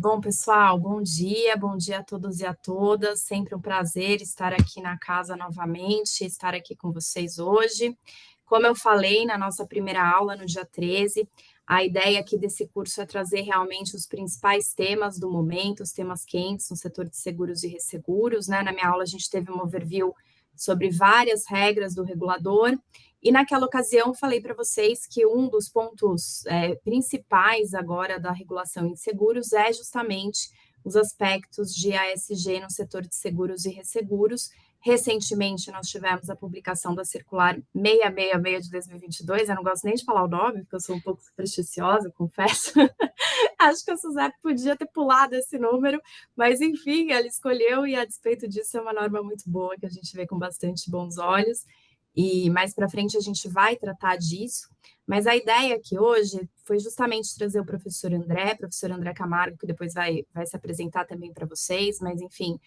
Bom, pessoal, bom dia a todos e a todas. Sempre um prazer estar aqui na casa novamente, estar aqui com vocês hoje. Como eu falei na nossa primeira aula, no dia 13, a ideia aqui desse curso é trazer realmente os principais temas do momento, os temas quentes no setor de seguros e resseguros, né? Na minha aula, a gente teve um overview sobre várias regras do regulador. E naquela ocasião, falei para vocês que um dos pontos principais agora da regulação em seguros é justamente os aspectos de ASG no setor de seguros e resseguros. Recentemente, nós tivemos a publicação da Circular 666 de 2022, eu não gosto nem de falar o nome, porque eu sou um pouco supersticiosa, confesso. Acho que a Suzep podia ter pulado esse número, mas enfim, ela escolheu e a despeito disso é uma norma muito boa, que a gente vê com bastante bons olhos. E mais para frente a gente vai tratar disso, mas a ideia aqui hoje foi justamente trazer o professor André Camargo, que depois vai se apresentar também para vocês, mas enfim,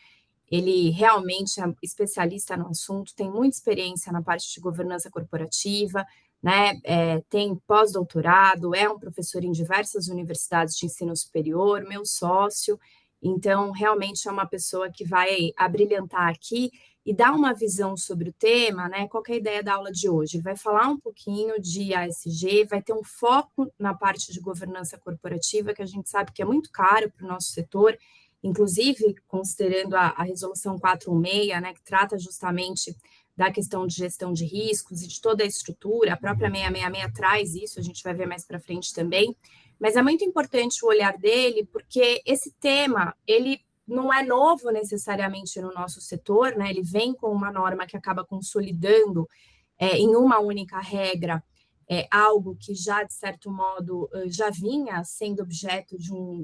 ele realmente é especialista no assunto, tem muita experiência na parte de governança corporativa, né? Tem pós-doutorado, é um professor em diversas universidades de ensino superior, meu sócio, então realmente é uma pessoa que vai abrilhantar aqui e dar uma visão sobre o tema, né? Qual que é a ideia da aula de hoje? Vai falar um pouquinho de ASG, vai ter um foco na parte de governança corporativa, que a gente sabe que é muito caro para o nosso setor, inclusive considerando a resolução 416, né, que trata justamente da questão de gestão de riscos e de toda a estrutura, a própria 666 traz isso, a gente vai ver mais para frente também, mas é muito importante o olhar dele, porque esse tema, ele não é novo necessariamente no nosso setor, né, ele vem com uma norma que acaba consolidando em uma única regra algo que já, de certo modo, já vinha sendo objeto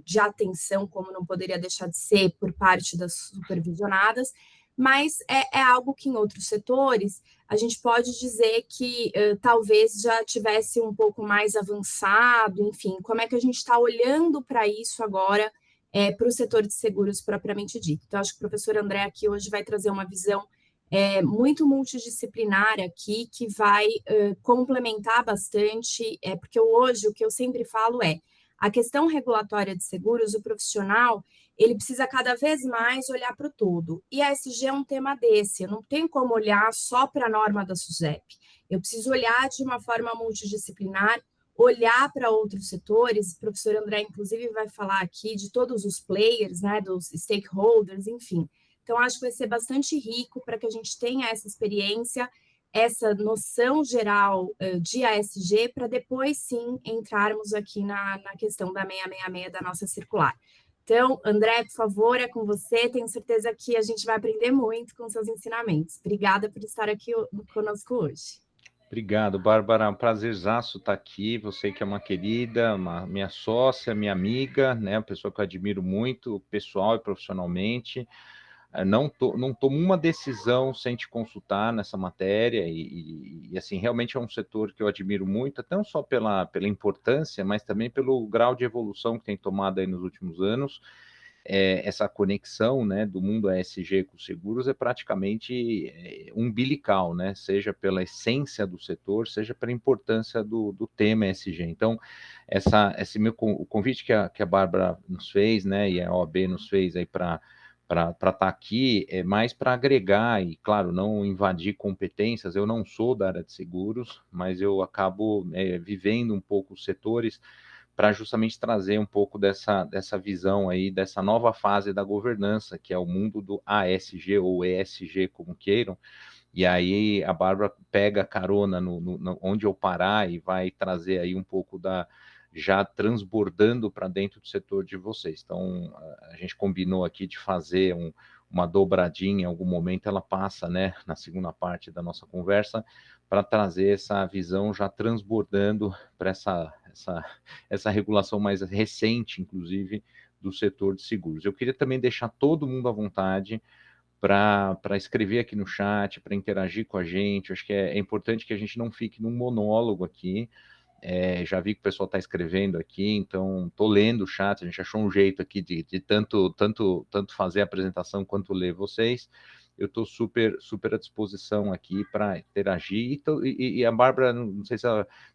de atenção, como não poderia deixar de ser, por parte das supervisionadas, mas é algo que em outros setores a gente pode dizer que talvez já tivesse um pouco mais avançado, enfim, como é que a gente está olhando para isso agora para o setor de seguros propriamente dito. Então, acho que o professor André aqui hoje vai trazer uma visão muito multidisciplinar aqui, que vai complementar bastante, porque hoje o que eu sempre falo é, a questão regulatória de seguros, o profissional, ele precisa cada vez mais olhar para o todo, e a ESG é um tema desse, eu não tenho como olhar só para a norma da SUSEP, eu preciso olhar de uma forma multidisciplinar, olhar para outros setores, o professor André, inclusive, vai falar aqui de todos os players, né, dos stakeholders, enfim. Então, acho que vai ser bastante rico para que a gente tenha essa experiência, essa noção geral de ASG, para depois, sim, entrarmos aqui na questão da 666 da nossa circular. Então, André, por favor, é com você. Tenho certeza que a gente vai aprender muito com seus ensinamentos. Obrigada por estar aqui conosco hoje. Obrigado, Bárbara. Prazerzaço estar aqui. Você que é uma querida, minha sócia, minha amiga, né? Uma pessoa que eu admiro muito, pessoal e profissionalmente. Não tomo uma decisão sem te consultar nessa matéria e assim, realmente é um setor que eu admiro muito, não só pela importância, mas também pelo grau de evolução que tem tomado aí nos últimos anos. Essa conexão, né, do mundo ESG com seguros é praticamente umbilical, né, seja pela essência do setor, seja pela importância do tema ESG. Então, o convite que a Bárbara nos fez, né, e a OAB nos fez aí para estar aqui, é mais para agregar e, claro, não invadir competências. Eu não sou da área de seguros, mas eu acabo vivendo um pouco os setores para justamente trazer um pouco dessa visão aí, dessa nova fase da governança, que é o mundo do ASG ou ESG, como queiram. E aí a Bárbara pega carona onde eu parar e vai trazer aí um pouco já transbordando para dentro do setor de vocês. Então, a gente combinou aqui de fazer uma dobradinha em algum momento, ela passa, né, na segunda parte da nossa conversa, para trazer essa visão já transbordando para essa regulação mais recente, inclusive, do setor de seguros. Eu queria também deixar todo mundo à vontade para escrever aqui no chat, para interagir com a gente. Acho que é importante que a gente não fique num monólogo aqui. Já vi que o pessoal está escrevendo aqui, então estou lendo o chat. A gente achou um jeito aqui de tanto fazer a apresentação quanto ler vocês. Eu estou super à disposição aqui para interagir. E a Bárbara, não sei se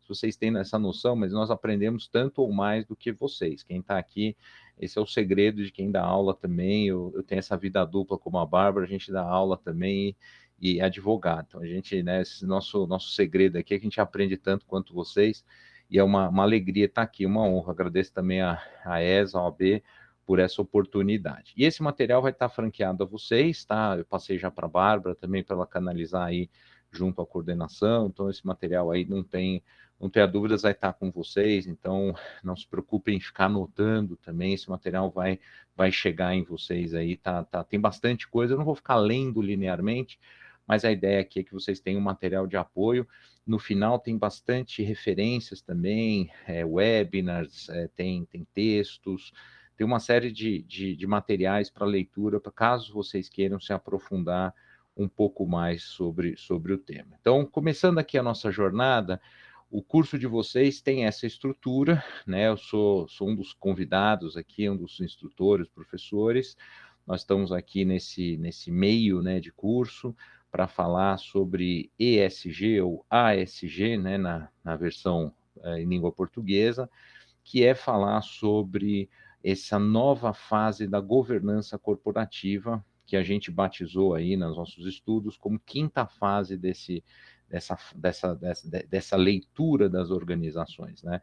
vocês têm essa noção, mas nós aprendemos tanto ou mais do que vocês. Quem está aqui Esse é o segredo de quem dá aula também. Eu tenho essa vida dupla como a Bárbara, a gente dá aula também e é advogado. Então, a gente, né, esse nosso segredo aqui é que a gente aprende tanto quanto vocês, e é uma alegria estar aqui, uma honra. Agradeço também a ESA, a OAB, por essa oportunidade. E esse material vai estar franqueado a vocês, tá? Eu passei já para a Bárbara também para ela canalizar aí junto à coordenação, então esse material aí não tenha dúvidas, vai estar com vocês, então não se preocupem em ficar anotando também, esse material vai chegar em vocês aí, tem bastante coisa, eu não vou ficar lendo linearmente, mas a ideia aqui é que vocês tenham um material de apoio. No final tem bastante referências também, webinars, tem textos, tem uma série de materiais para leitura, para caso vocês queiram se aprofundar um pouco mais sobre o tema. Então, começando aqui a nossa jornada, o curso de vocês tem essa estrutura, né? Eu sou um dos convidados aqui, um dos instrutores, professores. Nós estamos aqui nesse meio, né, de curso para falar sobre ESG ou ASG, né, na versão em língua portuguesa, que é falar sobre essa nova fase da governança corporativa, que a gente batizou aí nos nossos estudos como quinta fase dessa leitura das organizações, né?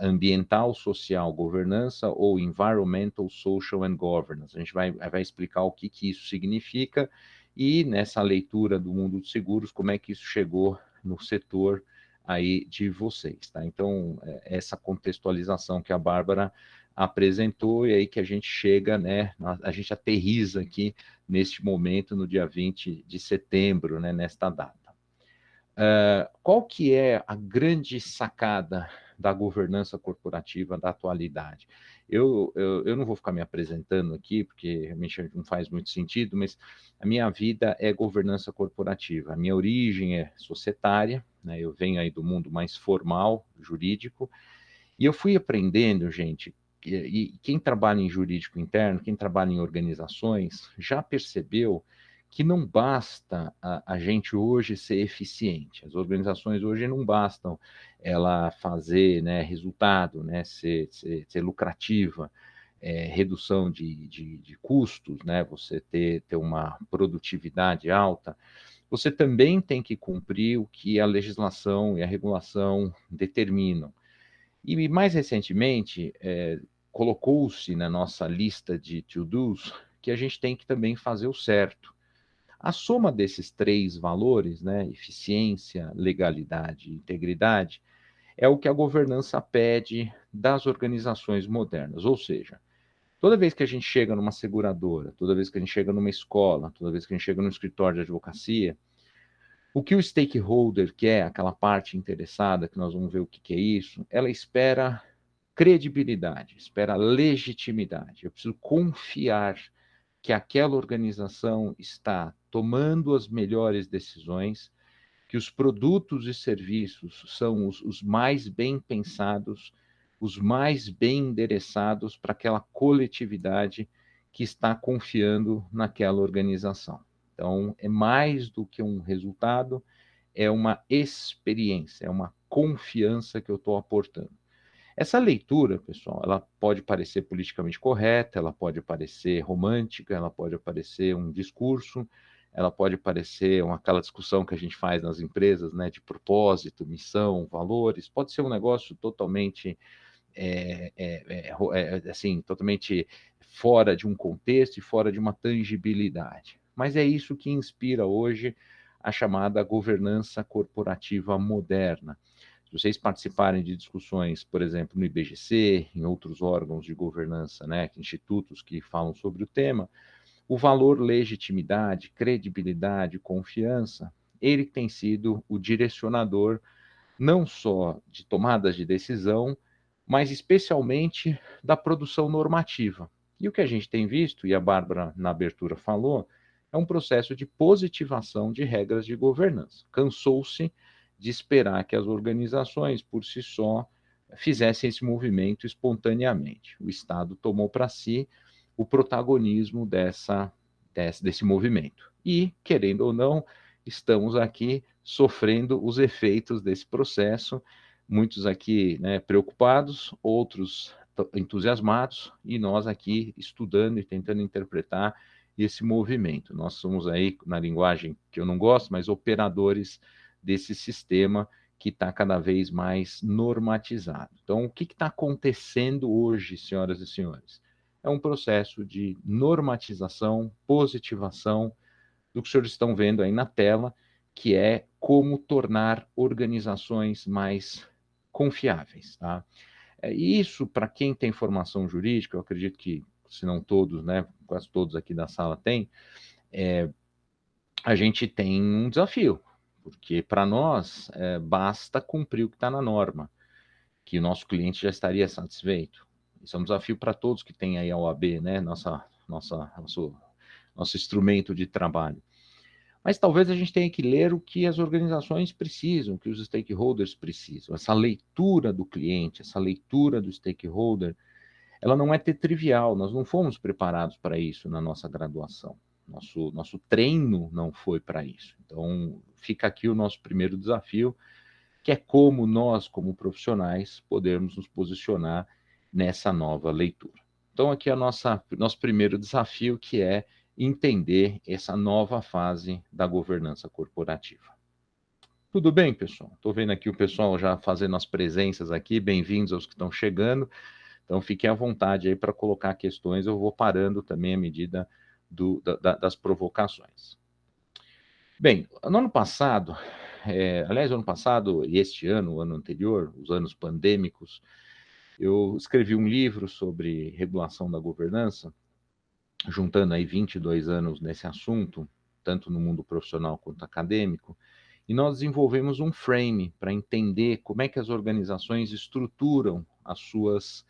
Ambiental, social, governança ou environmental, social and governance. A gente vai explicar o que isso significa e nessa leitura do mundo dos seguros, como é que isso chegou no setor aí de vocês, tá? Então, essa contextualização que a Bárbara apresentou e aí que a gente chega, né, a gente aterriza aqui neste momento, no dia 20 de setembro, né, nesta data. Qual que é a grande sacada da governança corporativa da atualidade? Eu não vou ficar me apresentando aqui, porque realmente não faz muito sentido, mas a minha vida é governança corporativa. A minha origem é societária, né? Eu venho aí do mundo mais formal, jurídico, e eu fui aprendendo, gente, e quem trabalha em jurídico interno, quem trabalha em organizações, já percebeu que não basta a gente hoje ser eficiente. As organizações hoje não bastam ela fazer, né, resultado, né, ser lucrativa, redução de custos, né, você ter uma produtividade alta. Você também tem que cumprir o que a legislação e a regulação determinam. E mais recentemente, colocou-se na nossa lista de to-dos que a gente tem que também fazer o certo. A soma desses três valores, né, eficiência, legalidade e integridade, é o que a governança pede das organizações modernas. Ou seja, toda vez que a gente chega numa seguradora, toda vez que a gente chega numa escola, toda vez que a gente chega num escritório de advocacia, o que o stakeholder quer, aquela parte interessada, que nós vamos ver o que é isso, ela espera credibilidade, espera legitimidade. Eu preciso confiar que aquela organização está tomando as melhores decisões, que os produtos e serviços são os mais bem pensados, os mais bem endereçados para aquela coletividade que está confiando naquela organização. Então, é mais do que um resultado, é uma experiência, é uma confiança que eu estou aportando. Essa leitura, pessoal, ela pode parecer politicamente correta, ela pode parecer romântica, ela pode parecer um discurso, ela pode parecer aquela discussão que a gente faz nas empresas, né, de propósito, missão, valores, pode ser um negócio totalmente, assim, totalmente fora de um contexto e fora de uma tangibilidade. Mas é isso que inspira hoje a chamada governança corporativa moderna. Se vocês participarem de discussões, por exemplo, no IBGC, em outros órgãos de governança, né, institutos que falam sobre o tema, o valor legitimidade, credibilidade, confiança, ele tem sido o direcionador não só de tomadas de decisão, mas especialmente da produção normativa. E o que a gente tem visto, e a Bárbara na abertura falou, é um processo de positivação de regras de governança. Cansou-se de esperar que as organizações, por si só, fizessem esse movimento espontaneamente. O Estado tomou para si o protagonismo desse movimento. E, querendo ou não, estamos aqui sofrendo os efeitos desse processo, muitos aqui, né, preocupados, outros entusiasmados e nós aqui estudando e tentando interpretar esse movimento. Nós somos aí, na linguagem que eu não gosto, mas operadores desse sistema que está cada vez mais normatizado. Então, o que está acontecendo hoje, senhoras e senhores? É um processo de normatização, positivação do que os senhores estão vendo aí na tela, que é como tornar organizações mais confiáveis, tá? E isso, para quem tem formação jurídica, eu acredito que, se não todos, né, quase todos aqui da sala têm, a gente tem um desafio, porque para nós basta cumprir o que está na norma, que o nosso cliente já estaria satisfeito. Isso é um desafio para todos que têm aí a OAB, né, nosso instrumento de trabalho. Mas talvez a gente tenha que ler o que as organizações precisam, o que os stakeholders precisam. Essa leitura do cliente, essa leitura do stakeholder, ela não é trivial, nós não fomos preparados para isso na nossa graduação. Nosso treino não foi para isso. Então, fica aqui o nosso primeiro desafio, que é como nós, como profissionais, podemos nos posicionar nessa nova leitura. Então, aqui é nosso primeiro desafio, que é entender essa nova fase da governança corporativa. Tudo bem, pessoal? Estou vendo aqui o pessoal já fazendo as presenças aqui, bem-vindos aos que estão chegando. Então, fiquem à vontade aí para colocar questões, eu vou parando também à medida das provocações. Bem, no ano passado, aliás, ano passado e este ano, o ano anterior, os anos pandêmicos, eu escrevi um livro sobre regulação da governança, juntando aí 22 anos nesse assunto, tanto no mundo profissional quanto acadêmico, e nós desenvolvemos um frame para entender como é que as organizações estruturam as suas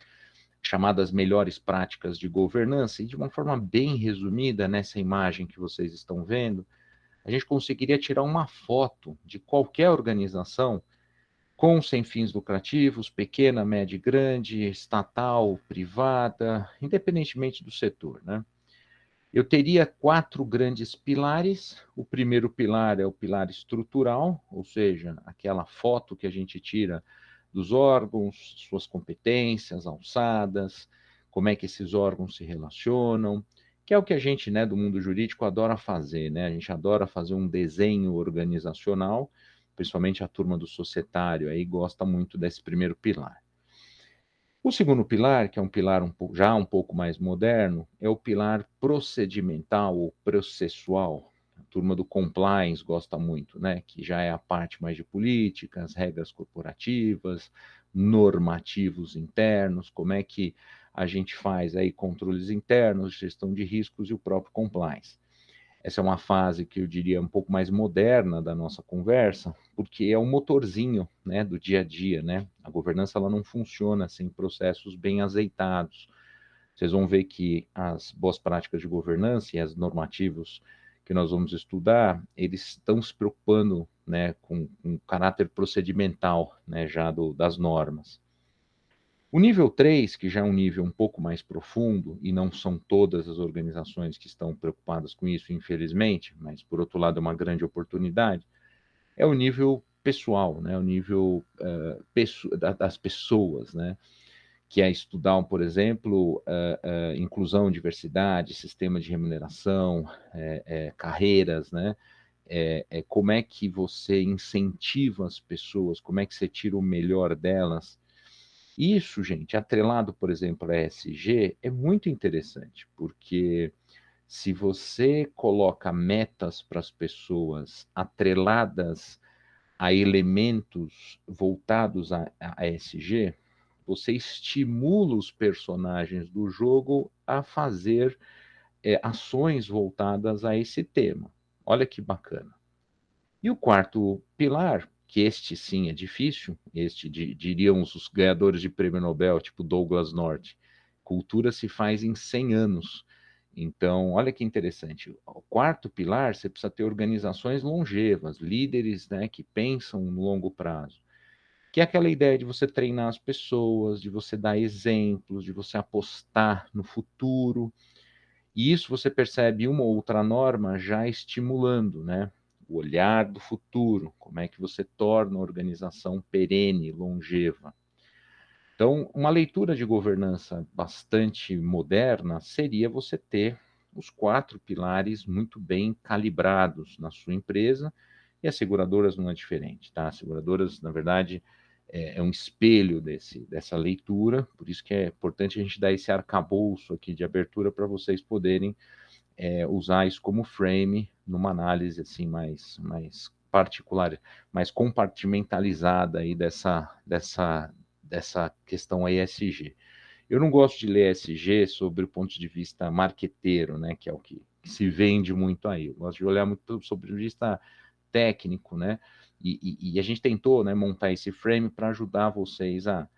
chamadas melhores práticas de governança, e de uma forma bem resumida, nessa imagem que vocês estão vendo, a gente conseguiria tirar uma foto de qualquer organização com sem fins lucrativos, pequena, média e grande, estatal, privada, independentemente do setor, né? Eu teria 4 grandes pilares. O primeiro pilar é o pilar estrutural, ou seja, aquela foto que a gente tira dos órgãos, suas competências, alçadas, como é que esses órgãos se relacionam, que é o que a gente, né, do mundo jurídico adora fazer, né? A gente adora fazer um desenho organizacional, principalmente a turma do societário aí gosta muito desse primeiro pilar. O segundo pilar, que é um pilar já um pouco mais moderno, é o pilar procedimental ou processual. A turma do compliance gosta muito, né? Que já é a parte mais de políticas, regras corporativas, normativos internos, como é que a gente faz aí controles internos, gestão de riscos e o próprio compliance. Essa é uma fase que eu diria um pouco mais moderna da nossa conversa, porque é um motorzinho, né, do dia a dia, né? A governança ela não funciona sem processos bem azeitados. Vocês vão ver que as boas práticas de governança e as normativos que nós vamos estudar, eles estão se preocupando, né, com o caráter procedimental, né, já das normas. O nível 3, que já é um nível um pouco mais profundo, e não são todas as organizações que estão preocupadas com isso, infelizmente, mas por outro lado é uma grande oportunidade, é o nível pessoal, né? O nível das pessoas, né? Que é estudar, por exemplo, inclusão, diversidade, sistema de remuneração, carreiras, né? Como é que você incentiva as pessoas, como é que você tira o melhor delas. Isso, gente, atrelado, por exemplo, a ESG, é muito interessante, porque se você coloca metas para as pessoas atreladas a elementos voltados a ESG, você estimula os personagens do jogo a fazer ações voltadas a esse tema. Olha que bacana. E o quarto pilar, que este sim é difícil, diriam os ganhadores de prêmio Nobel, tipo Douglas North, cultura se faz em 100 anos. Então, olha que interessante. O quarto pilar, você precisa ter organizações longevas, líderes, né, que pensam no longo prazo. Que é aquela ideia de você treinar as pessoas, de você dar exemplos, de você apostar no futuro. E isso você percebe uma ou outra norma já estimulando, né? O olhar do futuro, como é que você torna a organização perene, longeva. Então, uma leitura de governança bastante moderna seria você ter os 4 pilares muito bem calibrados na sua empresa, e as seguradoras não é diferente, tá? As seguradoras, na verdade, é um espelho dessa leitura, por isso que é importante a gente dar esse arcabouço aqui de abertura para vocês poderem usar isso como frame numa análise assim mais particular, mais compartimentalizada aí dessa questão ESG. Eu não gosto de ler ESG sobre o ponto de vista marqueteiro, né, que é o que se vende muito aí. Eu gosto de olhar muito sobre o ponto de vista técnico, né, e a gente tentou, né, montar esse frame para ajudar vocês a,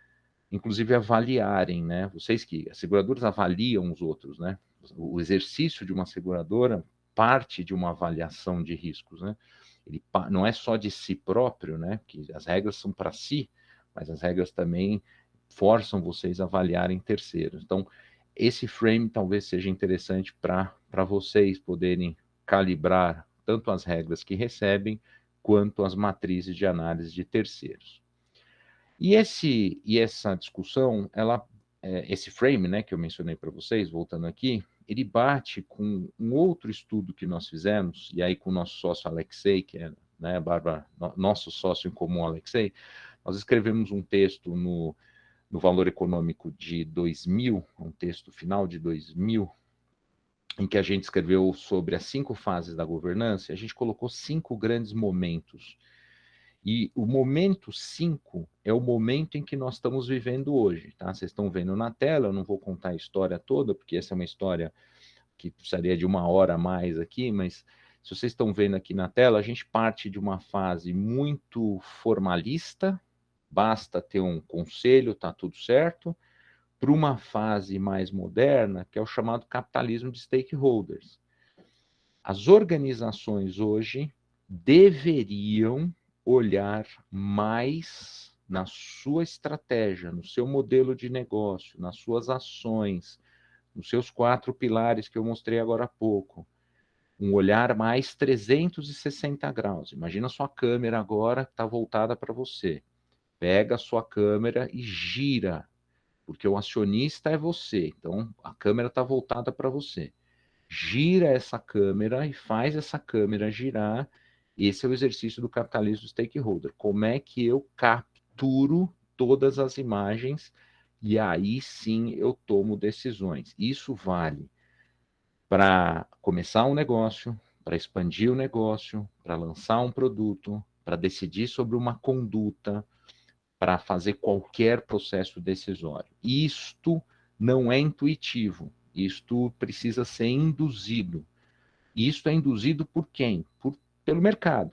inclusive, avaliarem, né, vocês que, as seguradoras avaliam os outros, né, o exercício de uma seguradora parte de uma avaliação de riscos, né, ele não é só de si próprio, né, que as regras são para si, mas as regras também forçam vocês a avaliarem terceiros. Então, esse frame talvez seja interessante para vocês poderem calibrar tanto as regras que recebem, quanto as matrizes de análise de terceiros. E essa discussão, esse frame, né, que eu mencionei para vocês, voltando aqui, ele bate com um outro estudo que nós fizemos, e aí com o nosso sócio Alexei, que é, né, Bárbara, nosso sócio em comum, Alexei, nós escrevemos um texto no Valor Econômico de 2000, um texto final de 2000, em que a gente escreveu sobre as 5 fases da governança, e a gente colocou 5 grandes momentos. E o momento 5 é o momento em que nós estamos vivendo hoje, tá? Vocês estão vendo na tela, eu não vou contar a história toda, porque essa é uma história que precisaria de 1 hora a mais aqui, mas se vocês estão vendo aqui na tela, a gente parte de uma fase muito formalista, basta ter um conselho, tá tudo certo, para uma fase mais moderna, que é o chamado capitalismo de stakeholders. As organizações hoje deveriam olhar mais na sua estratégia, no seu modelo de negócio, nas suas ações, nos seus 4 pilares que eu mostrei agora há pouco. Um olhar mais 360 graus. Imagina a sua câmera agora que está voltada para você. Pega a sua câmera e gira, porque o acionista é você, então a câmera está voltada para você. Gira essa câmera e faz essa câmera girar. Esse é o exercício do capitalismo stakeholder. Como é que eu capturo todas as imagens e aí sim eu tomo decisões. Isso vale para começar um negócio, para expandir o negócio, para lançar um produto, para decidir sobre uma conduta, para fazer qualquer processo decisório. Isto não é intuitivo, isto precisa ser induzido. E isso é induzido por quem? Pelo mercado.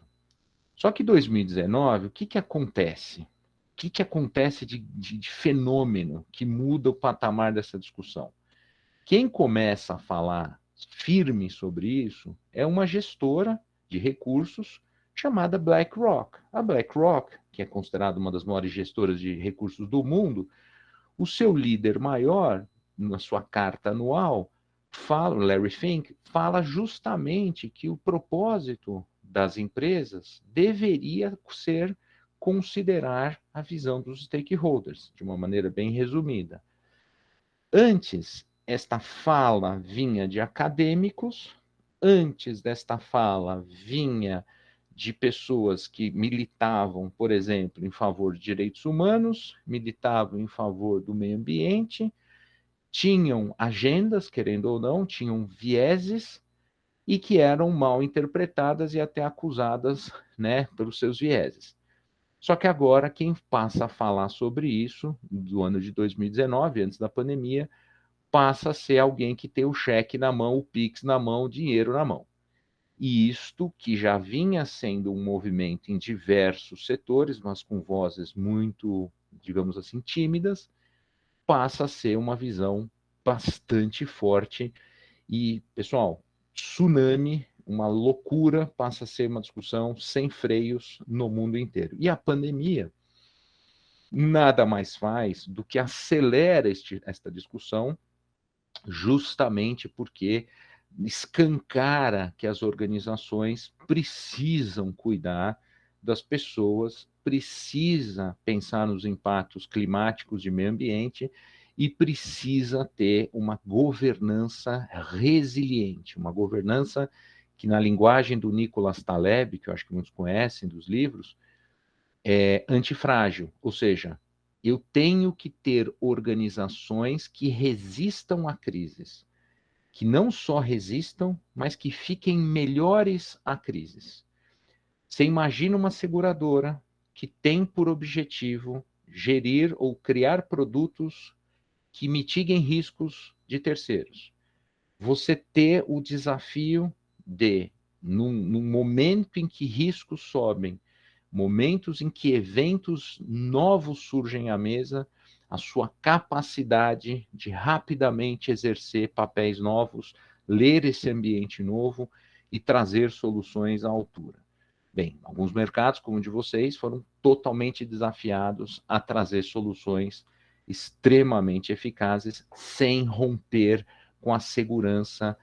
Só que em 2019, o que acontece? O que acontece de fenômeno que muda o patamar dessa discussão? Quem começa a falar firme sobre isso é uma gestora de recursos chamada BlackRock. A BlackRock, que é considerada uma das maiores gestoras de recursos do mundo, o seu líder maior, na sua carta anual, Larry Fink, fala justamente que o propósito das empresas deveria ser considerar a visão dos stakeholders, de uma maneira bem resumida. Antes, esta fala vinha de acadêmicos, antes desta fala vinha de pessoas que militavam, por exemplo, em favor de direitos humanos, militavam em favor do meio ambiente, tinham agendas, querendo ou não, tinham vieses, e que eram mal interpretadas e até acusadas, né, pelos seus vieses. Só que agora quem passa a falar sobre isso, do ano de 2019, antes da pandemia, passa a ser alguém que tem o cheque na mão, o Pix na mão, o dinheiro na mão. E isto, que já vinha sendo um movimento em diversos setores, mas com vozes muito, digamos assim, tímidas, passa a ser uma visão bastante forte. E, pessoal, tsunami, uma loucura, passa a ser uma discussão sem freios no mundo inteiro. E a pandemia nada mais faz do que acelera esta discussão, justamente porque escancara que as organizações precisam cuidar das pessoas, precisa pensar nos impactos climáticos de meio ambiente e precisa ter uma governança resiliente, uma governança que, na linguagem do Nicolas Taleb, que eu acho que muitos conhecem dos livros, é antifrágil, ou seja, eu tenho que ter organizações que resistam a crises, que não só resistam, mas que fiquem melhores a crises. Você imagina uma seguradora que tem por objetivo gerir ou criar produtos que mitiguem riscos de terceiros. Você ter o desafio de, num momento em que riscos sobem, momentos em que eventos novos surgem à mesa, a sua capacidade de rapidamente exercer papéis novos, ler esse ambiente novo e trazer soluções à altura. Bem, alguns mercados, como o de vocês, foram totalmente desafiados a trazer soluções extremamente eficazes sem romper com a segurança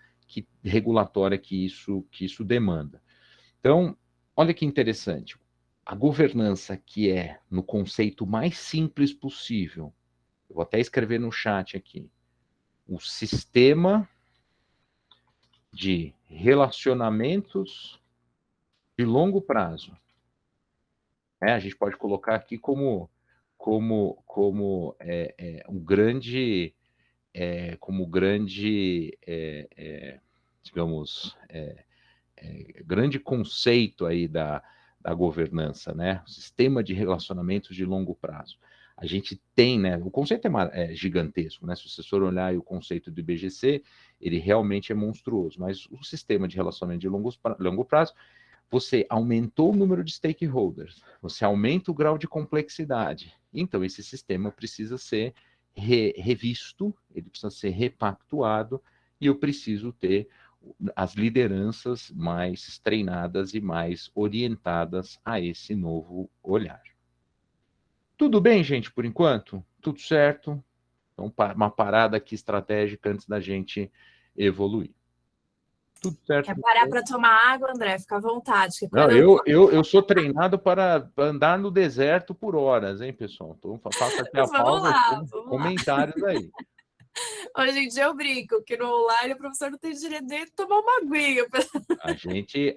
regulatória que isso demanda. Então, olha que interessante. A governança, que é no conceito mais simples possível, eu vou até escrever no chat aqui, o sistema de relacionamentos de longo prazo. A gente pode colocar aqui como um grande, digamos, grande conceito aí da governança, né? O sistema de relacionamentos de longo prazo. A gente tem, né? O conceito é gigantesco, né? Se você for olhar o conceito do IBGC, ele realmente é monstruoso, mas o sistema de relacionamento de longo prazo, você aumentou o número de stakeholders, você aumenta o grau de complexidade. Então, esse sistema precisa ser revisto, ele precisa ser repactuado, e eu preciso ter as lideranças mais treinadas e mais orientadas a esse novo olhar. Tudo bem, gente, por enquanto? Tudo certo? Então, uma parada aqui estratégica antes da gente evoluir. Tudo certo. Quer parar para tomar água, André? Fica à vontade. Que Não, eu sou treinado para andar no deserto por horas, hein, pessoal? Então, faço aqui a pausa, vamos comentários aí. Hoje em dia eu brinco que no online o professor não tem direito de tomar uma aguinha. A gente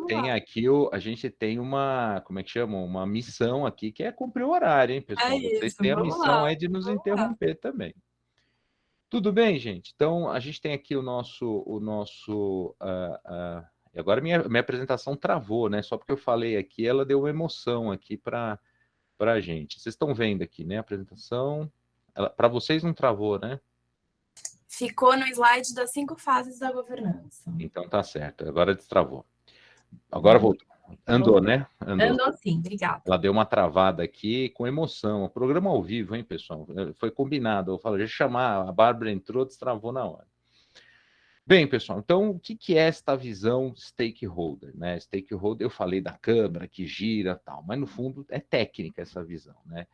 tem aqui a gente tem uma, como é que chama? Uma missão aqui que é cumprir o horário, hein, pessoal? Vocês têm a missão aí de nos interromper também. Tudo bem, gente? Então, a gente tem aqui o nosso e agora minha apresentação travou, né? Só porque eu falei aqui, ela deu uma emoção aqui para a gente. Vocês estão vendo aqui, né? A apresentação. Para vocês não travou, né? Ficou no slide das 5 fases da governança. Então tá certo. Agora destravou. Agora voltou. Andou, né? Andou sim, obrigada. Ela deu uma travada aqui com emoção. O programa ao vivo, hein, pessoal? Foi combinado. Eu falo, já chamar, a Bárbara entrou, destravou na hora. Bem, pessoal, então o que é esta visão stakeholder, né? Stakeholder, eu falei da câmara que gira, tal, mas no fundo é técnica essa visão, né?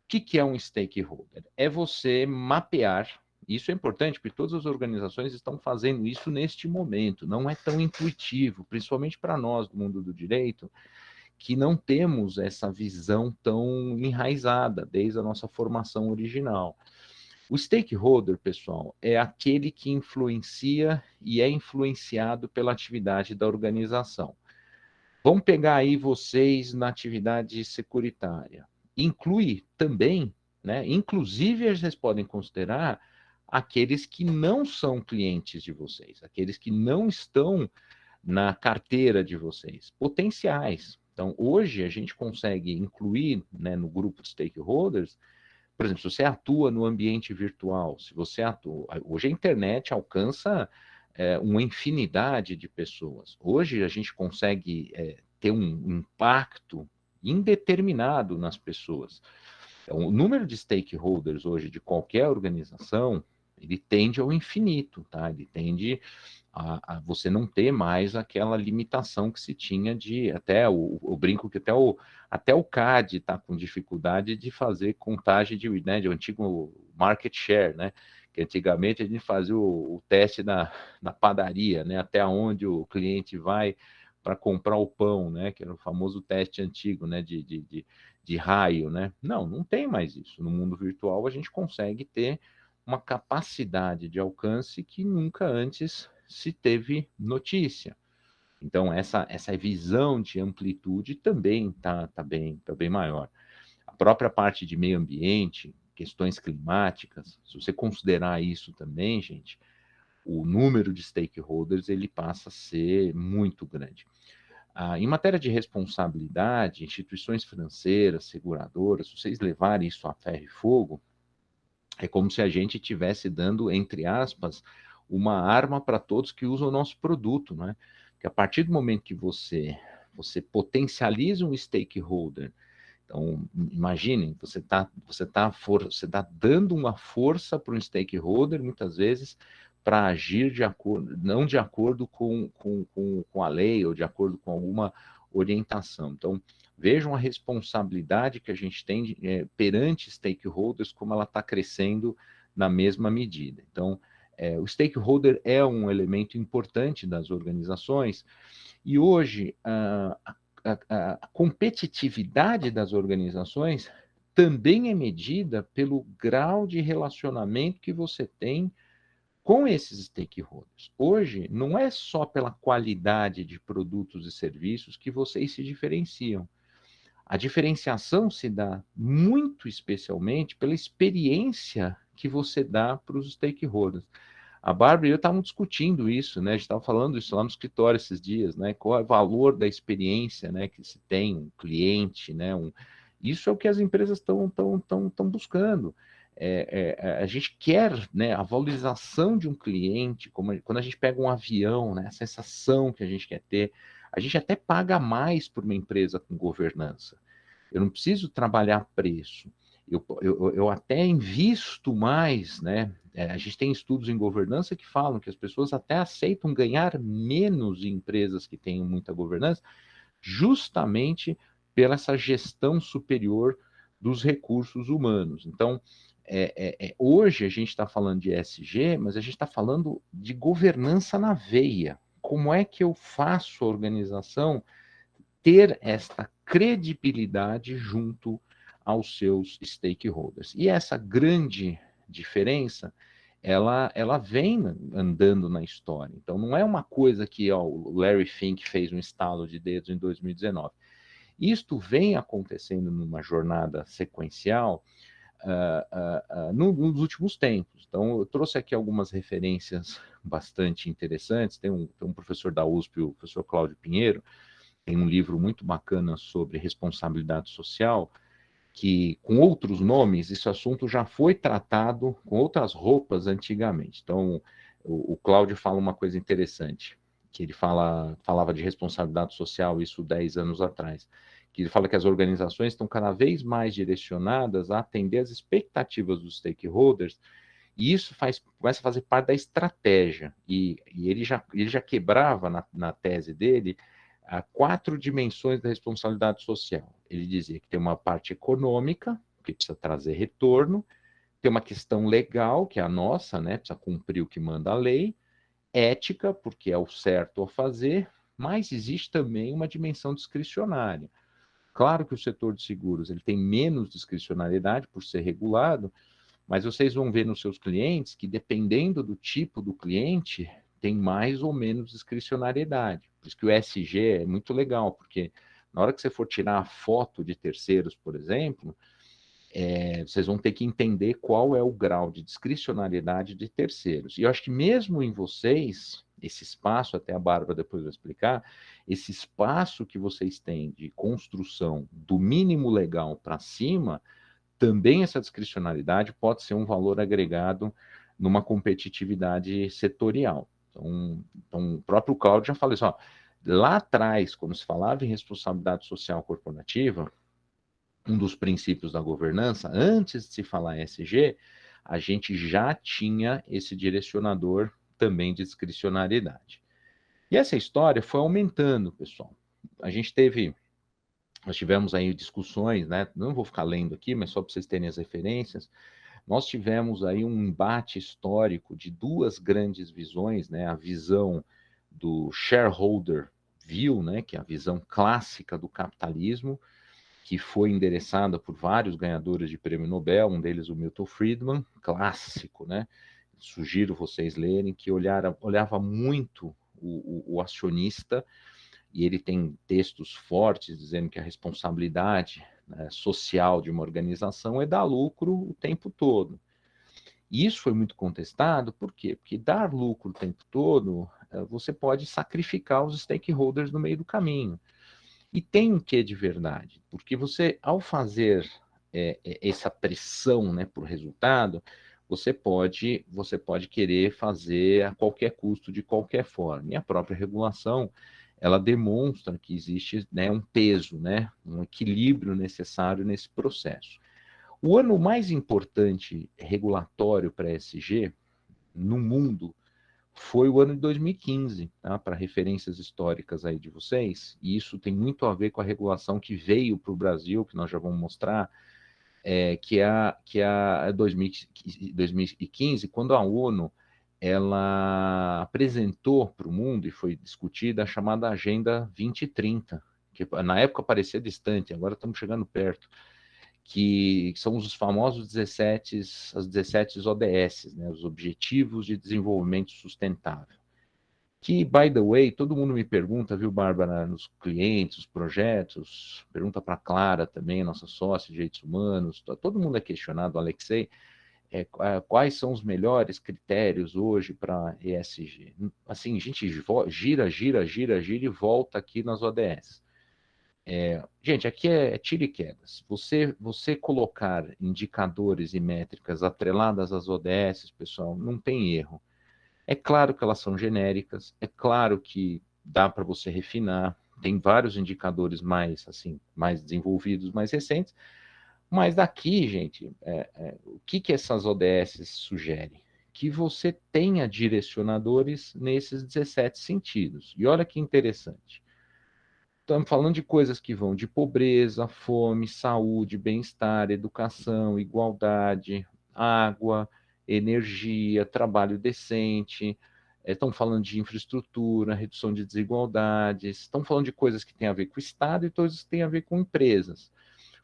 O que é um stakeholder? É você mapear. Isso é importante porque todas as organizações estão fazendo isso neste momento. Não é tão intuitivo, principalmente para nós do mundo do direito, que não temos essa visão tão enraizada desde a nossa formação original. O stakeholder, pessoal, é aquele que influencia e é influenciado pela atividade da organização. Vamos pegar aí vocês na atividade securitária. Inclui também, né? Inclusive, vocês podem considerar aqueles que não são clientes de vocês, aqueles que não estão na carteira de vocês, potenciais. Então, hoje a gente consegue incluir, né, no grupo de stakeholders, por exemplo, se você atua no ambiente virtual, se você atua... Hoje a internet alcança uma infinidade de pessoas. Hoje a gente consegue ter um impacto indeterminado nas pessoas. Então, o número de stakeholders hoje de qualquer organização, ele tende ao infinito, tá? Ele tende a você não ter mais aquela limitação que se tinha de até o brinco que até o CAD está com dificuldade de fazer contagem né, de antigo market share, né? Que antigamente a gente fazia o teste na padaria, né? Até onde o cliente vai para comprar o pão, né? Que era o famoso teste antigo, né? De raio, né? Não tem mais isso. No mundo virtual, a gente consegue ter uma capacidade de alcance que nunca antes se teve notícia. Então, essa visão de amplitude também tá bem maior. A própria parte de meio ambiente, questões climáticas, se você considerar isso também, gente, o número de stakeholders ele passa a ser muito grande. Em matéria de responsabilidade, instituições financeiras, seguradoras, se vocês levarem isso a ferro e fogo, é como se a gente estivesse dando, entre aspas, uma arma para todos que usam o nosso produto, né? Porque a partir do momento que você potencializa um stakeholder, então imaginem, você tá dando uma força para um stakeholder, muitas vezes, para agir de acordo, não de acordo com a lei ou de acordo com alguma orientação. Então, vejam a responsabilidade que a gente tem perante stakeholders, como ela está crescendo na mesma medida. Então, o stakeholder é um elemento importante das organizações, e hoje a competitividade das organizações também é medida pelo grau de relacionamento que você tem com esses stakeholders. Hoje, não é só pela qualidade de produtos e serviços que vocês se diferenciam. A diferenciação se dá muito especialmente pela experiência que você dá para os stakeholders. A Bárbara e eu estávamos discutindo isso, né? A gente estava falando isso lá no escritório esses dias, né? Qual é o valor da experiência, né? Que se tem um cliente, né? Isso é o que as empresas estão buscando. A gente quer, né, a valorização de um cliente, quando a gente pega um avião, né, a sensação que a gente quer ter, a gente até paga mais por uma empresa com governança. Eu não preciso trabalhar preço. Eu até invisto mais, né? A gente tem estudos em governança que falam que as pessoas até aceitam ganhar menos em empresas que têm muita governança, justamente pela essa gestão superior dos recursos humanos. Então, hoje a gente está falando de ESG, mas a gente está falando de governança na veia. Como é que eu faço a organização ter esta credibilidade junto aos seus stakeholders? E essa grande diferença, ela vem andando na história. Então, não é uma coisa que o Larry Fink fez um estalo de dedos em 2019. Isto vem acontecendo numa jornada sequencial nos últimos tempos. Então, eu trouxe aqui algumas referências bastante interessantes. Tem um professor da USP, o professor Cláudio Pinheiro, tem um livro muito bacana sobre responsabilidade social, que, com outros nomes, esse assunto já foi tratado com outras roupas antigamente. Então, o Cláudio fala uma coisa interessante, que ele falava de responsabilidade social, isso 10 anos atrás, que ele fala que as organizações estão cada vez mais direcionadas a atender as expectativas dos stakeholders, e isso começa a fazer parte da estratégia. E ele já quebrava na tese dele há 4 dimensões da responsabilidade social. Ele dizia que tem uma parte econômica, que precisa trazer retorno, tem uma questão legal, que é a nossa, né? Precisa cumprir o que manda a lei, ética, porque é o certo a fazer, mas existe também uma dimensão discricionária. Claro que o setor de seguros ele tem menos discricionariedade por ser regulado, mas vocês vão ver nos seus clientes que, dependendo do tipo do cliente, tem mais ou menos discricionariedade. Por isso que o ESG é muito legal, porque na hora que você for tirar a foto de terceiros, por exemplo, vocês vão ter que entender qual é o grau de discricionariedade de terceiros. E eu acho que mesmo em vocês, esse espaço, até a Bárbara depois vai explicar, esse espaço que vocês têm de construção do mínimo legal para cima, também essa discricionariedade pode ser um valor agregado numa competitividade setorial. Então o próprio Cláudio já falou isso, ó, lá atrás, quando se falava em responsabilidade social corporativa, um dos princípios da governança, antes de se falar ESG, a gente já tinha esse direcionador também de discricionariedade. E essa história foi aumentando, pessoal. Nós tivemos aí discussões, né? Não vou ficar lendo aqui, mas só para vocês terem as referências. Nós tivemos aí um embate histórico de 2 grandes visões, né? A visão do shareholder viu, né, que é a visão clássica do capitalismo, que foi endereçada por vários ganhadores de prêmio Nobel, um deles o Milton Friedman, clássico, né? Sugiro vocês lerem, que olhava muito o acionista, e ele tem textos fortes dizendo que a responsabilidade, né, social de uma organização é dar lucro o tempo todo. E isso foi muito contestado, por quê? Porque dar lucro o tempo todo, você pode sacrificar os stakeholders no meio do caminho. E tem um quê de verdade, porque você, ao fazer essa pressão, né, por resultado, você pode querer fazer a qualquer custo, de qualquer forma. E a própria regulação, ela demonstra que existe, né, um peso, né, um equilíbrio necessário nesse processo. O ano mais importante regulatório para ESG no mundo foi o ano de 2015, tá? Para referências históricas aí de vocês, e isso tem muito a ver com a regulação que veio para o Brasil, que nós já vamos mostrar, que é a 2015, quando a ONU ela apresentou para o mundo e foi discutida a chamada Agenda 2030, que na época parecia distante, agora estamos chegando perto, que são os famosos as 17 ODS, né, os Objetivos de Desenvolvimento Sustentável. Que, by the way, todo mundo me pergunta, viu, Bárbara, nos clientes, os projetos, pergunta para a Clara também, nossa sócia de direitos humanos, todo mundo é questionado, Alexei, quais são os melhores critérios hoje para ESG? Assim, a gente gira e volta aqui nas ODS. Gente, aqui é tiro e quedas. Você colocar indicadores e métricas atreladas às ODS, pessoal, não tem erro. É claro que elas são genéricas, é claro que dá para você refinar, tem vários indicadores mais, assim, mais desenvolvidos, mais recentes, mas daqui, gente, o que essas ODS sugerem? Que você tenha direcionadores nesses 17 sentidos. E olha que interessante. Estamos falando de coisas que vão de pobreza, fome, saúde, bem-estar, educação, igualdade, água, energia, trabalho decente. Estão falando de infraestrutura, redução de desigualdades. Estão falando de coisas que têm a ver com o Estado e coisas que têm a ver com empresas.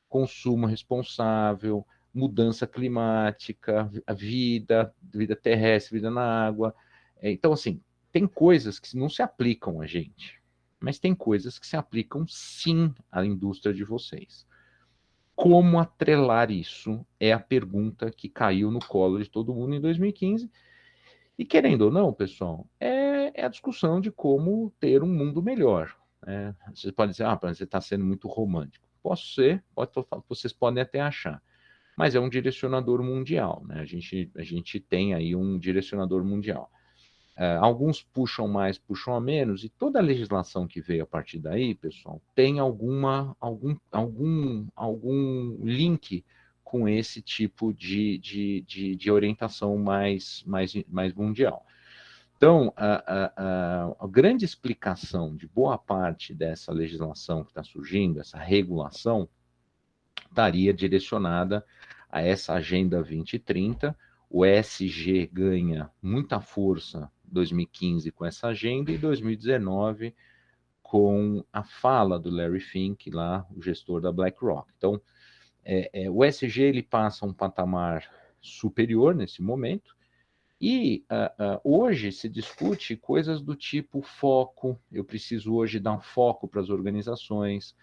Consumo responsável, mudança climática, a vida terrestre, vida na água. Então, assim, tem coisas que não se aplicam a gente, mas tem coisas que se aplicam sim à indústria de vocês. Como atrelar isso é a pergunta que caiu no colo de todo mundo em 2015. E querendo ou não, pessoal, é a discussão de como ter um mundo melhor. Né? Você pode dizer, você está sendo muito romântico. Posso ser, vocês podem até achar, mas é um direcionador mundial. Né? A gente tem aí um direcionador mundial. Alguns puxam mais, puxam a menos, e toda a legislação que veio a partir daí, pessoal, tem algum link com esse tipo de orientação mais mundial. Então, a grande explicação de boa parte dessa legislação que está surgindo, essa regulação, estaria direcionada a essa Agenda 2030. O ESG ganha muita força em 2015 com essa agenda e 2019 com a fala do Larry Fink, lá, o gestor da BlackRock. Então, o ESG ele passa a um patamar superior nesse momento, e hoje se discute coisas do tipo foco. Eu preciso hoje dar um foco para as organizações,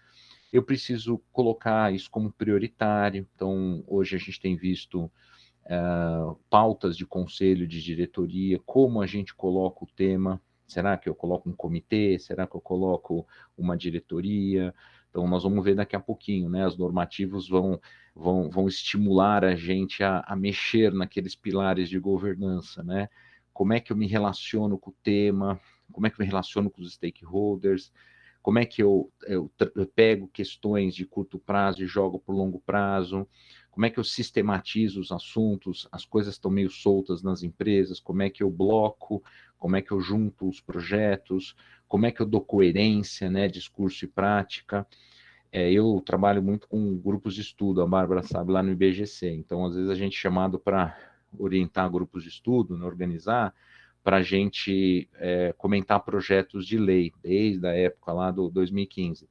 eu preciso colocar isso como prioritário. Então, hoje a gente tem visto pautas de conselho de diretoria, como a gente coloca o tema. Será que eu coloco um comitê? Será que eu coloco uma diretoria? Então, nós vamos ver daqui a pouquinho, né? Os normativos vão estimular a gente a mexer naqueles pilares de governança, né? Como é que eu me relaciono com o tema? Como é que eu me relaciono com os stakeholders? Como é que eu pego questões de curto prazo e jogo para o longo prazo? Como é que eu sistematizo os assuntos? As coisas estão meio soltas nas empresas. Como é que eu bloco? Como é que eu junto os projetos? Como é que eu dou coerência, né, discurso e prática? Eu trabalho muito com grupos de estudo, a Bárbara sabe, lá no IBGC. Então, às vezes, a gente é chamado para orientar grupos de estudo, né, organizar, para a gente comentar projetos de lei, desde a época lá do 2015.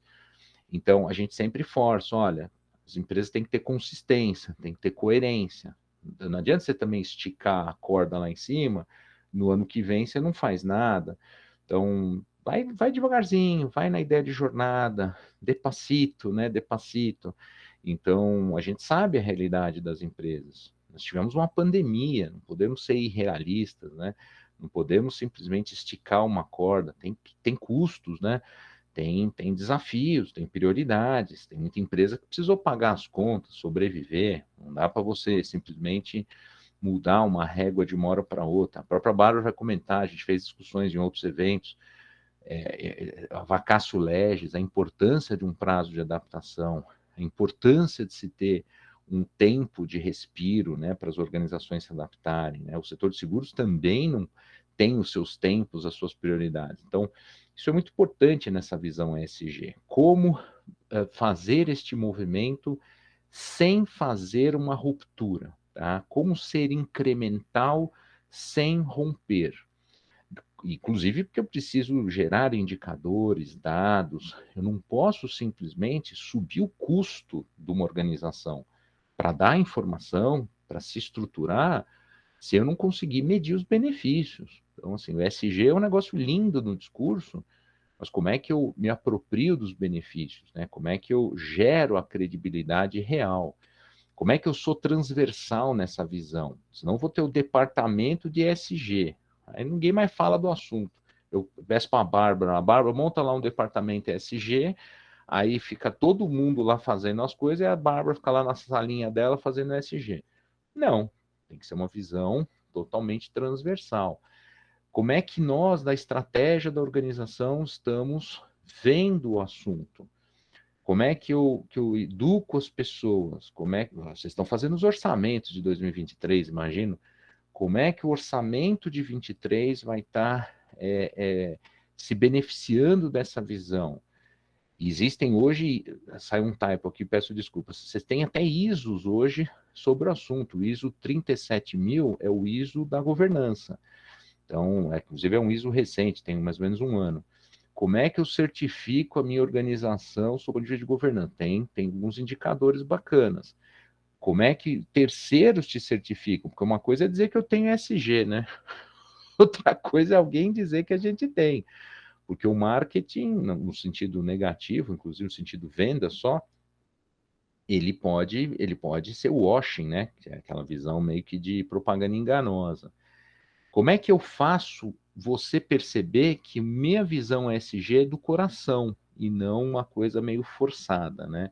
Então, a gente sempre força, olha, as empresas têm que ter consistência, têm que ter coerência. Não adianta você também esticar a corda lá em cima, no ano que vem você não faz nada. Então, vai devagarzinho, vai na ideia de jornada, despacito, né? Despacito. Então, a gente sabe a realidade das empresas. Nós tivemos uma pandemia, não podemos ser irrealistas, né? Não podemos simplesmente esticar uma corda, tem custos, né? Tem desafios, tem prioridades, tem muita empresa que precisou pagar as contas, sobreviver. Não dá para você simplesmente mudar uma régua de uma hora para outra. A própria Bárbara vai comentar, a gente fez discussões em outros eventos, a vacatio legis, a importância de um prazo de adaptação, a importância de se ter um tempo de respiro, né, para as organizações se adaptarem, né? O setor de seguros também não tem os seus tempos, as suas prioridades. Então, isso é muito importante nessa visão ESG. Como fazer este movimento sem fazer uma ruptura, tá? Como ser incremental sem romper. Inclusive porque eu preciso gerar indicadores, dados, eu não posso simplesmente subir o custo de uma organização para dar informação, para se estruturar, se eu não conseguir medir os benefícios. Então, assim, o ESG é um negócio lindo no discurso, mas como é que eu me aproprio dos benefícios, né? Como é que eu gero a credibilidade real? Como é que eu sou transversal nessa visão? Senão eu vou ter o departamento de ESG. Aí ninguém mais fala do assunto. Eu peço para a Bárbara monta lá um departamento ESG, aí fica todo mundo lá fazendo as coisas e a Bárbara fica lá na salinha dela fazendo ESG. Não, tem que ser uma visão totalmente transversal. Como é que nós, da estratégia da organização, estamos vendo o assunto? Como é que eu educo as pessoas? Como é que vocês estão fazendo os orçamentos de 2023, imagino? Como é que o orçamento de 23 vai estar se beneficiando dessa visão? Existem hoje, saiu um typo aqui, peço desculpas, vocês têm até ISOs hoje sobre o assunto. O ISO 37000 é o ISO da governança. Então, inclusive é um ISO recente, tem mais ou menos um ano. Como é que eu certifico a minha organização sob o nível de governança? Tem alguns indicadores bacanas. Como é que terceiros te certificam? Porque uma coisa é dizer que eu tenho SG, né? Outra coisa é alguém dizer que a gente tem. Porque o marketing, no sentido negativo, inclusive no sentido venda só, ele pode ser washing, né? Que é aquela visão meio que de propaganda enganosa. Como é que eu faço você perceber que minha visão ESG é do coração e não uma coisa meio forçada, né?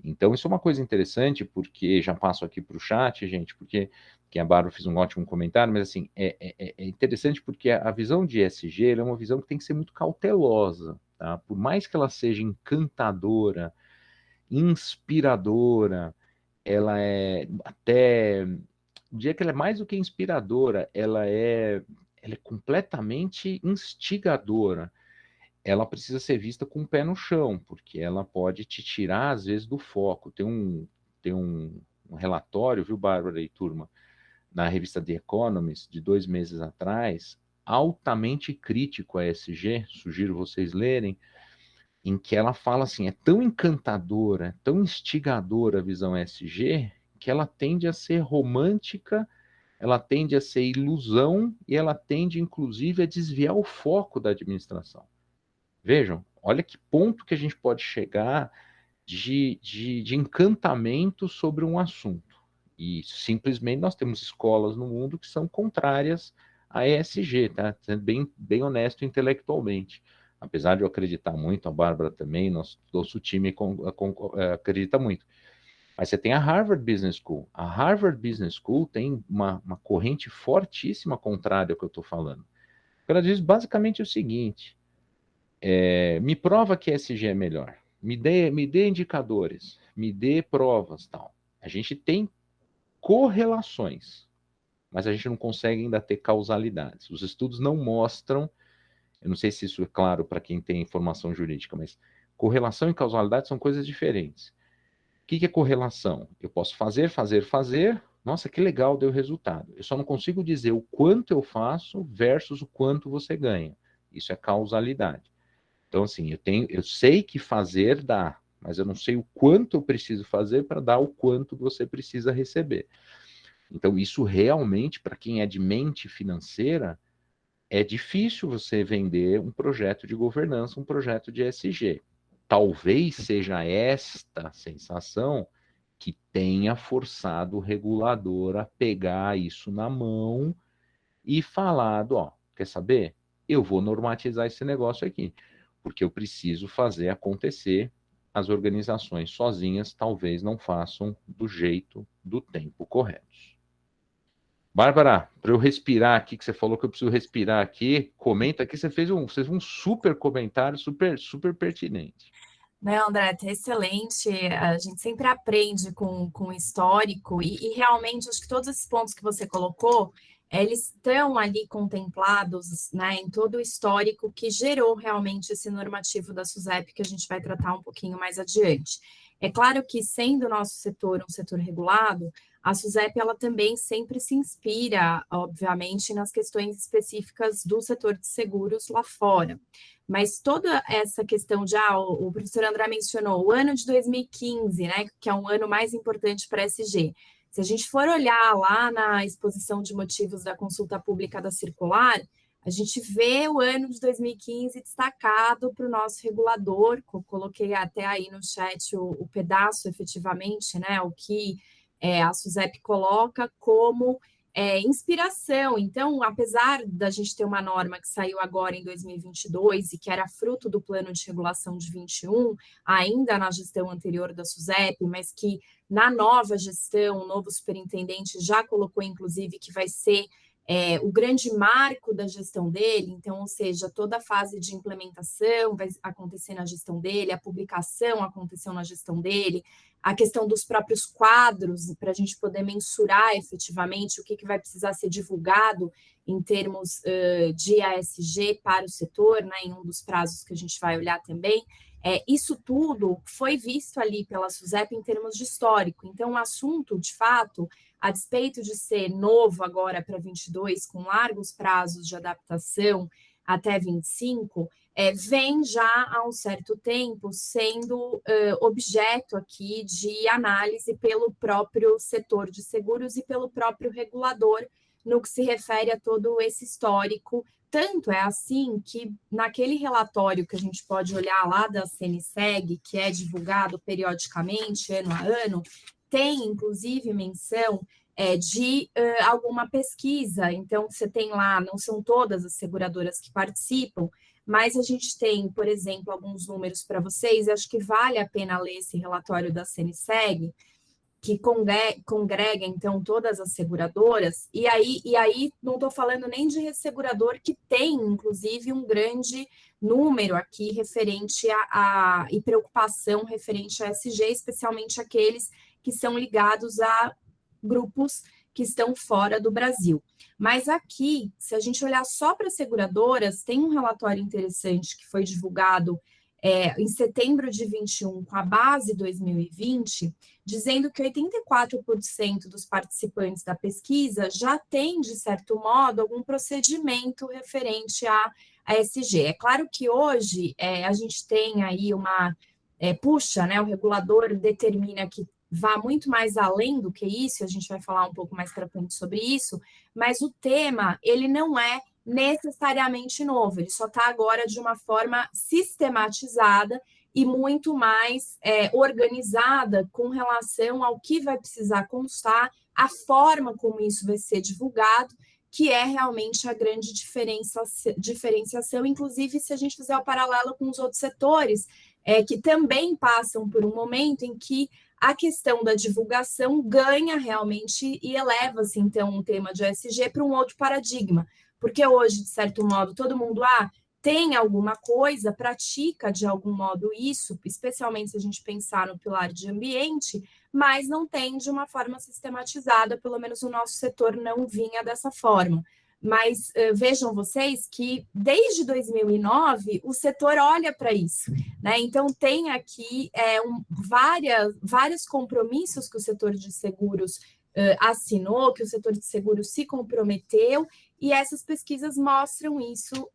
Então, isso é uma coisa interessante, porque já passo aqui para o chat, gente, porque que a Bárbara fez um ótimo comentário, mas assim, é interessante porque a visão de ESG é uma visão que tem que ser muito cautelosa, tá? Por mais que ela seja encantadora, inspiradora, ela é até diria que ela é mais do que inspiradora, ela é completamente instigadora. Ela precisa ser vista com o pé no chão, porque ela pode te tirar, às vezes, do foco. Tem um relatório, viu, Bárbara e turma, na revista The Economist, de 2 meses atrás, altamente crítico a ESG, sugiro vocês lerem, em que ela fala assim, é tão encantadora, tão instigadora a visão ESG, que ela tende a ser romântica, ela tende a ser ilusão e ela tende, inclusive, a desviar o foco da administração. Vejam, olha que ponto que a gente pode chegar de encantamento sobre um assunto. E simplesmente nós temos escolas no mundo que são contrárias a ESG, tá? Sendo bem honesto intelectualmente. Apesar de eu acreditar muito, a Bárbara também, nosso time acredita muito. Mas você tem a Harvard Business School. A Harvard Business School tem uma corrente fortíssima contrária ao que eu estou falando. Ela diz basicamente o seguinte: me prova que ESG é melhor, me dê indicadores, me dê provas, tal. A gente tem correlações, mas a gente não consegue ainda ter causalidades. Os estudos não mostram, eu não sei se isso é claro para quem tem informação jurídica, mas correlação e causalidade são coisas diferentes. O que é correlação? Eu posso fazer, Nossa, que legal, deu resultado. Eu só não consigo dizer o quanto eu faço versus o quanto você ganha. Isso é causalidade. Então, assim, eu sei que fazer dá, mas eu não sei o quanto eu preciso fazer para dar o quanto você precisa receber. Então, isso realmente, para quem é de mente financeira, é difícil você vender um projeto de governança, um projeto de ESG. Talvez seja esta sensação que tenha forçado o regulador a pegar isso na mão e falado, ó, quer saber? Eu vou normatizar esse negócio aqui, porque eu preciso fazer acontecer. As organizações sozinhas talvez não façam do jeito, do tempo correto. Bárbara, para eu respirar aqui, que você falou que eu preciso respirar aqui, comenta aqui, você fez um super comentário, super pertinente. Não, André, tá excelente. A gente sempre aprende com o histórico e realmente acho que todos esses pontos que você colocou, eles estão ali contemplados, né, em todo o histórico que gerou realmente esse normativo da SUSEP, que a gente vai tratar um pouquinho mais adiante. É claro que, sendo o nosso setor um setor regulado, a SUSEP ela também sempre se inspira, obviamente, nas questões específicas do setor de seguros lá fora. Mas toda essa questão de, o professor André mencionou o ano de 2015, né, que é um ano mais importante para a SG. Se a gente for olhar lá na exposição de motivos da consulta pública da circular, a gente vê o ano de 2015 destacado para o nosso regulador, coloquei até aí no chat o pedaço, efetivamente, né, o que a SUSEP coloca como inspiração. Então, apesar da gente ter uma norma que saiu agora em 2022 e que era fruto do plano de regulação de 21, ainda na gestão anterior da SUSEP, mas que na nova gestão, o novo superintendente já colocou, inclusive, que vai ser o grande marco da gestão dele, então, ou seja, toda a fase de implementação vai acontecer na gestão dele, a publicação aconteceu na gestão dele, a questão dos próprios quadros, para a gente poder mensurar efetivamente o que vai precisar ser divulgado em termos de ASG para o setor, né, em um dos prazos que a gente vai olhar também. Isso tudo foi visto ali pela SUSEP em termos de histórico. Então, o assunto, de fato, a despeito de ser novo agora para 22, com largos prazos de adaptação até 25, vem já há um certo tempo sendo objeto aqui de análise pelo próprio setor de seguros e pelo próprio regulador no que se refere a todo esse histórico. Tanto é assim que naquele relatório que a gente pode olhar lá da CNSEG, que é divulgado periodicamente, ano a ano, tem inclusive menção de alguma pesquisa. Então, você tem lá, não são todas as seguradoras que participam, mas a gente tem, por exemplo, alguns números para vocês, acho que vale a pena ler esse relatório da CNSEG, que congrega, então, todas as seguradoras, e aí não estou falando nem de ressegurador, que tem, inclusive, um grande número aqui referente e preocupação referente a SG, especialmente aqueles que são ligados a grupos que estão fora do Brasil. Mas aqui, se a gente olhar só para seguradoras, tem um relatório interessante que foi divulgado em setembro de 21, com a base 2020, dizendo que 84% dos participantes da pesquisa já tem, de certo modo, algum procedimento referente à ESG. É claro que hoje a gente tem aí né, o regulador determina que vá muito mais além do que isso, a gente vai falar um pouco mais para frente sobre isso, mas o tema, ele não é necessariamente novo, ele só está agora de uma forma sistematizada e muito mais organizada com relação ao que vai precisar constar, a forma como isso vai ser divulgado, que é realmente a grande diferenciação, inclusive se a gente fizer o paralelo com os outros setores, que também passam por um momento em que a questão da divulgação ganha realmente e eleva-se, então, um tema de ESG para um outro paradigma. Porque hoje, de certo modo, todo mundo tem alguma coisa, pratica de algum modo isso, especialmente se a gente pensar no pilar de ambiente, mas não tem de uma forma sistematizada, pelo menos o nosso setor não vinha dessa forma. Mas vejam vocês que desde 2009 o setor olha para isso, né? Então tem aqui vários compromissos que o setor de seguros assinou, que o setor de seguros se comprometeu, e essas pesquisas mostram isso,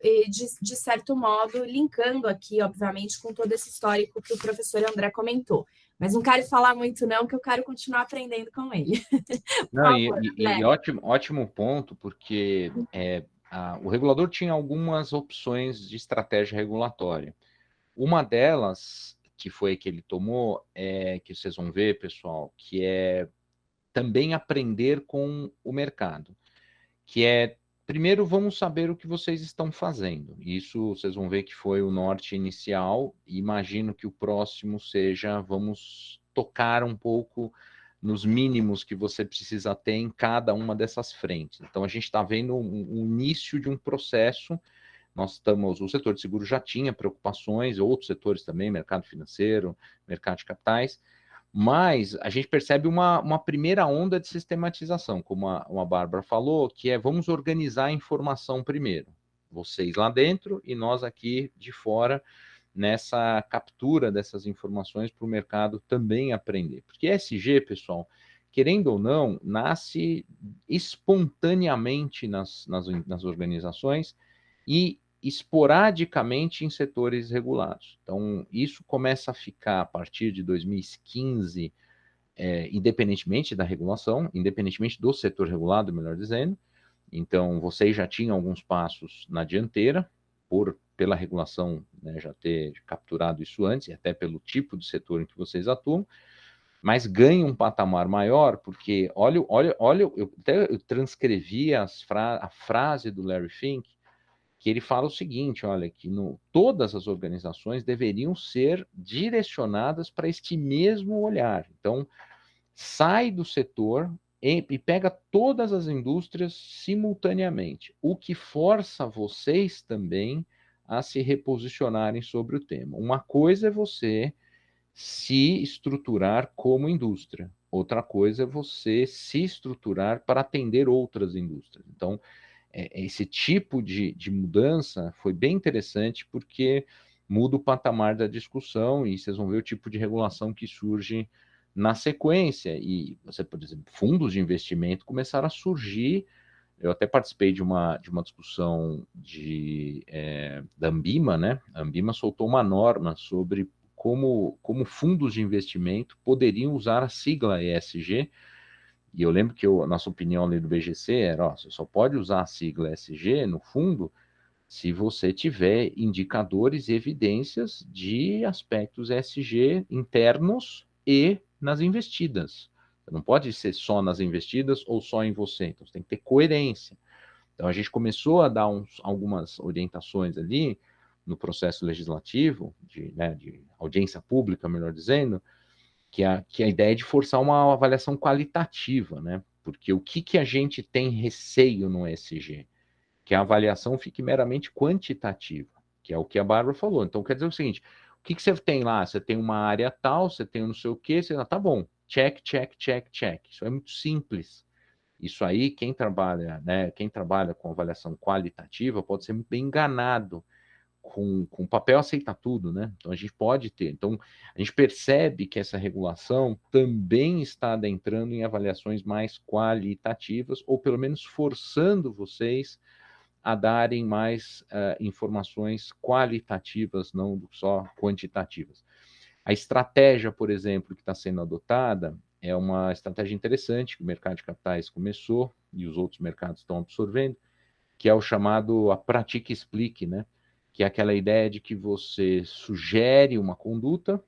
de certo modo, linkando aqui, obviamente, com todo esse histórico que o professor André comentou. Mas não quero falar muito, não, que eu quero continuar aprendendo com ele. Por Não, favor, André. ótimo ponto, porque o regulador tinha algumas opções de estratégia regulatória. Uma delas, que foi a que ele tomou, que vocês vão ver, pessoal, que é também aprender com o mercado, que é, primeiro, vamos saber o que vocês estão fazendo. Isso vocês vão ver que foi o norte inicial, e imagino que o próximo seja, vamos tocar um pouco nos mínimos que você precisa ter em cada uma dessas frentes. Então, a gente está vendo um início de um processo. O setor de seguro já tinha preocupações, outros setores também, mercado financeiro, mercado de capitais, mas a gente percebe uma primeira onda de sistematização, como a Bárbara falou, que é vamos organizar a informação primeiro. Vocês lá dentro e nós aqui de fora, nessa captura dessas informações para o mercado também aprender. Porque ESG, pessoal, querendo ou não, nasce espontaneamente nas organizações e esporadicamente em setores regulados. Então, isso começa a ficar a partir de 2015, independentemente da regulação, independentemente do setor regulado, melhor dizendo. Então, vocês já tinham alguns passos na dianteira, pela regulação, né, já ter capturado isso antes, e até pelo tipo de setor em que vocês atuam, mas ganha um patamar maior, porque eu transcrevi a frase do Larry Fink, que ele fala o seguinte, olha, que todas as organizações deveriam ser direcionadas para este mesmo olhar. Então, sai do setor e pega todas as indústrias simultaneamente, o que força vocês também a se reposicionarem sobre o tema. Uma coisa é você se estruturar como indústria, outra coisa é você se estruturar para atender outras indústrias. Então, esse tipo de mudança foi bem interessante porque muda o patamar da discussão e vocês vão ver o tipo de regulação que surge na sequência. E você, por exemplo, fundos de investimento começaram a surgir. Eu até participei de uma discussão da Ambima, né? A Ambima soltou uma norma sobre como fundos de investimento poderiam usar a sigla ESG. E eu lembro que a nossa opinião ali do BGC era, você só pode usar a sigla ESG no fundo se você tiver indicadores e evidências de aspectos ESG internos e nas investidas. Você não pode ser só nas investidas ou só em você, então você tem que ter coerência. Então a gente começou a dar algumas orientações ali no processo legislativo, de audiência pública, melhor dizendo, que a ideia é de forçar uma avaliação qualitativa, né? Porque o que a gente tem receio no ESG? Que a avaliação fique meramente quantitativa, que é o que a Bárbara falou. Então, quer dizer o seguinte, o que você tem lá? Você tem uma área tal, você tem um não sei o quê, tá bom, check, check, check, check. Isso é muito simples. Isso aí, quem trabalha, né, quem trabalha com avaliação qualitativa pode ser muito bem enganado com papel aceita tudo, né? Então a gente pode ter. Então a gente percebe que essa regulação também está adentrando em avaliações mais qualitativas, ou pelo menos forçando vocês a darem mais informações qualitativas, não só quantitativas. A estratégia, por exemplo, que está sendo adotada é uma estratégia interessante que o mercado de capitais começou e os outros mercados estão absorvendo, que é o chamado a pratique explique, né? Que é aquela ideia de que você sugere uma conduta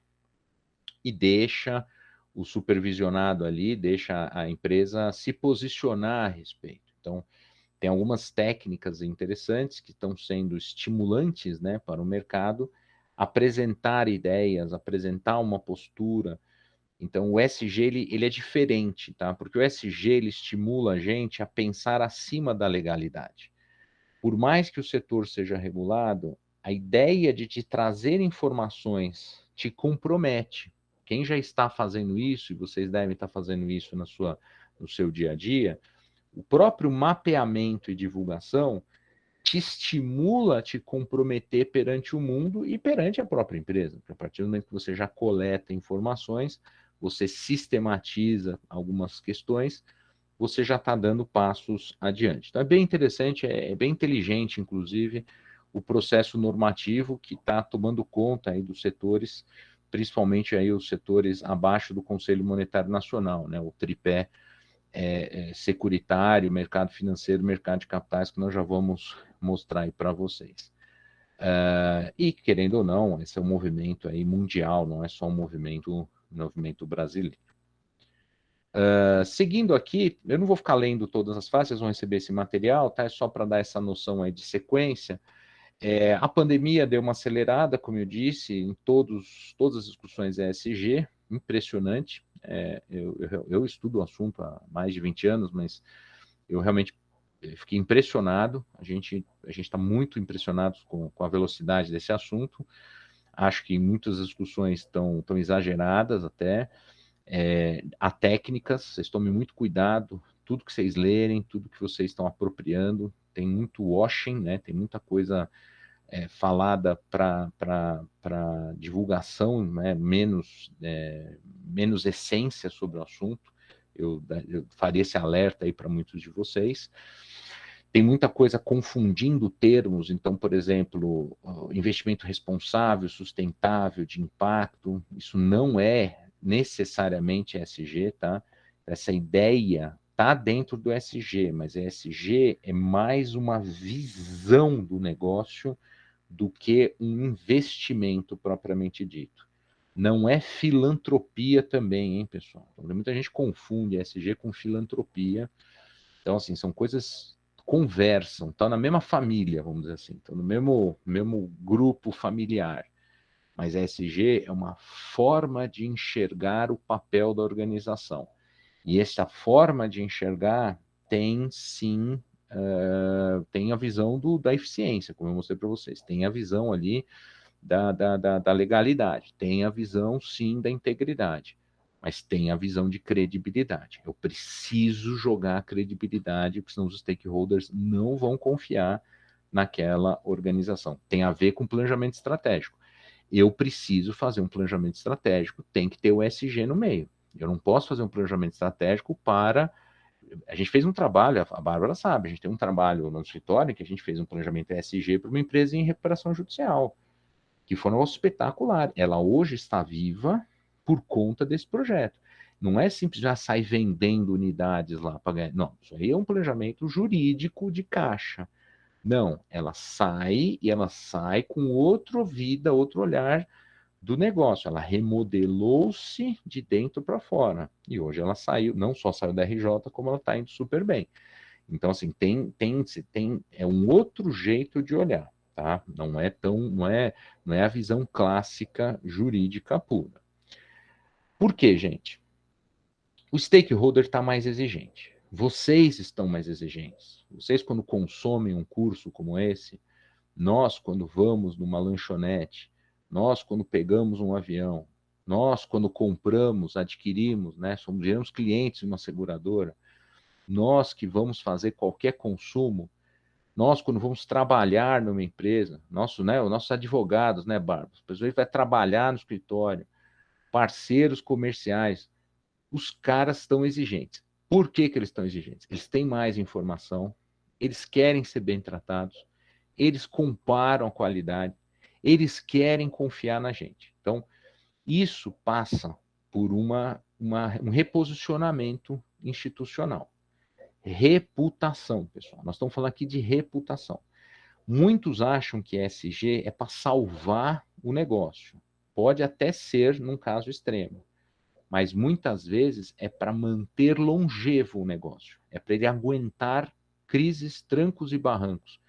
e deixa o supervisionado ali, deixa a empresa se posicionar a respeito. Então, tem algumas técnicas interessantes que estão sendo estimulantes, né, para o mercado apresentar ideias, apresentar uma postura. Então, o SG ele é diferente, tá? Porque o SG ele estimula a gente a pensar acima da legalidade. Por mais que o setor seja regulado, a ideia de te trazer informações te compromete. Quem já está fazendo isso, e vocês devem estar fazendo isso no seu dia a dia, o próprio mapeamento e divulgação te estimula a te comprometer perante o mundo e perante a própria empresa. Porque a partir do momento que você já coleta informações, você sistematiza algumas questões, você já está dando passos adiante. Então, é bem interessante, é bem inteligente, inclusive, o processo normativo que está tomando conta aí dos setores, principalmente aí os setores abaixo do Conselho Monetário Nacional, né, o tripé securitário, mercado financeiro, mercado de capitais, que nós já vamos mostrar aí para vocês. E, querendo ou não, esse é um movimento aí mundial, não é só um movimento brasileiro. Seguindo aqui, eu não vou ficar lendo todas as fases, vocês vão receber esse material, tá? É só para dar essa noção aí de sequência. A pandemia deu uma acelerada, como eu disse, em todas as discussões ESG, impressionante. Eu estudo o assunto há mais de 20 anos, mas eu realmente fiquei impressionado. A gente está muito impressionado com a velocidade desse assunto. Acho que muitas discussões estão exageradas até. Há técnicas, vocês tomem muito cuidado, tudo que vocês lerem, tudo que vocês estão apropriando, tem muito washing, né? Tem muita coisa falada para divulgação, né? menos essência sobre o assunto. Eu faria esse alerta aí para muitos de vocês. Tem muita coisa confundindo termos, então, por exemplo, investimento responsável, sustentável, de impacto, isso não é necessariamente ESG, tá? Essa ideia está dentro do ESG, mas ESG é mais uma visão do negócio do que um investimento propriamente dito. Não é filantropia também, hein, pessoal? Então, muita gente confunde ESG com filantropia. Então, assim, são coisas que conversam, estão na mesma família, vamos dizer assim, estão no mesmo grupo familiar. Mas ESG é uma forma de enxergar o papel da organização. E essa forma de enxergar tem, sim, tem a visão da eficiência, como eu mostrei para vocês. Tem a visão ali da legalidade. Tem a visão, sim, da integridade. Mas tem a visão de credibilidade. Eu preciso jogar a credibilidade, porque senão os stakeholders não vão confiar naquela organização. Tem a ver com planejamento estratégico. Eu preciso fazer um planejamento estratégico, tem que ter o ESG no meio. Eu não posso fazer um planejamento estratégico para... A gente fez um trabalho, a Bárbara sabe, a gente tem um trabalho no escritório que a gente fez um planejamento ESG para uma empresa em recuperação judicial, que foi um negócio espetacular. Ela hoje está viva por conta desse projeto. Não é simples já sair vendendo unidades lá para ganhar. Não, isso aí é um planejamento jurídico de caixa. Não, ela sai com outra vida, outro olhar do negócio. Ela remodelou-se de dentro para fora. E hoje ela saiu, não só saiu da RJ, como ela está indo super bem. Então, assim, é um outro jeito de olhar, tá? Não é a visão clássica jurídica pura. Por quê, gente? O stakeholder está mais exigente. Vocês estão mais exigentes. Vocês, quando consomem um curso como esse, nós, quando vamos numa lanchonete, nós, quando pegamos um avião, nós, quando compramos, adquirimos, né, viramos clientes de uma seguradora, nós que vamos fazer qualquer consumo, nós, quando vamos trabalhar numa empresa, os nossos advogados, né, Bárbara? As pessoas que vai trabalhar no escritório, parceiros comerciais, os caras estão exigentes. Por que eles estão exigentes? Eles têm mais informação, eles querem ser bem tratados, eles comparam a qualidade, eles querem confiar na gente. Então, isso passa por um reposicionamento institucional. Reputação, pessoal. Nós estamos falando aqui de reputação. Muitos acham que ESG é para salvar o negócio. Pode até ser num caso extremo, mas muitas vezes é para manter longevo o negócio. É para ele aguentar crises, trancos e barrancos.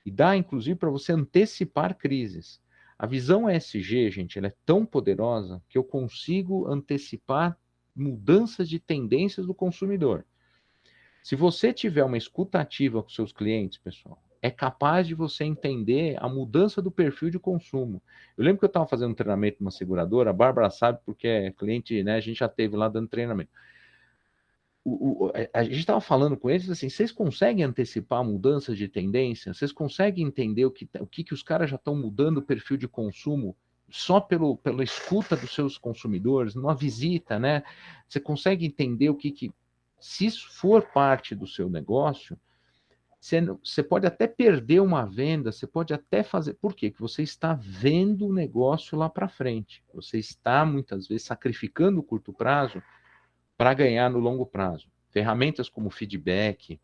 E dá, inclusive, para você antecipar crises. A visão ESG, gente, ela é tão poderosa que eu consigo antecipar mudanças de tendências do consumidor. Se você tiver uma escuta ativa com seus clientes, pessoal, é capaz de você entender a mudança do perfil de consumo. Eu lembro que eu estava fazendo um treinamento numa seguradora, a Bárbara sabe porque é cliente, né? A gente já teve lá dando treinamento. A gente estava falando com eles assim, vocês conseguem antecipar mudanças de tendência? Vocês conseguem entender o que os caras já estão mudando o perfil de consumo só pela escuta dos seus consumidores, numa visita, né? Você consegue entender o que Se isso for parte do seu negócio, você pode até perder uma venda, você pode até fazer... Por quê? Porque você está vendo o negócio lá para frente. Você está, muitas vezes, sacrificando o curto prazo para ganhar no longo prazo. Ferramentas como feedback,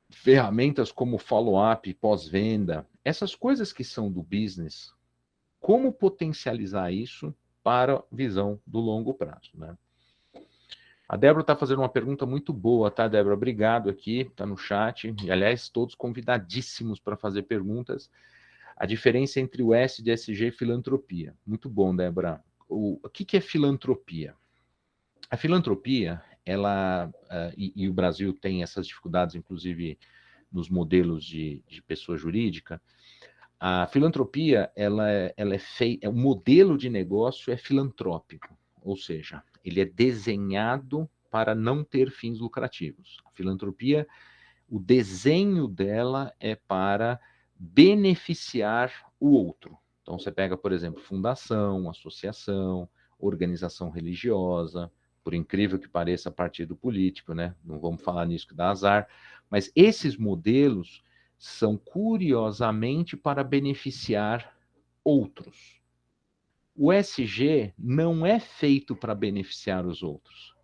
ferramentas como follow-up, pós-venda, essas coisas que são do business, como potencializar isso para a visão do longo prazo, né? A Débora está fazendo uma pergunta muito boa, tá, Débora? Obrigado aqui, está no chat. E, aliás, todos convidadíssimos para fazer perguntas. A diferença entre o S de SG e filantropia. Muito bom, Débora. O que é filantropia? A filantropia, ela, e o Brasil tem essas dificuldades, inclusive nos modelos de pessoa jurídica. A filantropia, ela é feita, o modelo de negócio é filantrópico, ou seja, ele é desenhado para não ter fins lucrativos. A filantropia, o desenho dela é para beneficiar o outro. Então, você pega, por exemplo, fundação, associação, organização religiosa, por incrível que pareça, partido político, né? Não vamos falar nisso que dá azar, mas esses modelos são curiosamente para beneficiar outros. O SG não é feito para beneficiar os outros.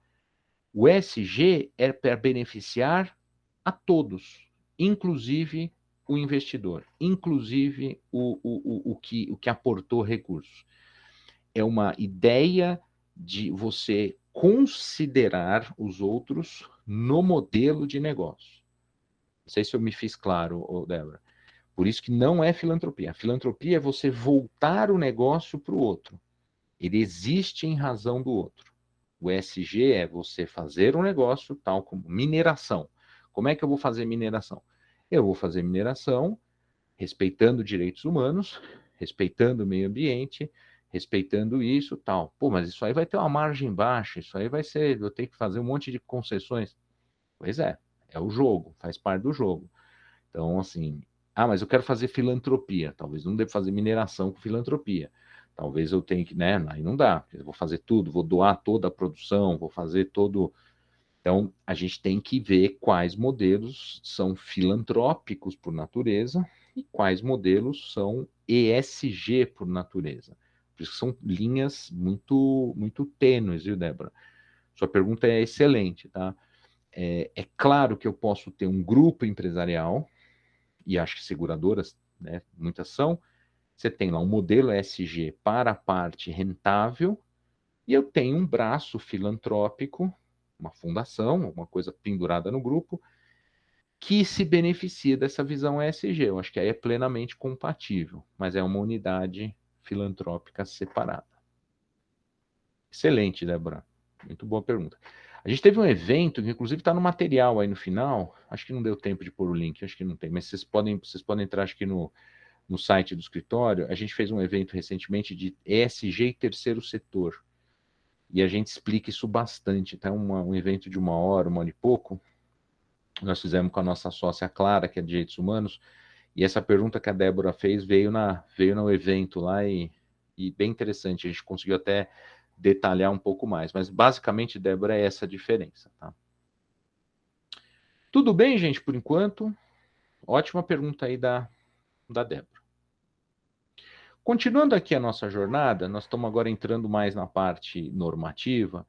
O SG é para beneficiar a todos, inclusive o investidor, inclusive o que aportou recursos. É uma ideia de você considerar os outros no modelo de negócio. Não sei se eu me fiz claro, Débora. Por isso que não é filantropia. A filantropia é você voltar o negócio para o outro. Ele existe em razão do outro. O ESG é você fazer um negócio tal como mineração. Como é que eu vou fazer mineração? Eu vou fazer mineração respeitando direitos humanos, respeitando o meio ambiente, respeitando isso, tal. Pô, mas isso aí vai ter uma margem baixa, isso aí vai ser, eu tenho que fazer um monte de concessões. Pois é o jogo, faz parte do jogo. Então, assim, mas eu quero fazer filantropia. Talvez não deva fazer mineração com filantropia. Talvez eu tenha que, né? Aí não dá. Eu vou fazer tudo, vou doar toda a produção, vou fazer todo. Então, a gente tem que ver quais modelos são filantrópicos por natureza e quais modelos são ESG por natureza. Por isso que são linhas muito, muito tênues, viu, Débora? Sua pergunta é excelente, tá? É claro que eu posso ter um grupo empresarial, e acho que seguradoras, né, muitas são, você tem lá um modelo ESG para a parte rentável, e eu tenho um braço filantrópico, uma fundação, uma coisa pendurada no grupo, que se beneficia dessa visão ESG. Eu acho que aí é plenamente compatível, mas é uma unidade filantrópica separada. Excelente, Débora. Muito boa pergunta. A gente teve um evento, que inclusive está no material aí no final, acho que não deu tempo de pôr o link, acho que não tem, mas vocês podem entrar, acho que no site do escritório. A gente fez um evento recentemente de ESG e terceiro setor, e a gente explica isso bastante, tá? Um evento de 1 hora e pouco, nós fizemos com a nossa sócia Clara, que é de Direitos Humanos, e essa pergunta que a Débora fez veio no evento lá, e bem interessante, a gente conseguiu até detalhar um pouco mais, mas basicamente, Débora, é essa a diferença, tá? Tudo bem, gente, por enquanto? Ótima pergunta aí da Débora. Continuando aqui a nossa jornada, nós estamos agora entrando mais na parte normativa.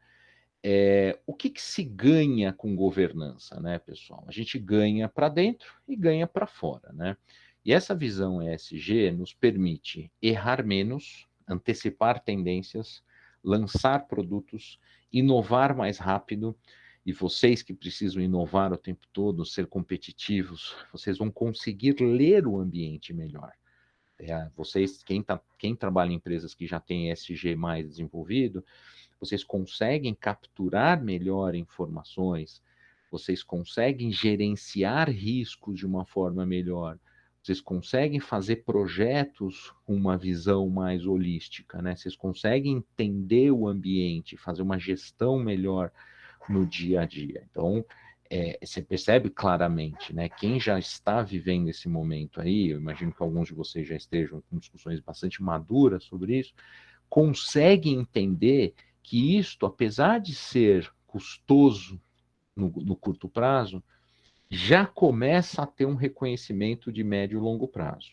O que se ganha com governança, né, pessoal? A gente ganha para dentro e ganha para fora, né? E essa visão ESG nos permite errar menos, antecipar tendências, lançar produtos, inovar mais rápido. E vocês que precisam inovar o tempo todo, ser competitivos, vocês vão conseguir ler o ambiente melhor. Vocês, quem trabalha em empresas que já têm ESG mais desenvolvido, vocês conseguem capturar melhor informações, vocês conseguem gerenciar riscos de uma forma melhor, vocês conseguem fazer projetos com uma visão mais holística, né? Vocês conseguem entender o ambiente, fazer uma gestão melhor no dia a dia. Então, você percebe claramente, né? Quem já está vivendo esse momento aí, eu imagino que alguns de vocês já estejam com discussões bastante maduras sobre isso, consegue entender que isto, apesar de ser custoso no curto prazo, já começa a ter um reconhecimento de médio e longo prazo.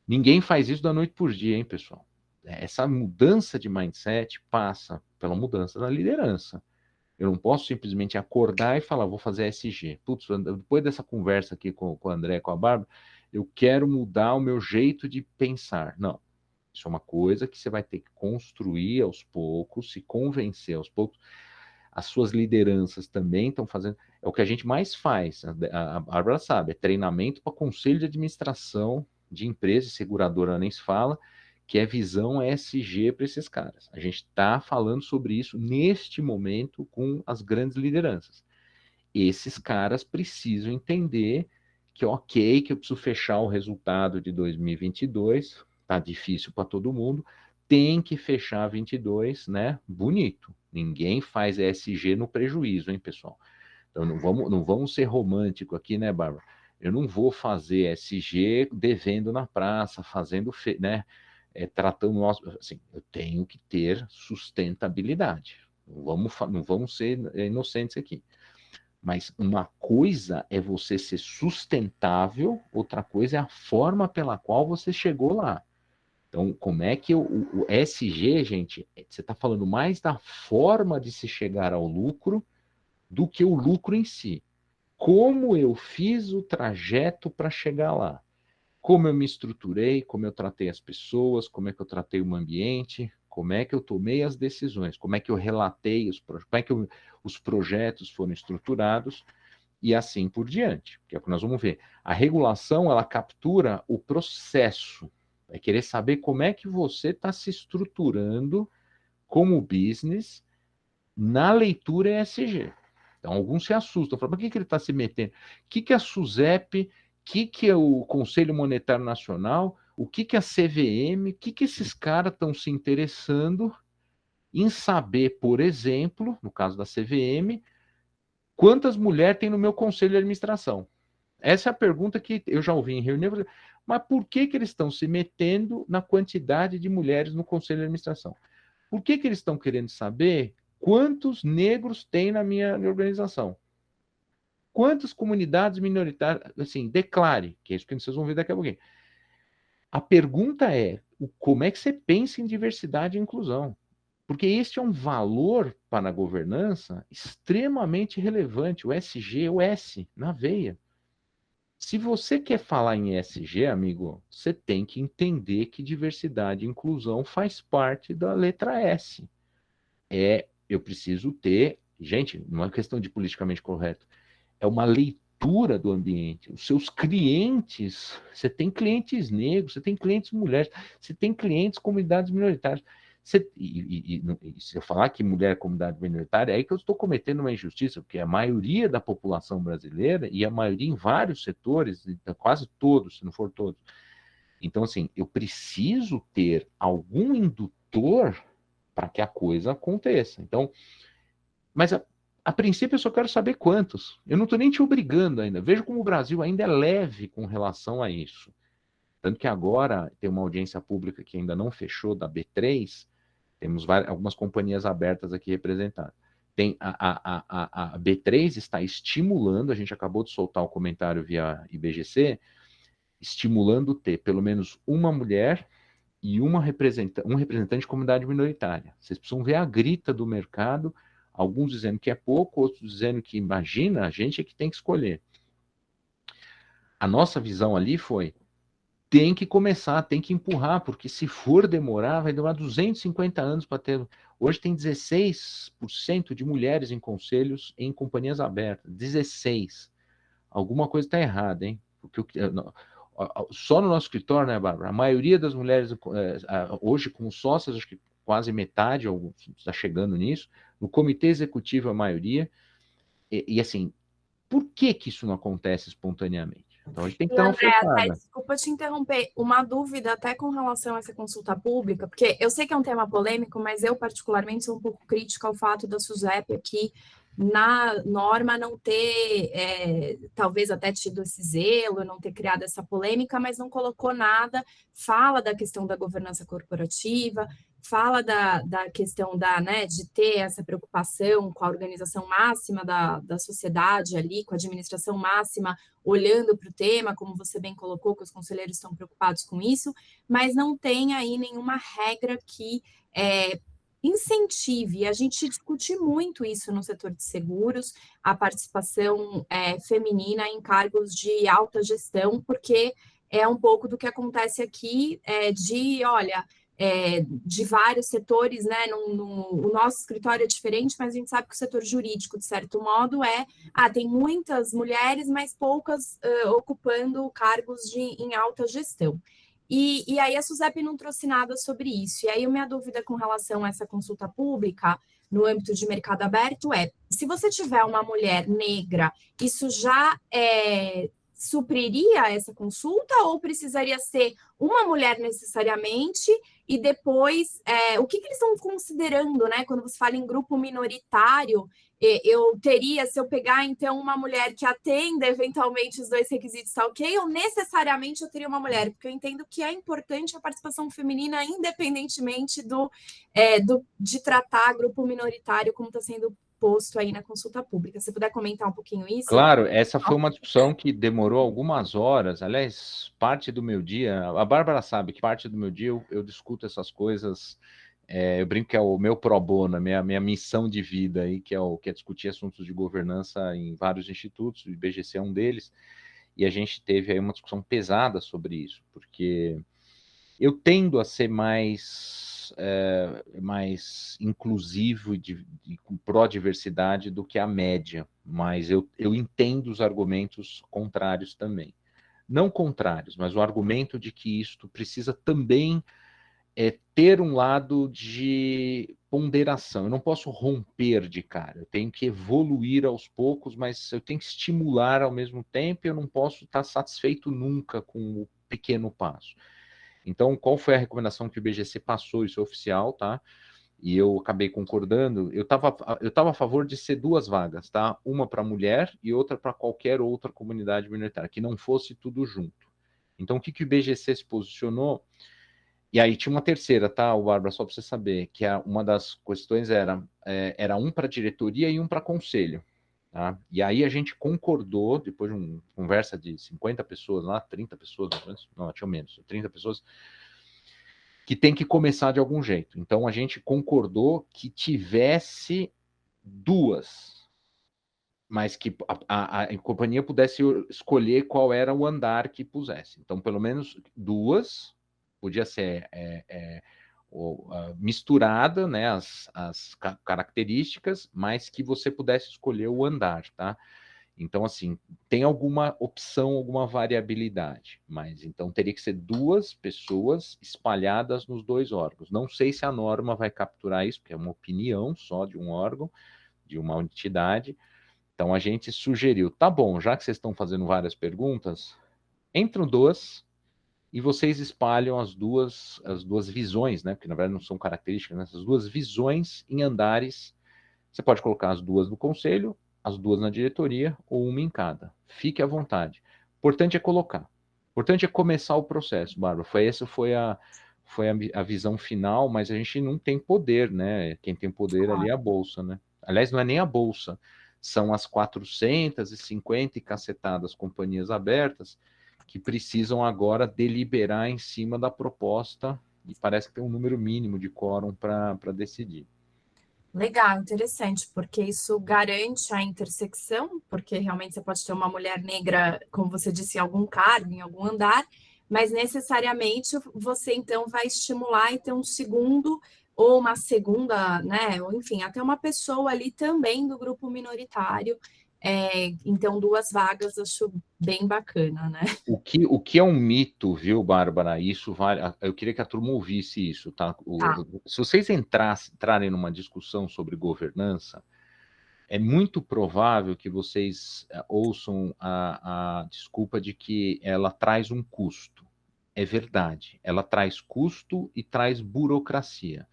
Ninguém faz isso da noite por dia, hein, pessoal? Essa mudança de mindset passa pela mudança da liderança. Eu não posso simplesmente acordar e falar, vou fazer SG. Putz, depois dessa conversa aqui com o André, com a Bárbara, eu quero mudar o meu jeito de pensar. Não. Isso é uma coisa que você vai ter que construir aos poucos, se convencer aos poucos. As suas lideranças também estão fazendo. É o que a gente mais faz. A Bárbara sabe, é treinamento para conselho de administração de empresa, seguradora nem se fala, que é visão ESG para esses caras. A gente está falando sobre isso neste momento com as grandes lideranças. Esses caras precisam entender que, ok, que eu preciso fechar o resultado de 2022, tá difícil para todo mundo, tem que fechar 22, né? Bonito. Ninguém faz ESG no prejuízo, hein, pessoal? Então não vamos ser romântico aqui, né, Bárbara? Eu não vou fazer ESG devendo na praça, fazendo, né? Tratando nós, assim, eu tenho que ter sustentabilidade. Não vamos ser inocentes aqui. Mas uma coisa é você ser sustentável, outra coisa é a forma pela qual você chegou lá. Então, como é que o SG, gente, você está falando mais da forma de se chegar ao lucro do que o lucro em si. Como eu fiz o trajeto para chegar lá? Como eu me estruturei, como eu tratei as pessoas, como é que eu tratei o ambiente, como é que eu tomei as decisões, como é que eu relatei como é que os projetos foram estruturados e assim por diante, que é o que nós vamos ver. A regulação, ela captura o processo, é querer saber como é que você está se estruturando como business na leitura ESG. Então, alguns se assustam, falam, por que ele está se metendo? O que é a SUSEP? O que é o Conselho Monetário Nacional? O que é a CVM? O que esses caras estão se interessando em saber, por exemplo, no caso da CVM, quantas mulheres tem no meu conselho de administração? Essa é a pergunta que eu já ouvi em reunião, mas por que eles estão se metendo na quantidade de mulheres no conselho de administração? Por que eles estão querendo saber quantos negros tem na minha organização? Quantas comunidades minoritárias, assim, declare, que é isso que vocês vão ver daqui a pouquinho. A pergunta é, como é que você pensa em diversidade e inclusão? Porque este é um valor para a governança extremamente relevante, o SG, o S, na veia. Se você quer falar em ESG, amigo, você tem que entender que diversidade e inclusão faz parte da letra S. Eu preciso ter, gente, não é questão de politicamente correto, é uma leitura do ambiente. Os seus clientes, você tem clientes negros, você tem clientes mulheres, você tem clientes comunidades minoritárias. Se eu falar que mulher é comunidade minoritária, é aí que eu estou cometendo uma injustiça, porque a maioria da população brasileira, e a maioria em vários setores, quase todos, se não for todos. Então, assim, eu preciso ter algum indutor para que a coisa aconteça. Então, mas a princípio eu só quero saber quantos. Eu não estou nem te obrigando ainda. Veja como o Brasil ainda é leve com relação a isso. Tanto que agora tem uma audiência pública que ainda não fechou, da B3, temos algumas companhias abertas aqui representadas. Tem a B3 está estimulando, a gente acabou de soltar o comentário via IBGC, estimulando ter pelo menos uma mulher e um representante de comunidade minoritária. Vocês precisam ver a grita do mercado, alguns dizendo que é pouco, outros dizendo que imagina, a gente é que tem que escolher. A nossa visão ali foi, tem que começar, tem que empurrar, porque se for demorar, vai demorar 250 anos para ter. Hoje tem 16% de mulheres em conselhos em companhias abertas. 16%. Alguma coisa está errada, hein? Porque só no nosso escritório, né, Bárbara? A maioria das mulheres, hoje com sócias, acho que quase metade, está chegando nisso. No comitê executivo, a maioria. E assim, por que isso não acontece espontaneamente? Então, a gente tem que dar uma André, focada. desculpa te interromper, uma dúvida até com relação a essa consulta pública, porque eu sei que é um tema polêmico, mas eu particularmente sou um pouco crítica ao fato da SUSEP aqui na norma não ter, talvez até tido esse zelo, não ter criado essa polêmica, mas não colocou nada, fala da questão da governança corporativa, fala da questão né, de ter essa preocupação com a organização máxima da sociedade ali, com a administração máxima, olhando para o tema, como você bem colocou, que os conselheiros estão preocupados com isso, mas não tem aí nenhuma regra que incentive. A gente discute muito isso no setor de seguros, a participação feminina em cargos de alta gestão, porque é um pouco do que acontece aqui, de vários setores, né? O nosso escritório é diferente, mas a gente sabe que o setor jurídico, de certo modo, tem muitas mulheres, mas poucas ocupando cargos em alta gestão. E aí a SUSEP não trouxe nada sobre isso. E aí a minha dúvida com relação a essa consulta pública no âmbito de mercado aberto se você tiver uma mulher negra, isso já supriria essa consulta ou precisaria ser uma mulher necessariamente e depois, o que eles estão considerando, né? Quando você fala em grupo minoritário, eu teria, se eu pegar, então, uma mulher que atenda eventualmente os dois requisitos, tá ok? Ou necessariamente eu teria uma mulher? Porque eu entendo que é importante a participação feminina, independentemente de tratar grupo minoritário, como está sendo posto aí na consulta pública. Se puder comentar um pouquinho isso? Claro, essa foi uma discussão que demorou algumas horas. Aliás, parte do meu dia, a Bárbara sabe que parte do meu dia eu discuto essas coisas. Eu brinco que é o meu pro bono, a minha missão de vida aí, que é discutir assuntos de governança em vários institutos, o IBGC é um deles, e a gente teve aí uma discussão pesada sobre isso, porque eu tendo a ser mais inclusivo e pró-diversidade do que a média, mas eu entendo os argumentos contrários também. Não contrários, mas o argumento de que isto precisa também ter um lado de ponderação. Eu não posso romper de cara, eu tenho que evoluir aos poucos, mas eu tenho que estimular ao mesmo tempo e eu não posso estar satisfeito nunca com o pequeno passo. Então, qual foi a recomendação que o IBGC passou? Isso é oficial, tá? E eu acabei concordando. Eu estava a favor de ser 2 vagas, tá? Uma para mulher e outra para qualquer outra comunidade minoritária, que não fosse tudo junto. Então, o que o IBGC se posicionou? E aí tinha uma terceira, tá, Bárbara, só para você saber, que uma das questões era um para diretoria e um para conselho. Tá? E aí a gente concordou, depois de uma conversa de 50 pessoas lá, 30 pessoas, não, tinha menos, 30 pessoas, que tem que começar de algum jeito. Então a gente concordou que tivesse 2, mas que a companhia pudesse escolher qual era o andar que pusesse. Então, pelo menos 2, podia ser misturada, né, as características, mas que você pudesse escolher o andar, tá? Então, assim, tem alguma opção, alguma variabilidade, mas então teria que ser 2 pessoas espalhadas nos 2 órgãos. Não sei se a norma vai capturar isso, porque é uma opinião só de um órgão, de uma entidade. Então a gente sugeriu, tá bom, já que vocês estão fazendo várias perguntas, entram 2 e vocês espalham as duas visões, né? Porque na verdade não são características, né? Essas 2 visões em andares. Você pode colocar as 2 no conselho, as 2 na diretoria ou uma em cada. Fique à vontade. O importante é colocar. O importante é começar o processo, Bárbara. Essa foi a visão final, mas a gente não tem poder, né? Quem tem poder ali é a Bolsa, né? Aliás, não é nem a Bolsa, são as 450 e cacetadas companhias abertas que precisam agora deliberar em cima da proposta e parece que tem um número mínimo de quórum para decidir. Legal, interessante, porque isso garante a intersecção, porque realmente você pode ter uma mulher negra, como você disse, em algum cargo, em algum andar, mas necessariamente você então vai estimular e ter um segundo ou uma segunda, né? Ou enfim, até uma pessoa ali também do grupo minoritário. Então, 2 vagas, acho bem bacana, né? O que é um mito, viu, Bárbara? Isso vale. Eu queria que a turma ouvisse isso, tá? Tá. Se vocês entrarem numa discussão sobre governança, é muito provável que vocês ouçam a desculpa de que ela traz um custo. É verdade, ela traz custo e traz burocracia.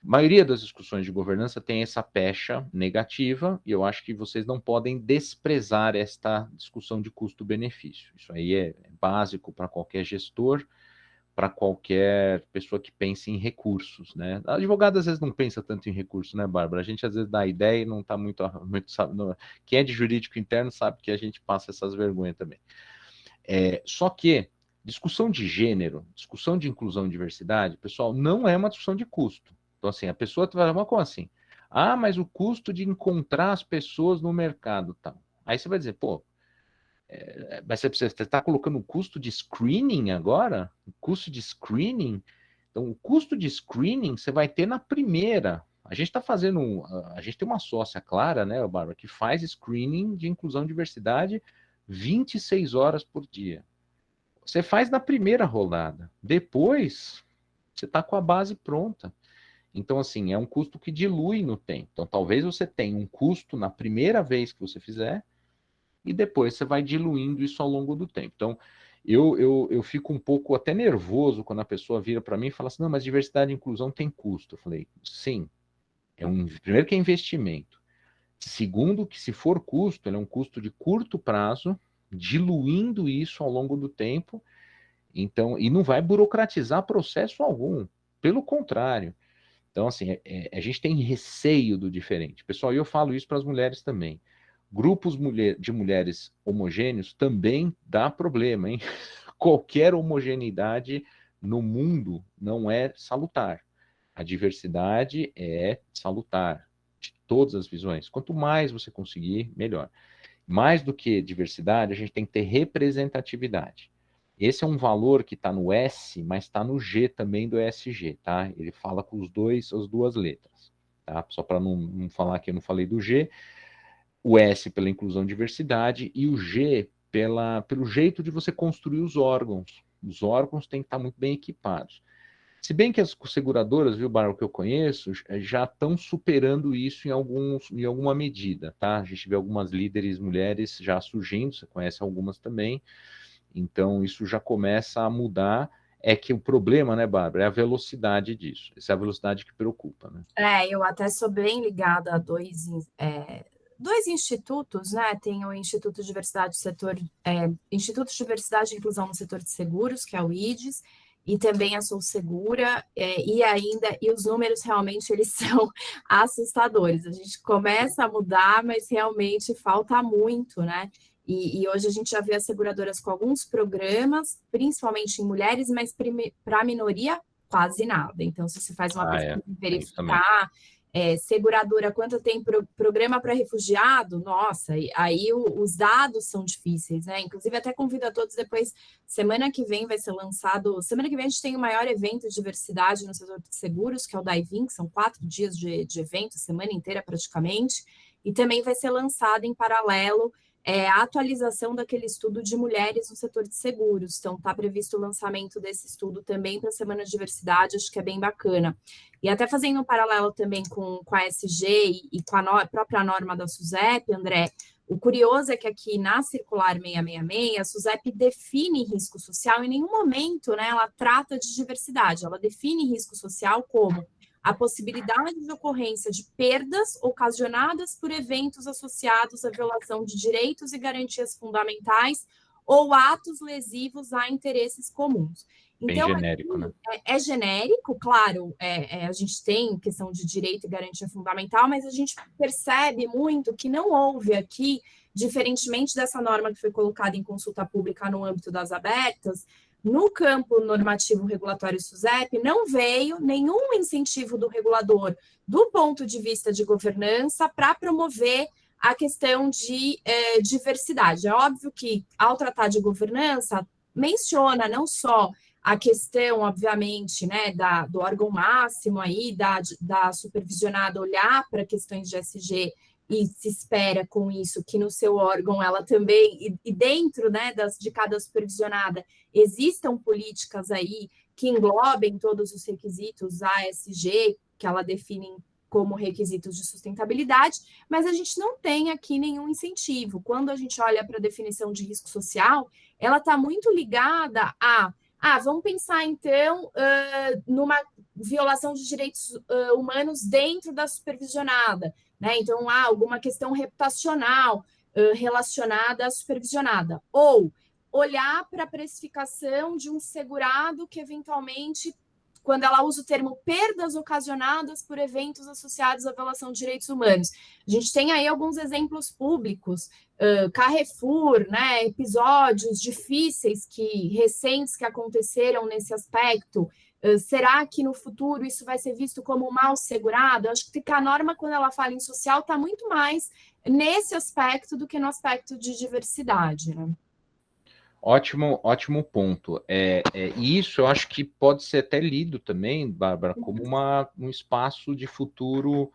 maioria das discussões de governança tem essa pecha negativa, e eu acho que vocês não podem desprezar esta discussão de custo-benefício. Isso aí é básico para qualquer gestor, para qualquer pessoa que pense em recursos, né? A advogada às vezes não pensa tanto em recursos, né, Bárbara? A gente às vezes dá ideia e não está muito sabe, não, quem é de jurídico interno sabe que a gente passa essas vergonhas também. Só que discussão de gênero, discussão de inclusão e diversidade, pessoal, não é uma discussão de custo. Então, assim, a pessoa vai falar, como assim? Ah, mas o custo de encontrar as pessoas no mercado, tá? Aí você vai dizer, pô, mas você está colocando o custo de screening agora? O custo de screening? Então, o custo de screening você vai ter na primeira. A gente está fazendo, a gente tem uma sócia clara, né, Bárbara, que faz screening de inclusão e diversidade 26 horas por dia. Você faz na primeira rodada. Depois, você está com a base pronta. Então, assim, é um custo que dilui no tempo. Então, talvez você tenha um custo na primeira vez que você fizer, e depois você vai diluindo isso ao longo do tempo. Então, eu fico um pouco até nervoso quando a pessoa vira para mim e fala assim, não, mas diversidade e inclusão tem custo. Eu falei, sim, primeiro que é investimento. Segundo, que se for custo, ele é um custo de curto prazo, diluindo isso ao longo do tempo, então, e não vai burocratizar processo algum, pelo contrário. Então, assim, a gente tem receio do diferente. Pessoal, eu falo isso para as mulheres também. Grupos de mulheres homogêneos também dá problema, hein? Qualquer homogeneidade no mundo não é salutar. A diversidade é salutar, de todas as visões. Quanto mais você conseguir, melhor. Mais do que diversidade, a gente tem que ter representatividade. Esse é um valor que está no S, mas está no G também do ESG, tá? Ele fala com as duas letras, tá? Só para não falar que eu não falei do G, o S pela inclusão e diversidade e o G pelo jeito de você construir os órgãos. Os órgãos têm que estar muito bem equipados. Se bem que as seguradoras, viu, Barro, que eu conheço, já estão superando isso em alguma medida, tá? A gente vê algumas líderes mulheres já surgindo, você conhece algumas também, então isso já começa a mudar. É que o problema, né, Bárbara, é a velocidade disso. Essa é a velocidade que preocupa, né? Eu até sou bem ligada a dois institutos, né? Tem o Instituto de Diversidade do Setor, Instituto de Diversidade e Inclusão no Setor de Seguros, que é o IDES, e também a Sou Segura, e os números realmente eles são assustadores. A gente começa a mudar, mas realmente falta muito, né? E hoje a gente já vê as seguradoras com alguns programas, principalmente em mulheres, mas para a minoria, quase nada. Então, se você faz uma pesquisa e Tem isso também. verificar seguradora, quanto tem programa para refugiado, nossa, aí os dados são difíceis, né? Inclusive, até convido a todos depois, semana que vem vai ser lançado, semana que vem a gente tem o maior evento de diversidade no setor de seguros, que é o Daivin, que são 4 dias de evento, semana inteira praticamente, e também vai ser lançado em paralelo a atualização daquele estudo de mulheres no setor de seguros. Então, está previsto o lançamento desse estudo também para a Semana de Diversidade, acho que é bem bacana. E até fazendo um paralelo também com a SG e com a própria norma da SUSEP, André, o curioso é que aqui na Circular 666, a SUSEP define risco social, em nenhum momento, né, ela trata de diversidade, ela define risco social como a possibilidade de ocorrência de perdas ocasionadas por eventos associados à violação de direitos e garantias fundamentais ou atos lesivos a interesses comuns. Bem Então, genérico, né? É genérico, claro, a gente tem questão de direito e garantia fundamental, mas a gente percebe muito que não houve aqui, diferentemente dessa norma que foi colocada em consulta pública no âmbito das abertas, no campo normativo regulatório SUSEP, não veio nenhum incentivo do regulador, do ponto de vista de governança, para promover a questão de diversidade. É óbvio que, ao tratar de governança, menciona não só a questão, obviamente, né, do órgão máximo aí, da supervisionada olhar para questões de SG e se espera com isso que no seu órgão ela também, e dentro, né, de cada supervisionada, existam políticas aí que englobem todos os requisitos ASG, que ela define como requisitos de sustentabilidade, mas a gente não tem aqui nenhum incentivo. Quando a gente olha para a definição de risco social, ela está muito ligada a Vamos pensar então numa violação de direitos humanos dentro da supervisionada, né? Então, alguma questão reputacional relacionada à supervisionada. Ou olhar para a precificação de um segurado que, eventualmente, quando ela usa o termo perdas ocasionadas por eventos associados à violação de direitos humanos. A gente tem aí alguns exemplos públicos, Carrefour, né, episódios difíceis recentes que aconteceram nesse aspecto. Será que no futuro isso vai ser visto como mal segurado? Eu acho que a norma, quando ela fala em social, está muito mais nesse aspecto do que no aspecto de diversidade, né? Ótimo, ótimo ponto. E isso eu acho que pode ser até lido também, Bárbara, como um espaço de futuro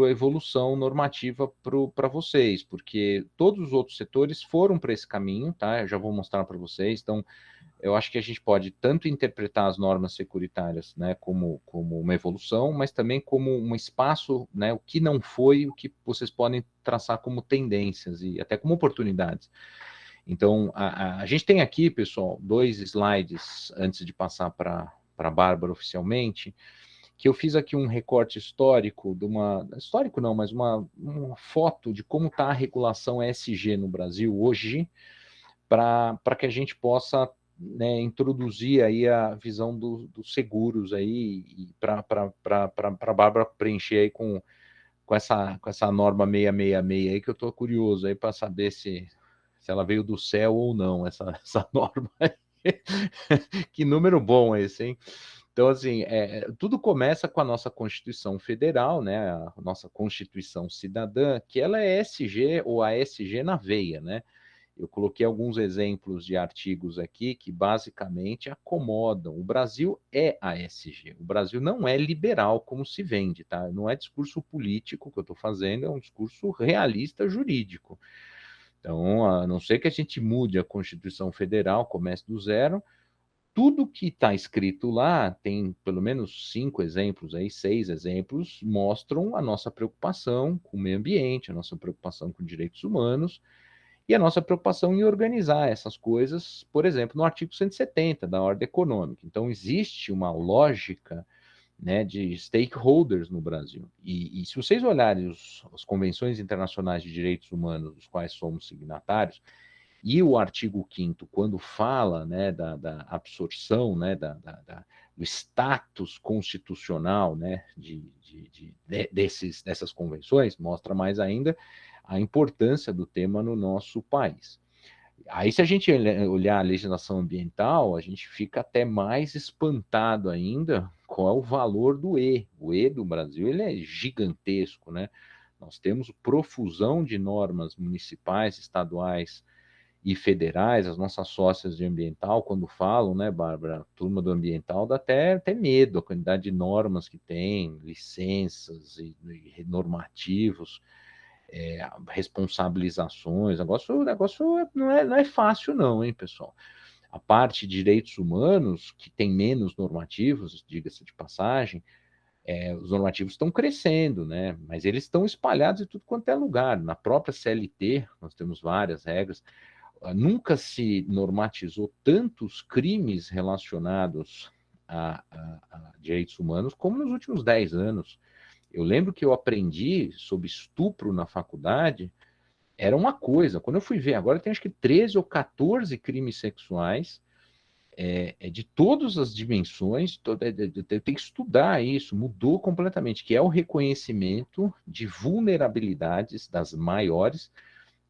evolução normativa para vocês, porque todos os outros setores foram para esse caminho, tá? Eu já vou mostrar para vocês. Então, eu acho que a gente pode tanto interpretar as normas securitárias, né, como uma evolução, mas também como um espaço, né, o que não foi, o que vocês podem traçar como tendências e até como oportunidades. Então, a gente tem aqui, pessoal, 2 slides antes de passar para a Bárbara oficialmente, que eu fiz aqui um recorte histórico histórico não, mas uma foto de como está a regulação ESG no Brasil hoje, para que a gente possa, né, introduzir aí a visão dos seguros aí, e para a Bárbara preencher aí com essa norma 666 aí, que eu estou curioso aí para saber se ela veio do céu ou não, essa norma. Que número bom esse, hein? Então, assim, tudo começa com a nossa Constituição Federal, né? A nossa Constituição Cidadã, que ela é ESG ou ASG na veia, né? Eu coloquei alguns exemplos de artigos aqui que basicamente acomodam. O Brasil é ASG. O Brasil não é liberal como se vende, tá? Não é discurso político que eu estou fazendo, é um discurso realista jurídico. Então, a não ser que a gente mude a Constituição Federal, comece do zero, tudo que está escrito lá, tem pelo menos 5 exemplos aí, 6 exemplos, mostram a nossa preocupação com o meio ambiente, a nossa preocupação com direitos humanos e a nossa preocupação em organizar essas coisas, por exemplo, no artigo 170 da Ordem Econômica. Então, existe uma lógica, né, de stakeholders no Brasil. E se vocês olharem as convenções internacionais de direitos humanos, dos quais somos signatários, e o artigo 5º, quando fala, né, da absorção, né, do status constitucional, né, dessas convenções, mostra mais ainda a importância do tema no nosso país. Aí, se a gente olhar a legislação ambiental, a gente fica até mais espantado ainda qual é o valor do E. O E do Brasil, ele é gigantesco, né? Nós temos profusão de normas municipais, estaduais e federais. As nossas sócias de ambiental, quando falam, né, Bárbara, turma do ambiental, dá até medo a quantidade de normas que tem, licenças e normativos, responsabilizações. O negócio não é fácil, não, hein, pessoal? A parte de direitos humanos, que tem menos normativos, diga-se de passagem, os normativos estão crescendo, né? Mas eles estão espalhados em tudo quanto é lugar. Na própria CLT, nós temos várias regras. Nunca se normatizou tantos crimes relacionados a direitos humanos como nos últimos 10 anos. Eu lembro que eu aprendi sobre estupro na faculdade, era uma coisa. Quando eu fui ver, agora tem acho que 13 ou 14 crimes sexuais, de todas as dimensões, tem que estudar isso, mudou completamente, que é o reconhecimento de vulnerabilidades das maiores.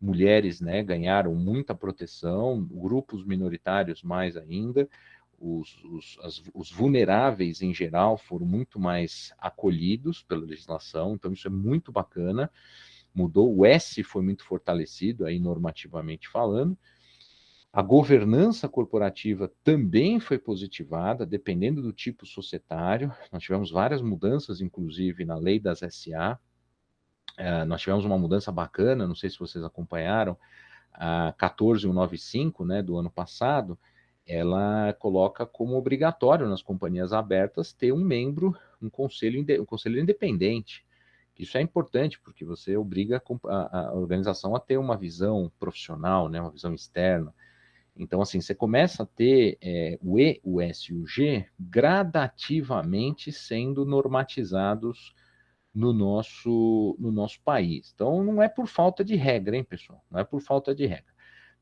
Mulheres, né, ganharam muita proteção, grupos minoritários mais ainda, os vulneráveis em geral foram muito mais acolhidos pela legislação, então isso é muito bacana, mudou, o S foi muito fortalecido aí normativamente falando. A governança corporativa também foi positivada, dependendo do tipo societário. Nós tivemos várias mudanças, inclusive, na lei das SA. Nós tivemos uma mudança bacana, não sei se vocês acompanharam, a 14195, né, do ano passado, ela coloca como obrigatório nas companhias abertas ter um membro, um conselho independente. Isso é importante, porque você obriga a organização a ter uma visão profissional, né, uma visão externa. Então, assim, você começa a ter o E, o S e o G gradativamente sendo normatizados no nosso país. Então, não é por falta de regra, hein, pessoal? Não é por falta de regra.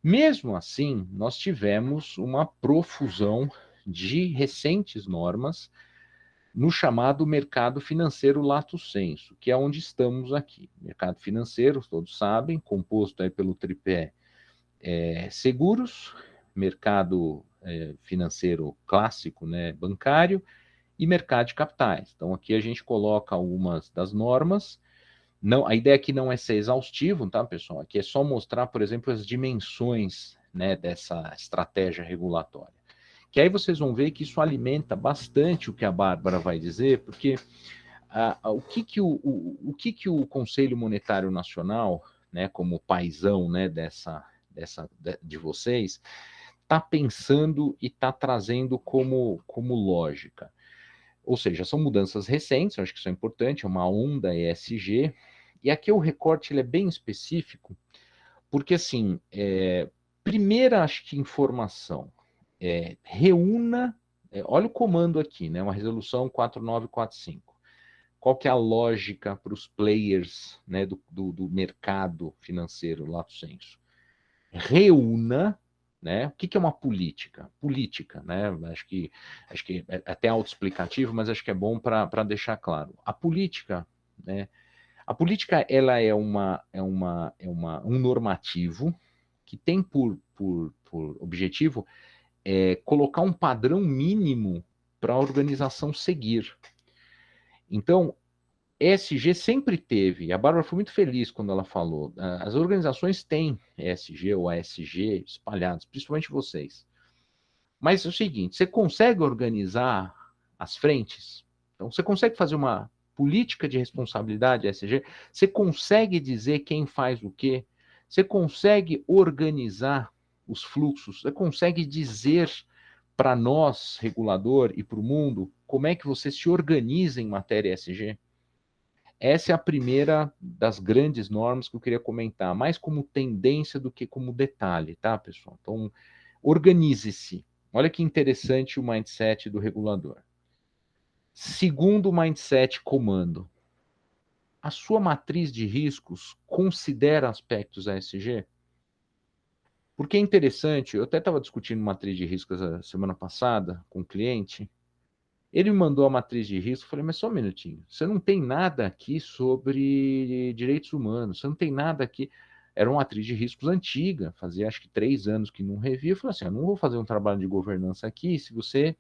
Mesmo assim, nós tivemos uma profusão de recentes normas no chamado mercado financeiro lato sensu, que é onde estamos aqui. Mercado financeiro, todos sabem, composto aí pelo tripé seguros, mercado financeiro clássico, né, bancário, e mercado de capitais. Então, aqui a gente coloca algumas das normas. Não, a ideia aqui não é ser exaustivo, tá, pessoal? Aqui é só mostrar, por exemplo, as dimensões, né, dessa estratégia regulatória. Que aí vocês vão ver que isso alimenta bastante o que a Bárbara vai dizer, porque o que que o Conselho Monetário Nacional, né, como paizão, né, de vocês, está pensando e está trazendo como lógica. Ou seja, são mudanças recentes, eu acho que isso é importante, é uma onda ESG, e aqui o recorte ele é bem específico, porque assim, primeira, acho que informação, reúna, olha o comando aqui, né, uma resolução 4945. Qual que é a lógica para os players, né, do mercado financeiro, lato sensu? Reúna, né? O que é uma política? Política, né? Acho que é até autoexplicativo, mas acho que é bom para deixar claro. A política, né? A política ela um normativo que tem por objetivo colocar um padrão mínimo para a organização seguir. Então, ESG sempre teve, a Bárbara foi muito feliz quando ela falou, as organizações têm ESG ou ASG espalhados, principalmente vocês. Mas é o seguinte, você consegue organizar as frentes? Então, você consegue fazer uma política de responsabilidade ESG? Você consegue dizer quem faz o quê? Você consegue organizar os fluxos? Você consegue dizer para nós, regulador, e para o mundo, como é que você se organiza em matéria ESG? Essa é a primeira das grandes normas que eu queria comentar, mais como tendência do que como detalhe, tá, pessoal? Então, organize-se. Olha que interessante o mindset do regulador. Segundo mindset comando, a sua matriz de riscos considera aspectos ESG? Porque é interessante, eu até estava discutindo matriz de riscos a semana passada com um cliente. Ele me mandou a matriz de risco, eu falei, mas só um minutinho, você não tem nada aqui sobre direitos humanos, você não tem nada aqui. Era uma matriz de riscos antiga, fazia acho que 3 anos que não revia. Eu falei assim, eu não vou fazer um trabalho de governança aqui se você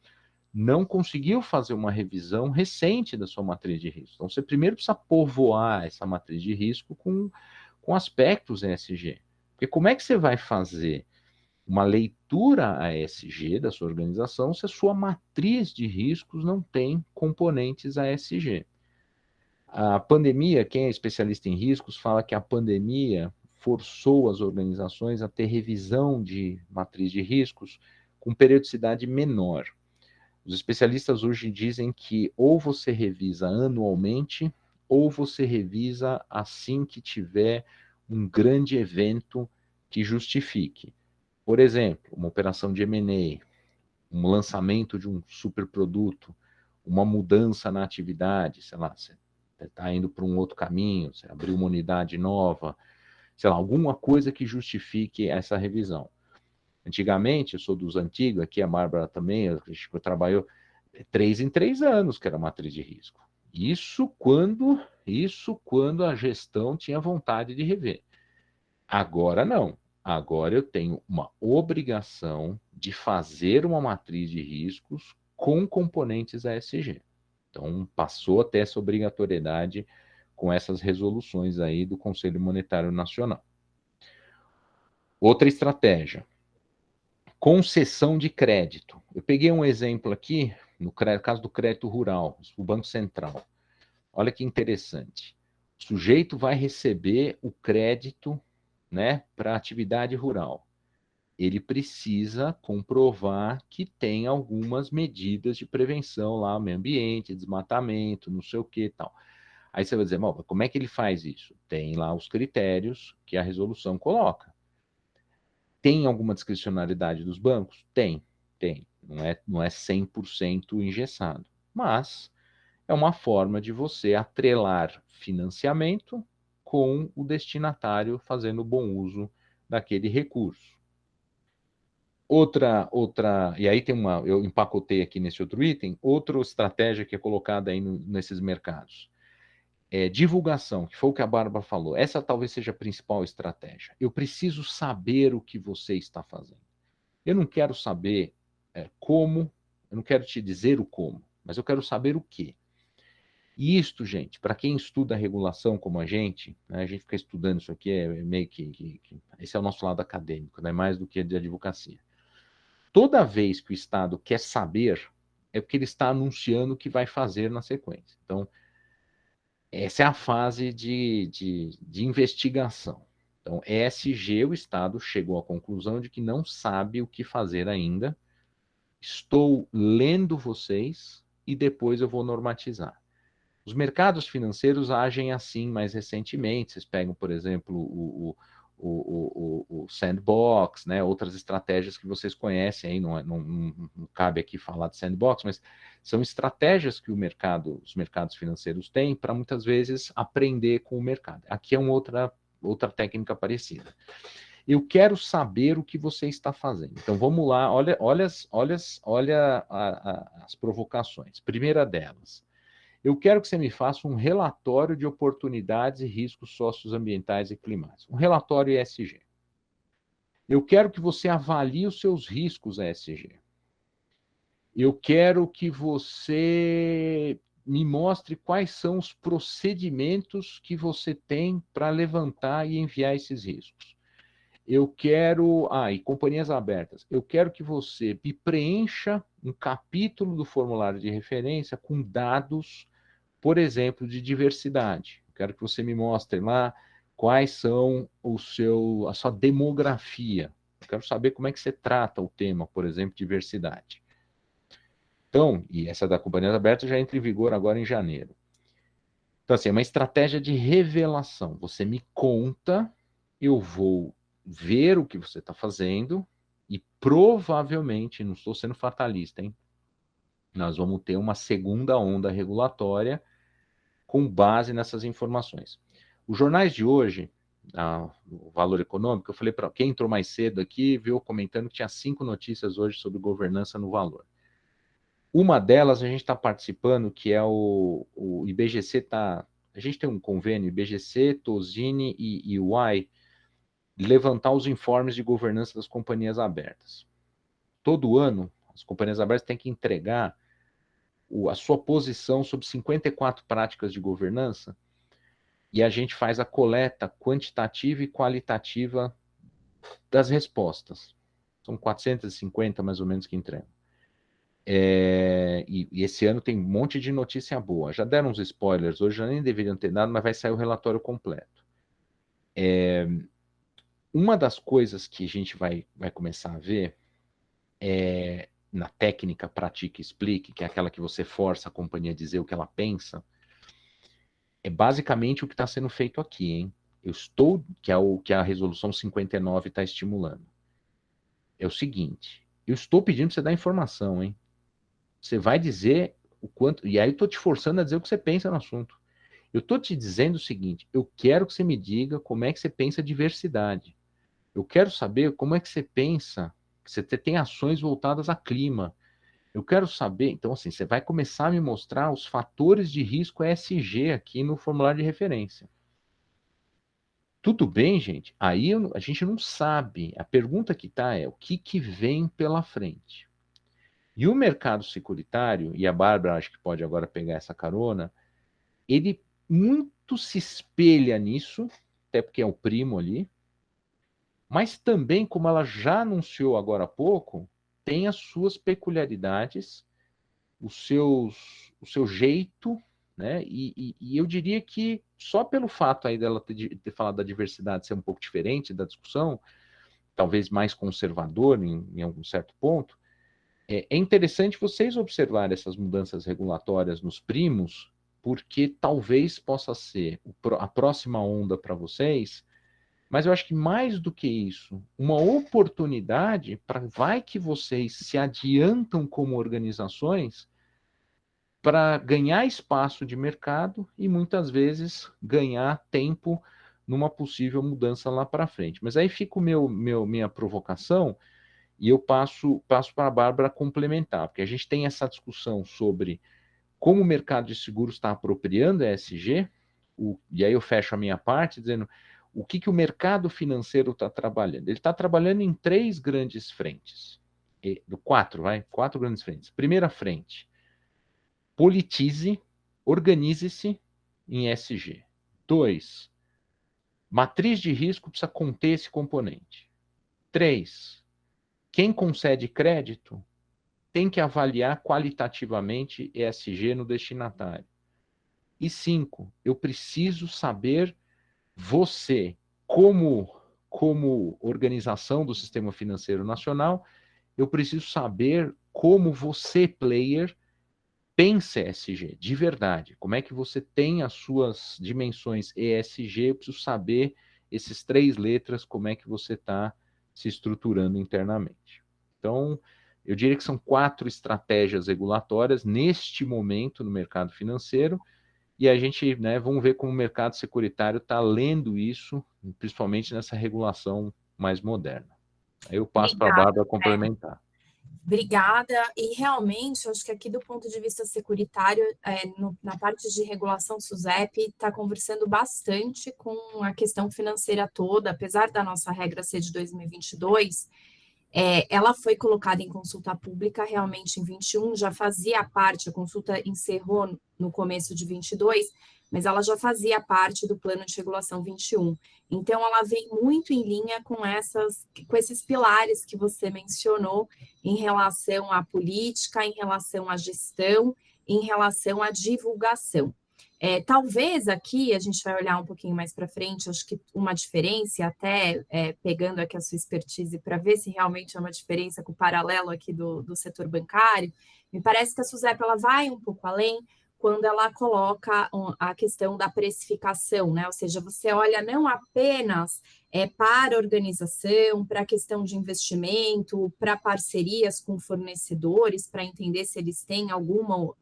não conseguiu fazer uma revisão recente da sua matriz de risco. Então, você primeiro precisa povoar essa matriz de risco com aspectos ESG. Porque como é que você vai fazer uma leitura ASG da sua organização se a sua matriz de riscos não tem componentes ASG. A pandemia, quem é especialista em riscos, fala que a pandemia forçou as organizações a ter revisão de matriz de riscos com periodicidade menor. Os especialistas hoje dizem que ou você revisa anualmente ou você revisa assim que tiver um grande evento que justifique. Por exemplo, uma operação de M&A, um lançamento de um superproduto, uma mudança na atividade, sei lá, você está indo para um outro caminho, você abriu uma unidade nova, sei lá, alguma coisa que justifique essa revisão. Antigamente, eu sou dos antigos, aqui a Bárbara também, eu trabalhou 3 em 3 anos, que era matriz de risco. Isso quando a gestão tinha vontade de rever. Agora não. Agora eu tenho uma obrigação de fazer uma matriz de riscos com componentes ESG. Então, passou até essa obrigatoriedade com essas resoluções aí do Conselho Monetário Nacional. Outra estratégia, concessão de crédito. Eu peguei um exemplo aqui, no caso do crédito rural, o Banco Central. Olha que interessante. O sujeito vai receber o crédito, né, para atividade rural. Ele precisa comprovar que tem algumas medidas de prevenção lá, meio ambiente, desmatamento, não sei o que e tal. Aí você vai dizer, como é que ele faz isso? Tem lá os critérios que a resolução coloca. Tem alguma discricionariedade dos bancos? Tem. Não é 100% engessado. Mas é uma forma de você atrelar financiamento com o destinatário fazendo bom uso daquele recurso. E aí eu empacotei aqui nesse outro item, outra estratégia que é colocada aí nesses mercados. Divulgação, que foi o que a Bárbara falou. Essa talvez seja a principal estratégia. Eu preciso saber o que você está fazendo. Eu não quero saber como, eu não quero te dizer o como, mas eu quero saber o que. E isto, gente, para quem estuda a regulação como a gente, né, a gente fica estudando isso aqui, meio que esse é o nosso lado acadêmico, né, mais do que de advocacia. Toda vez que o Estado quer saber, é porque ele está anunciando o que vai fazer na sequência. Então, essa é a fase de investigação. Então, ESG, o Estado chegou à conclusão de que não sabe o que fazer ainda. Estou lendo vocês e depois eu vou normatizar. Os mercados financeiros agem assim mais recentemente. Vocês pegam, por exemplo, o sandbox, né? Outras estratégias que vocês conhecem aí, não cabe aqui falar de sandbox, mas são estratégias que os mercados financeiros têm para muitas vezes aprender com o mercado. Aqui é uma outra técnica parecida. Eu quero saber o que você está fazendo. Então vamos lá, olha as provocações. Primeira delas. Eu quero que você me faça um relatório de oportunidades e riscos socioambientais e climáticos. Um relatório ESG. Eu quero que você avalie os seus riscos ESG. Eu quero que você me mostre quais são os procedimentos que você tem para levantar e enviar esses riscos. Eu quero... e companhias abertas. Eu quero que você me preencha um capítulo do formulário de referência com dados, por exemplo, de diversidade. Eu quero que você me mostre lá quais são a sua demografia. Eu quero saber como é que você trata o tema, por exemplo, diversidade. Então, e essa da Companhias Abertas já entra em vigor agora em janeiro. Então, assim, é uma estratégia de revelação. Você me conta, eu vou ver o que você está fazendo e provavelmente, não estou sendo fatalista, hein? Nós vamos ter uma segunda onda regulatória com base nessas informações. Os jornais de hoje, o Valor Econômico, eu falei para quem entrou mais cedo aqui, viu comentando que tinha 5 notícias hoje sobre governança no Valor. Uma delas a gente está participando, que é o IBGC está... A gente tem um convênio, IBGC, TOSINI e UAI, levantar os informes de governança das companhias abertas. Todo ano, as companhias abertas têm que entregar a sua posição sobre 54 práticas de governança e a gente faz a coleta quantitativa e qualitativa das respostas. São 450 mais ou menos que entregam. E esse ano tem um monte de notícia boa. Já deram uns spoilers hoje, já nem deveriam ter dado, mas vai sair o relatório completo. Uma das coisas que a gente vai começar a ver na técnica Pratique e Explique, que é aquela que você força a companhia a dizer o que ela pensa, é basicamente o que está sendo feito aqui, hein? Que a resolução 59 está estimulando. É o seguinte, eu estou pedindo para você dar informação, hein? Você vai dizer o quanto... E aí eu estou te forçando a dizer o que você pensa no assunto. Eu estou te dizendo o seguinte, eu quero que você me diga como é que você pensa diversidade. Eu quero saber como é que você pensa, que você tem ações voltadas a clima. Eu quero saber... Então, assim, você vai começar a me mostrar os fatores de risco ESG aqui no formulário de referência. Tudo bem, gente? Aí a gente não sabe. A pergunta que está é o que vem pela frente. E o mercado securitário, e a Bárbara acho que pode agora pegar essa carona, ele muito se espelha nisso, até porque é o primo ali, mas também, como ela já anunciou agora há pouco, tem as suas peculiaridades, o seu jeito, né? E eu diria que só pelo fato aí dela ter falado da diversidade ser um pouco diferente da discussão, talvez mais conservador em algum certo ponto, é interessante vocês observarem essas mudanças regulatórias nos primos, porque talvez possa ser a próxima onda para vocês Mas eu acho que mais do que isso, uma oportunidade para vai que vocês se adiantam como organizações para ganhar espaço de mercado e muitas vezes ganhar tempo numa possível mudança lá para frente. Mas aí fica minha provocação e eu passo para a Bárbara complementar, porque a gente tem essa discussão sobre como o mercado de seguros está apropriando a ESG, e aí eu fecho a minha parte dizendo o que o mercado financeiro está trabalhando. Ele está trabalhando em 3 grandes frentes. Quatro grandes frentes. Primeira frente, politize, organize-se em ESG. 2, matriz de risco precisa conter esse componente. 3, quem concede crédito tem que avaliar qualitativamente ESG no destinatário. E 5, eu preciso saber você, como organização do sistema financeiro nacional, eu preciso saber como você, player, pensa ESG, de verdade. Como é que você tem as suas dimensões ESG, eu preciso saber esses 3 letras, como é que você está se estruturando internamente. Então, eu diria que são 4 estratégias regulatórias neste momento no mercado financeiro, e a gente, vamos ver como o mercado securitário está lendo isso, principalmente nessa regulação mais moderna. Aí eu passo para a Obrigada. Bárbara complementar. Obrigada. E realmente, acho que aqui do ponto de vista securitário, na parte de regulação SUSEP, está conversando bastante com a questão financeira toda, apesar da nossa regra ser de 2022, ela foi colocada em consulta pública realmente em 21, já fazia parte, a consulta encerrou no começo de 22, mas ela já fazia parte do plano de regulação 21. Então, ela vem muito em linha com esses pilares que você mencionou em relação à política, em relação à gestão, em relação à divulgação. Talvez aqui a gente vai olhar um pouquinho mais para frente, acho que uma diferença, até pegando aqui a sua expertise para ver se realmente é uma diferença com o paralelo aqui do setor bancário, me parece que a SUSEP ela vai um pouco além quando ela coloca a questão da precificação, né? Ou seja, você olha não apenas para a organização, para a questão de investimento, para parcerias com fornecedores, para entender se eles têm alguma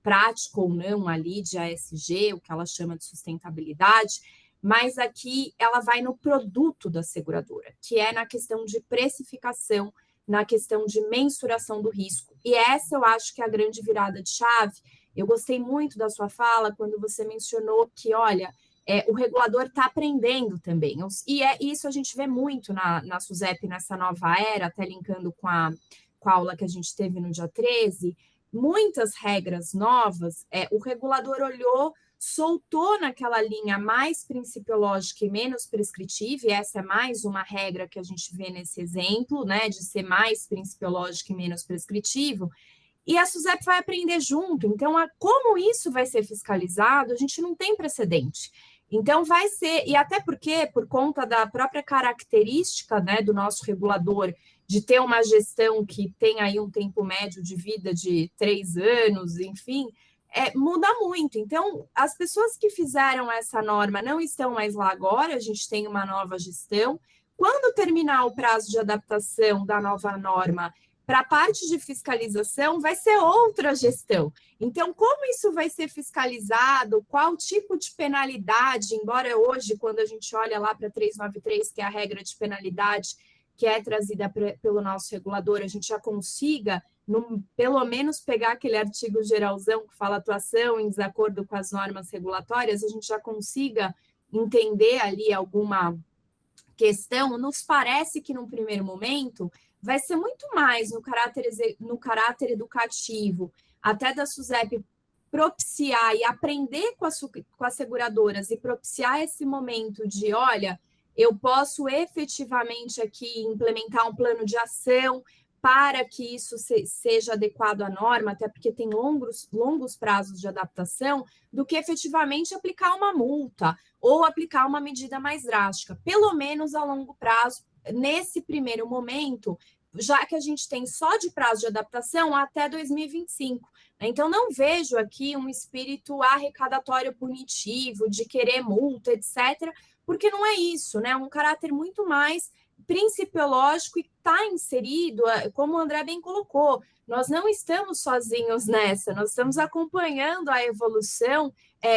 prática ou não ali de ASG, o que ela chama de sustentabilidade, mas aqui ela vai no produto da seguradora, que é na questão de precificação, na questão de mensuração do risco. E essa eu acho que é a grande virada de chave. Eu gostei muito da sua fala quando você mencionou que, olha, o regulador está aprendendo também. E isso a gente vê muito na SUSEP nessa nova era, até linkando com a aula que a gente teve no dia 13, muitas regras novas, o regulador olhou, soltou naquela linha mais principiológica e menos prescritiva, e essa é mais uma regra que a gente vê nesse exemplo, né, de ser mais principiológico e menos prescritivo, e a SUSEP vai aprender junto. Então, como isso vai ser fiscalizado, a gente não tem precedente. Então, vai ser, e até porque, por conta da própria característica, né, do nosso regulador, de ter uma gestão que tem aí um tempo médio de vida de 3 anos, enfim, muda muito. Então, as pessoas que fizeram essa norma não estão mais lá agora, a gente tem uma nova gestão. Quando terminar o prazo de adaptação da nova norma, para a parte de fiscalização, vai ser outra gestão. Então, como isso vai ser fiscalizado? Qual tipo de penalidade? Embora hoje, quando a gente olha lá para 393, que é a regra de penalidade que é trazida pelo nosso regulador, a gente já consiga, pelo menos, pegar aquele artigo geralzão que fala atuação em desacordo com as normas regulatórias, a gente já consiga entender ali alguma questão. Nos parece que, num primeiro momento, vai ser muito mais no caráter educativo, até da SUSEP propiciar e aprender com as seguradoras e propiciar esse momento de, olha, eu posso efetivamente aqui implementar um plano de ação para que isso seja adequado à norma, até porque tem longos prazos de adaptação, do que efetivamente aplicar uma multa ou aplicar uma medida mais drástica, pelo menos a longo prazo, nesse primeiro momento, já que a gente tem só de prazo de adaptação até 2025. Então, não vejo aqui um espírito arrecadatório punitivo, de querer multa, etc., porque não é isso, né? É um caráter muito mais principiológico e está inserido, como o André bem colocou, nós não estamos sozinhos nessa, nós estamos acompanhando a evolução,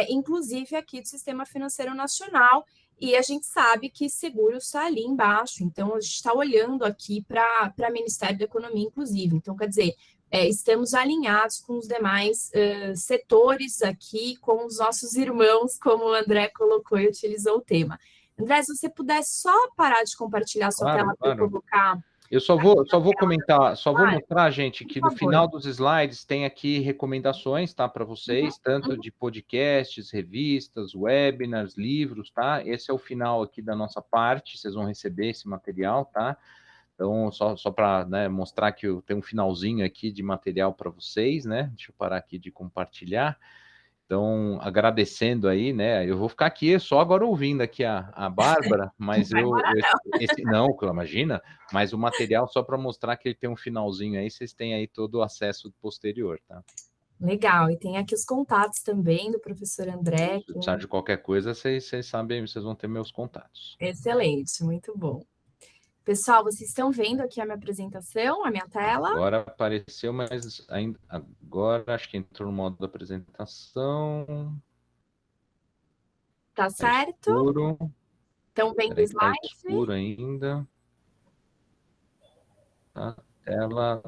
inclusive aqui do Sistema Financeiro Nacional, e a gente sabe que seguro está ali embaixo, então a gente está olhando aqui para o Ministério da Economia, inclusive. Então, quer dizer, estamos alinhados com os demais setores aqui, com os nossos irmãos, como o André colocou e utilizou o tema. André, se você pudesse só parar de compartilhar sua tela para eu colocar. Eu só vou comentar, só vou mostrar, gente, que no final dos slides tem aqui recomendações, tá, para vocês, tanto de podcasts, revistas, webinars, livros, tá? Esse é o final aqui da nossa parte, vocês vão receber esse material, tá? Então, só para, né, mostrar que tem um finalzinho aqui de material para vocês, né? Deixa eu parar aqui de compartilhar. Então, agradecendo aí, né? Eu vou ficar aqui só agora ouvindo aqui a Bárbara, mas não, imagina, mas o material só para mostrar que ele tem um finalzinho aí, vocês têm aí todo o acesso posterior, tá? Legal, e tem aqui os contatos também do professor André. Se precisar de qualquer coisa, vocês sabem, vocês vão ter meus contatos. Excelente, muito bom. Pessoal, vocês estão vendo aqui a minha apresentação, a minha tela? Agora apareceu, mas ainda agora acho que entrou no modo da apresentação. Tá certo? Estão vendo o slide? Tá escuro ainda. A tela.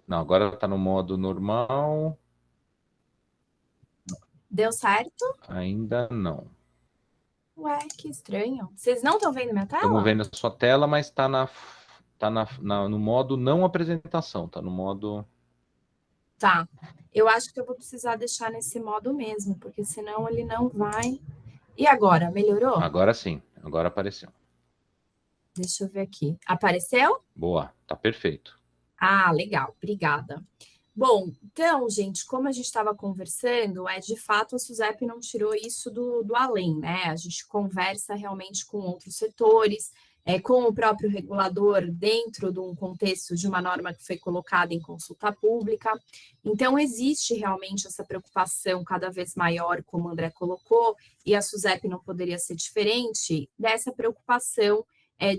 Não, agora está no modo normal. Deu certo? Ainda não. Ué, que estranho. Vocês não estão vendo minha tela? Estamos vendo a sua tela, mas está no modo não apresentação, está no modo... Tá. Eu acho que eu vou precisar deixar nesse modo mesmo, porque senão ele não vai... E agora, melhorou? Agora sim, agora apareceu. Deixa eu ver aqui. Apareceu? Boa, tá perfeito. Ah, legal, obrigada. Bom, então, gente, como a gente estava conversando, de fato a SUSEP não tirou isso do além, né? A gente conversa realmente com outros setores, com o próprio regulador dentro de um contexto de uma norma que foi colocada em consulta pública. Então, existe realmente essa preocupação cada vez maior, como o André colocou, e a SUSEP não poderia ser diferente dessa preocupação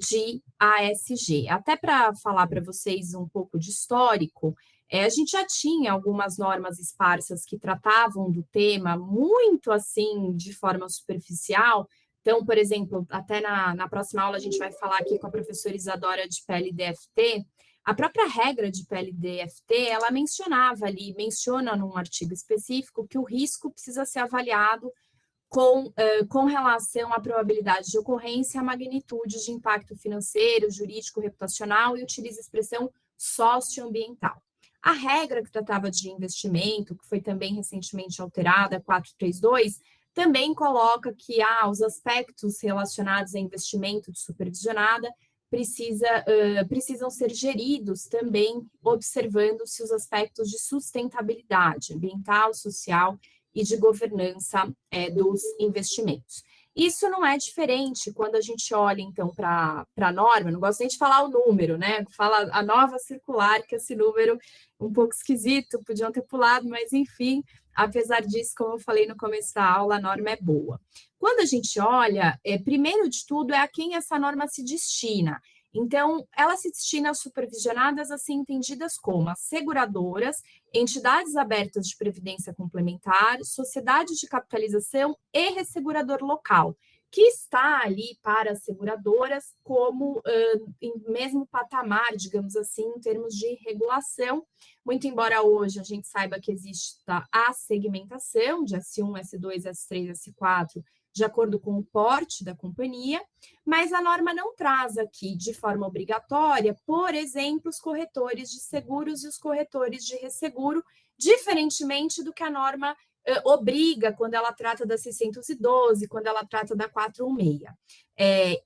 de ASG. Até para falar para vocês um pouco de histórico, a gente já tinha algumas normas esparsas que tratavam do tema muito assim, de forma superficial. Então, por exemplo, até na próxima aula a gente vai falar aqui com a professora Isadora de PLD-FT. A própria regra de PLD-FT, ela menciona num artigo específico que o risco precisa ser avaliado com relação à probabilidade de ocorrência, a magnitude de impacto financeiro, jurídico, reputacional e utiliza a expressão socioambiental. A regra que tratava de investimento, que foi também recentemente alterada, 432, também coloca que os aspectos relacionados a investimento de supervisionada precisam ser geridos também observando-se os aspectos de sustentabilidade ambiental, social e de governança dos investimentos. Isso não é diferente quando a gente olha, então, para a norma, não gosto nem de falar o número, né? Fala a nova circular, que esse número um pouco esquisito, podiam ter pulado, mas enfim, apesar disso, como eu falei no começo da aula, a norma é boa. Quando a gente olha, primeiro de tudo, é a quem essa norma se destina. Então, ela se destina a supervisionadas, assim entendidas como as seguradoras, entidades abertas de previdência complementar, sociedades de capitalização e ressegurador local, que está ali para as seguradoras como em mesmo patamar, digamos assim, em termos de regulação, muito embora hoje a gente saiba que existe a segmentação de S1, S2, S3, S4, de acordo com o porte da companhia, mas a norma não traz aqui de forma obrigatória, por exemplo, os corretores de seguros e os corretores de resseguro, diferentemente do que a norma obriga quando ela trata da 612, quando ela trata da 416.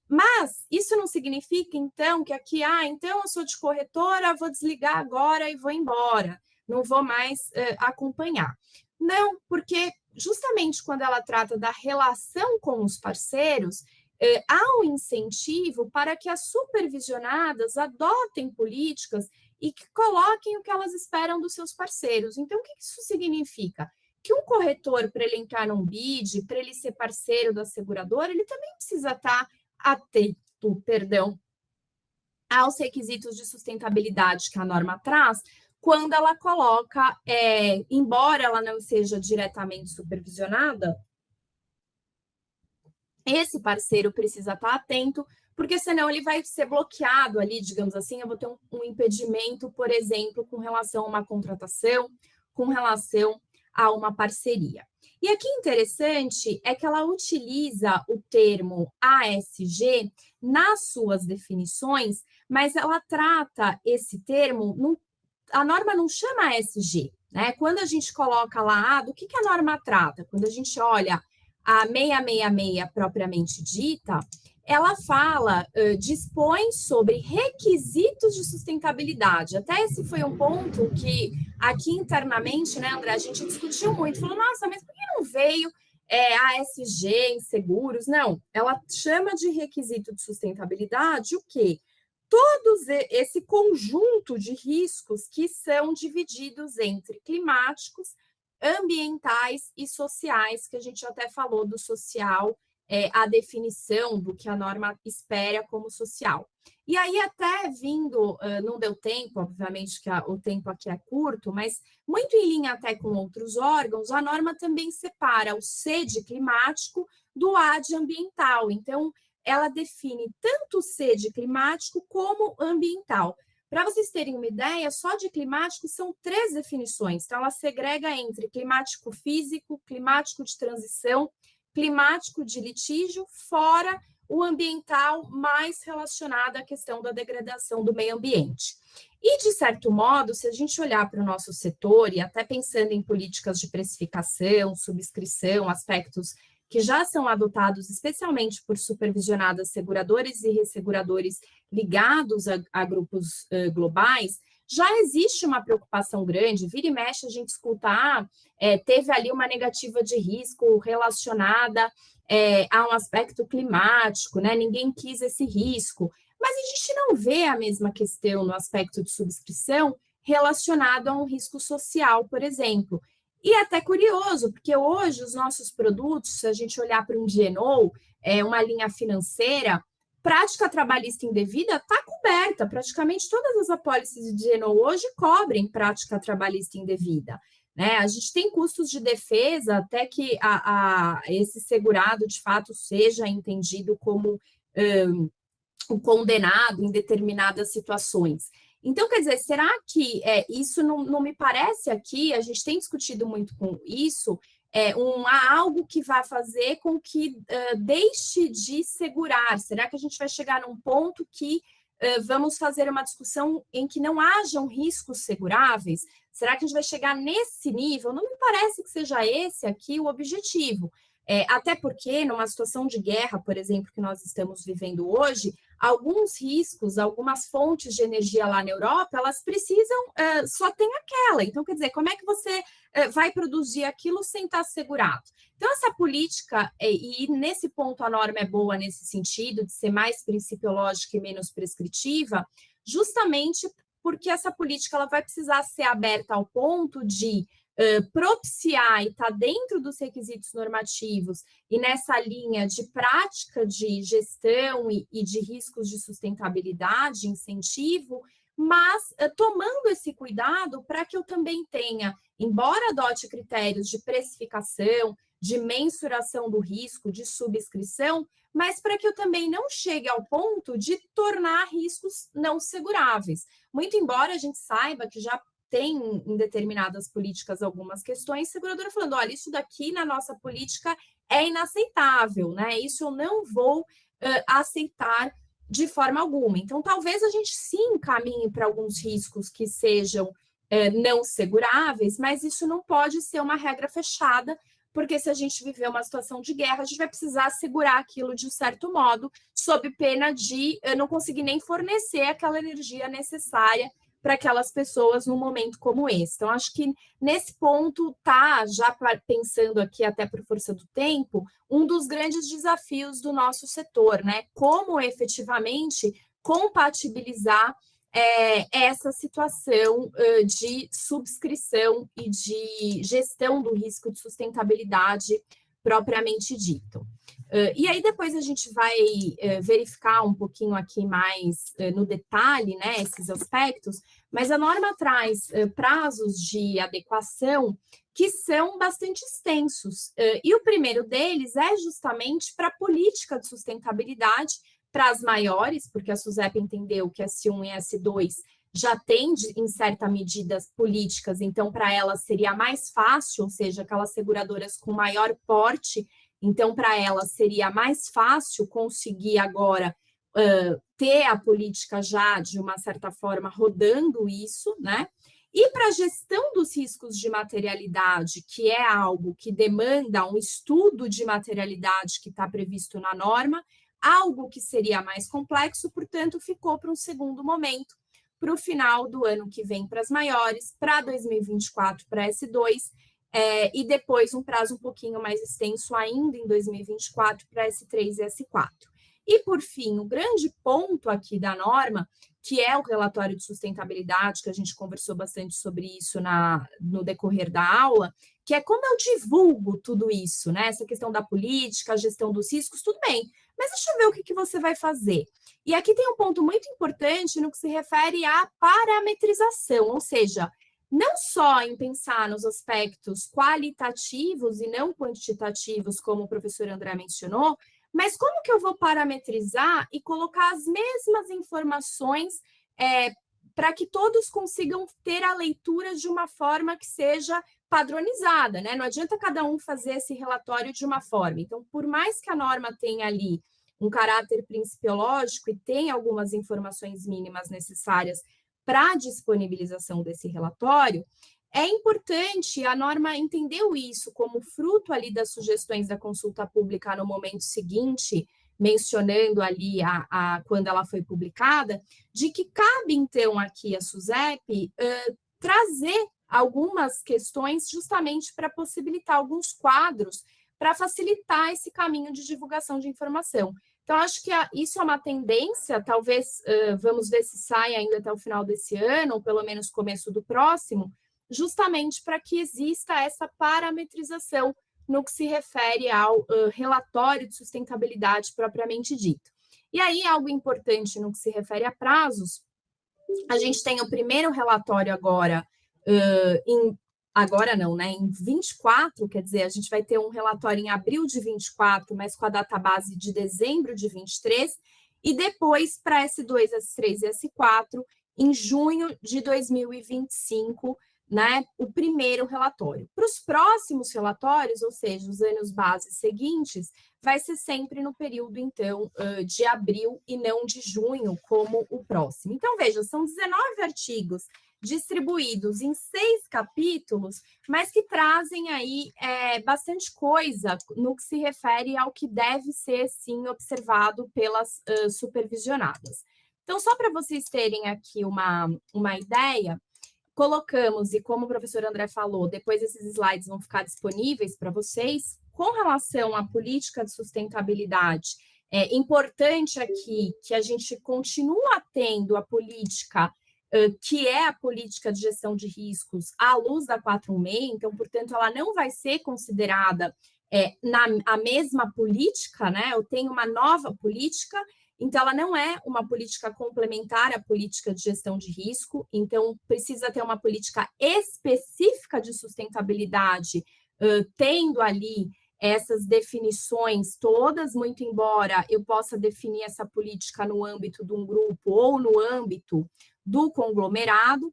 Mas isso não significa, então, que aqui, então eu sou de corretora, vou desligar agora e vou embora, não vou mais acompanhar. Não, porque justamente quando ela trata da relação com os parceiros, há um incentivo para que as supervisionadas adotem políticas e que coloquem o que elas esperam dos seus parceiros. Então, o que isso significa? que um corretor, para ele entrar num bid, para ele ser parceiro da seguradora, ele também precisa estar atento, aos requisitos de sustentabilidade que a norma traz, quando ela coloca, embora ela não seja diretamente supervisionada, esse parceiro precisa estar atento, porque senão ele vai ser bloqueado ali, digamos assim, eu vou ter um impedimento, por exemplo, com relação a uma contratação, com relação a uma parceria. E aqui interessante é que ela utiliza o termo ASG nas suas definições, mas ela trata esse termo, a norma não chama ASG, né? Quando a gente coloca lá, do que a norma trata? Quando a gente olha a 666 propriamente dita, ela fala, dispõe sobre requisitos de sustentabilidade. Até esse foi um ponto que aqui internamente, né, André, a gente discutiu muito. Falou, nossa, mas por que não veio ASG em seguros? Não, ela chama de requisito de sustentabilidade o quê? Todo esse conjunto de riscos que são divididos entre climáticos, ambientais e sociais, que a gente até falou do social, a definição do que a norma espera como social. E aí, até vindo, não deu tempo, obviamente que o tempo aqui é curto, mas muito em linha até com outros órgãos, a norma também separa o C de climático do A de ambiental. Então, ela define tanto o C de climático como ambiental. Para vocês terem uma ideia, só de climático são 3 definições. Então, ela segrega entre climático físico, climático de transição, climático de litígio, fora o ambiental mais relacionado à questão da degradação do meio ambiente. E, de certo modo, se a gente olhar para o nosso setor, e até pensando em políticas de precificação, subscrição, aspectos que já são adotados especialmente por supervisionadas seguradoras e resseguradores ligados a grupos globais, já existe uma preocupação grande, vira e mexe a gente escuta, teve ali uma negativa de risco relacionada a um aspecto climático, né? Ninguém quis esse risco, mas a gente não vê a mesma questão no aspecto de subscrição relacionado a um risco social, por exemplo. E é até curioso, porque hoje os nossos produtos, se a gente olhar para um D&O, uma linha financeira, prática trabalhista indevida está coberta. Praticamente todas as apólices de D&O hoje cobrem prática trabalhista indevida. Né? A gente tem custos de defesa até que esse segurado, de fato, seja entendido como o condenado em determinadas situações. Então, quer dizer, será que isso não me parece aqui, a gente tem discutido muito com isso, algo que vai fazer com que deixe de segurar? Será que a gente vai chegar num ponto que vamos fazer uma discussão em que não hajam riscos seguráveis? Será que a gente vai chegar nesse nível? Não me parece que seja esse aqui o objetivo. Até porque, numa situação de guerra, por exemplo, que nós estamos vivendo hoje, alguns riscos, algumas fontes de energia lá na Europa, elas precisam, só tem aquela. Então, quer dizer, como é que você vai produzir aquilo sem estar assegurado? Então, essa política, e nesse ponto a norma é boa nesse sentido, de ser mais principiológica e menos prescritiva, justamente porque essa política ela vai precisar ser aberta ao ponto de propiciar e estar dentro dos requisitos normativos e nessa linha de prática de gestão e de riscos de sustentabilidade, incentivo, mas tomando esse cuidado para que eu também tenha, embora adote critérios de precificação, de mensuração do risco, de subscrição, mas para que eu também não chegue ao ponto de tornar riscos não seguráveis. Muito embora a gente saiba que já tem em determinadas políticas algumas questões, seguradora falando, olha, isso daqui na nossa política é inaceitável, né? Isso eu não vou aceitar de forma alguma. Então, talvez a gente sim caminhe para alguns riscos que sejam não seguráveis, mas isso não pode ser uma regra fechada, porque se a gente viver uma situação de guerra, a gente vai precisar assegurar aquilo de um certo modo, sob pena de não conseguir nem fornecer aquela energia necessária para aquelas pessoas num momento como esse. Então, acho que nesse ponto está, já pensando aqui até por força do tempo, um dos grandes desafios do nosso setor, né? Como efetivamente compatibilizar essa situação de subscrição e de gestão do risco de sustentabilidade propriamente dito. E aí depois a gente vai verificar um pouquinho aqui mais no detalhe, né, esses aspectos, mas a norma traz prazos de adequação que são bastante extensos. E o primeiro deles é justamente para a política de sustentabilidade, para as maiores, porque a SUSEP entendeu que S1 e S2 já têm, em certa medida, políticas, então, para elas seria mais fácil, ou seja, aquelas seguradoras com maior porte, então, para elas seria mais fácil conseguir agora ter a política já, de uma certa forma, rodando isso, né? E para a gestão dos riscos de materialidade, que é algo que demanda um estudo de materialidade que está previsto na norma, algo que seria mais complexo, portanto, ficou para um segundo momento, para o final do ano que vem para as maiores, para 2024 para S2, e depois um prazo um pouquinho mais extenso ainda em 2024 para S3 e S4. E, por fim, o grande ponto aqui da norma, que é o relatório de sustentabilidade, que a gente conversou bastante sobre isso no decorrer da aula, que é como eu divulgo tudo isso, né? Essa questão da política, a gestão dos riscos, tudo bem, mas deixa eu ver o que você vai fazer. E aqui tem um ponto muito importante no que se refere à parametrização, ou seja, não só em pensar nos aspectos qualitativos e não quantitativos, como o professor André mencionou, mas como que eu vou parametrizar e colocar as mesmas informações para que todos consigam ter a leitura de uma forma que seja padronizada, né? Não adianta cada um fazer esse relatório de uma forma. Então, por mais que a norma tenha ali um caráter principiológico e tenha algumas informações mínimas necessárias para a disponibilização desse relatório, é importante, a norma entendeu isso como fruto ali das sugestões da consulta pública no momento seguinte, mencionando ali quando ela foi publicada, de que cabe, então, aqui a SUSEP trazer algumas questões justamente para possibilitar alguns quadros para facilitar esse caminho de divulgação de informação. Então, acho que isso é uma tendência, talvez vamos ver se sai ainda até o final desse ano, ou pelo menos começo do próximo, justamente para que exista essa parametrização no que se refere ao relatório de sustentabilidade propriamente dito. E aí, algo importante no que se refere a prazos, a gente tem o primeiro relatório agora, em 24, quer dizer, a gente vai ter um relatório em abril de 24, mas com a database de dezembro de 23, e depois para S2, S3 e S4, em junho de 2025, né, o primeiro relatório. Para os próximos relatórios, ou seja, os anos base seguintes, vai ser sempre no período, então, de abril e não de junho, como o próximo. Então, veja, são 19 artigos distribuídos em 6 capítulos, mas que trazem aí bastante coisa no que se refere ao que deve ser, sim, observado pelas supervisionadas. Então, só para vocês terem aqui uma ideia, colocamos, e como o professor André falou, depois esses slides vão ficar disponíveis para vocês, com relação à política de sustentabilidade, é importante aqui que a gente continua tendo a política, que é a política de gestão de riscos, à luz da 416, então, portanto, ela não vai ser considerada a mesma política, né? Eu tenho uma nova política, então, ela não é uma política complementar à política de gestão de risco, então, precisa ter uma política específica de sustentabilidade, tendo ali essas definições todas, muito embora eu possa definir essa política no âmbito de um grupo ou no âmbito do conglomerado,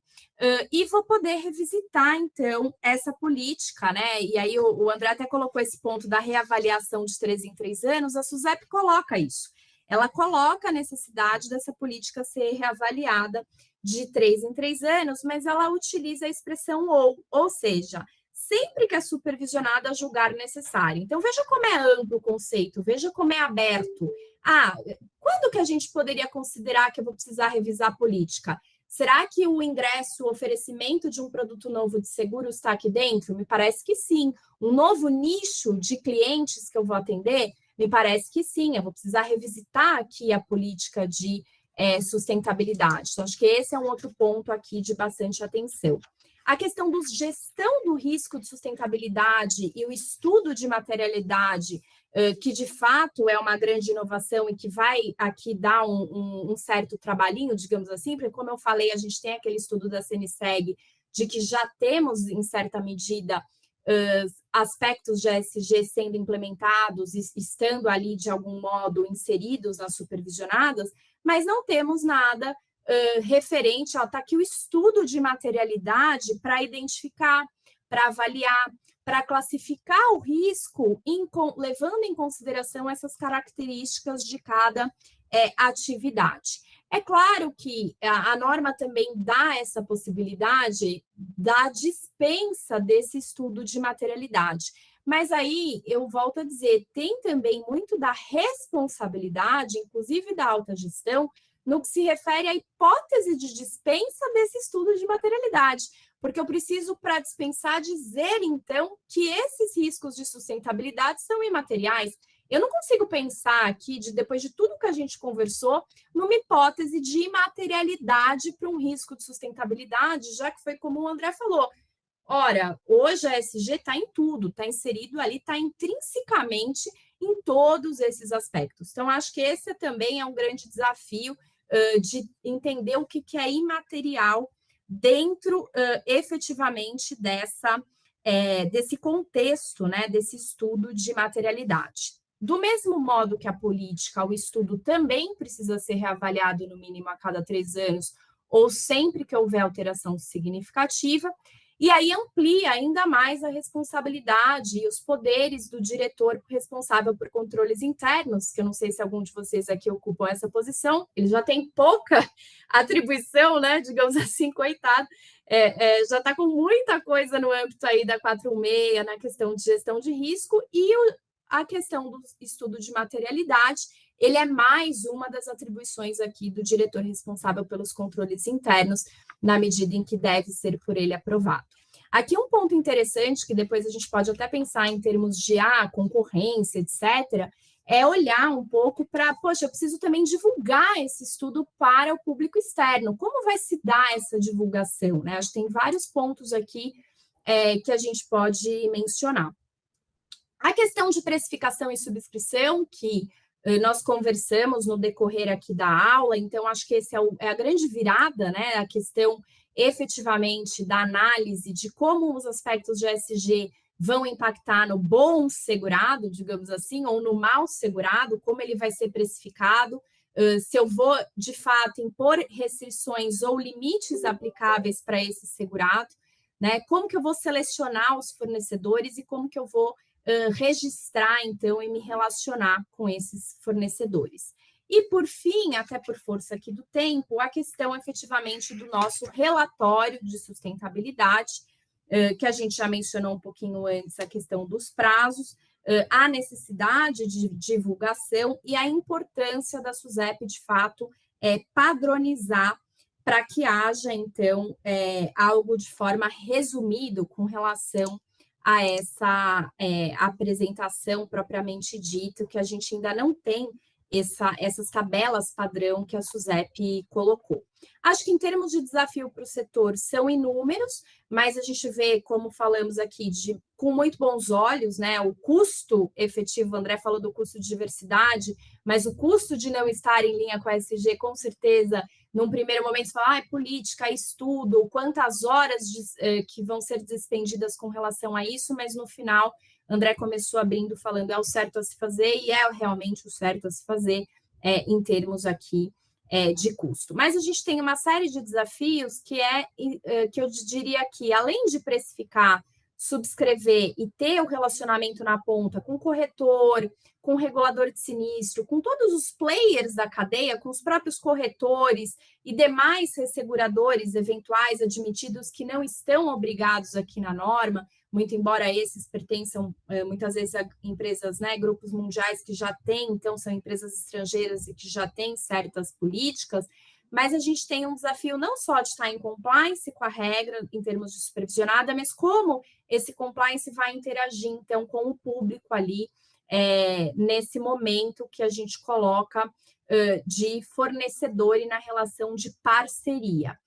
e vou poder revisitar, então, essa política, né? E aí o André até colocou esse ponto da reavaliação de 3 em 3 anos, a SUSEP coloca isso. Ela coloca a necessidade dessa política ser reavaliada de 3 em 3 anos, mas ela utiliza a expressão ou seja, sempre que é supervisionada a julgar necessário. Então, veja como é amplo o conceito, veja como é aberto. Quando que a gente poderia considerar que eu vou precisar revisar a política? Será que o ingresso, o oferecimento de um produto novo de seguro está aqui dentro? Me parece que sim. Um novo nicho de clientes que eu vou atender? Me parece que sim, eu vou precisar revisitar aqui a política de sustentabilidade. Então, acho que esse é um outro ponto aqui de bastante atenção. A questão da gestão do risco de sustentabilidade e o estudo de materialidade, que de fato é uma grande inovação e que vai aqui dar um certo trabalhinho, digamos assim, porque, como eu falei, a gente tem aquele estudo da CNSEG de que já temos, em certa medida, aspectos de ESG sendo implementados e estando ali, de algum modo, inseridos nas supervisionadas, mas não temos nada referente, está aqui o estudo de materialidade para identificar, para avaliar, para classificar o risco, levando em consideração essas características de cada atividade. É claro que a norma também dá essa possibilidade da dispensa desse estudo de materialidade. Mas aí, eu volto a dizer, tem também muito da responsabilidade, inclusive da alta gestão, no que se refere à hipótese de dispensa desse estudo de materialidade, porque eu preciso, para dispensar, dizer, então, que esses riscos de sustentabilidade são imateriais. Eu não consigo pensar aqui, depois de tudo que a gente conversou, numa hipótese de imaterialidade para um risco de sustentabilidade, já que foi como o André falou. Ora, hoje a ESG está em tudo, está inserido ali, está intrinsecamente em todos esses aspectos. Então, acho que esse também é um grande desafio de entender o que é imaterial dentro, efetivamente, desse contexto, né, desse estudo de materialidade. Do mesmo modo que a política, o estudo também precisa ser reavaliado no mínimo a cada 3 anos, ou sempre que houver alteração significativa, e aí amplia ainda mais a responsabilidade e os poderes do diretor responsável por controles internos, que eu não sei se algum de vocês aqui ocupam essa posição, ele já tem pouca atribuição, né, digamos assim, coitado, já está com muita coisa no âmbito aí da 416, na questão de gestão de risco, e a questão do estudo de materialidade, ele é mais uma das atribuições aqui do diretor responsável pelos controles internos, na medida em que deve ser por ele aprovado. Aqui um ponto interessante, que depois a gente pode até pensar em termos de concorrência, etc., é olhar um pouco para, poxa, eu preciso também divulgar esse estudo para o público externo. Como vai se dar essa divulgação? Né? Acho que tem vários pontos aqui que a gente pode mencionar. A questão de precificação e subscrição, que nós conversamos no decorrer aqui da aula, então acho que esse é a grande virada, né? A questão efetivamente da análise de como os aspectos de ESG vão impactar no bom segurado, digamos assim, ou no mal segurado, como ele vai ser precificado, se eu vou, de fato, impor restrições ou limites aplicáveis para esse segurado, né? Como que eu vou selecionar os fornecedores e como que eu vou registrar, então, e me relacionar com esses fornecedores. E, por fim, até por força aqui do tempo, a questão, efetivamente, do nosso relatório de sustentabilidade, que a gente já mencionou um pouquinho antes, a questão dos prazos, a necessidade de divulgação e a importância da SUSEP, de fato, padronizar para que haja, então, algo de forma resumido com relação a essa apresentação propriamente dita, que a gente ainda não tem essas tabelas padrão que a SUSEP colocou. Acho que em termos de desafio para o setor são inúmeros, mas a gente vê, como falamos aqui, com muito bons olhos, né? O custo efetivo, o André falou do custo de diversidade, mas o custo de não estar em linha com a ESG, com certeza, num primeiro momento, você fala, política, estudo, quantas horas que vão ser despendidas com relação a isso, mas no final, André começou abrindo, falando, é o certo a se fazer, e é realmente o certo a se fazer em termos aqui de custo. Mas a gente tem uma série de desafios que eu diria que, além de precificar, subscrever e ter o relacionamento na ponta com o corretor, com o regulador de sinistro, com todos os players da cadeia, com os próprios corretores e demais resseguradores eventuais admitidos que não estão obrigados aqui na norma, muito embora esses pertençam muitas vezes a empresas, né, grupos mundiais que já têm, então são empresas estrangeiras e que já têm certas políticas, mas a gente tem um desafio não só de estar em compliance com a regra em termos de supervisionada, mas como esse compliance vai interagir, então, com o público ali, nesse momento que a gente coloca de fornecedor e na relação de parceria.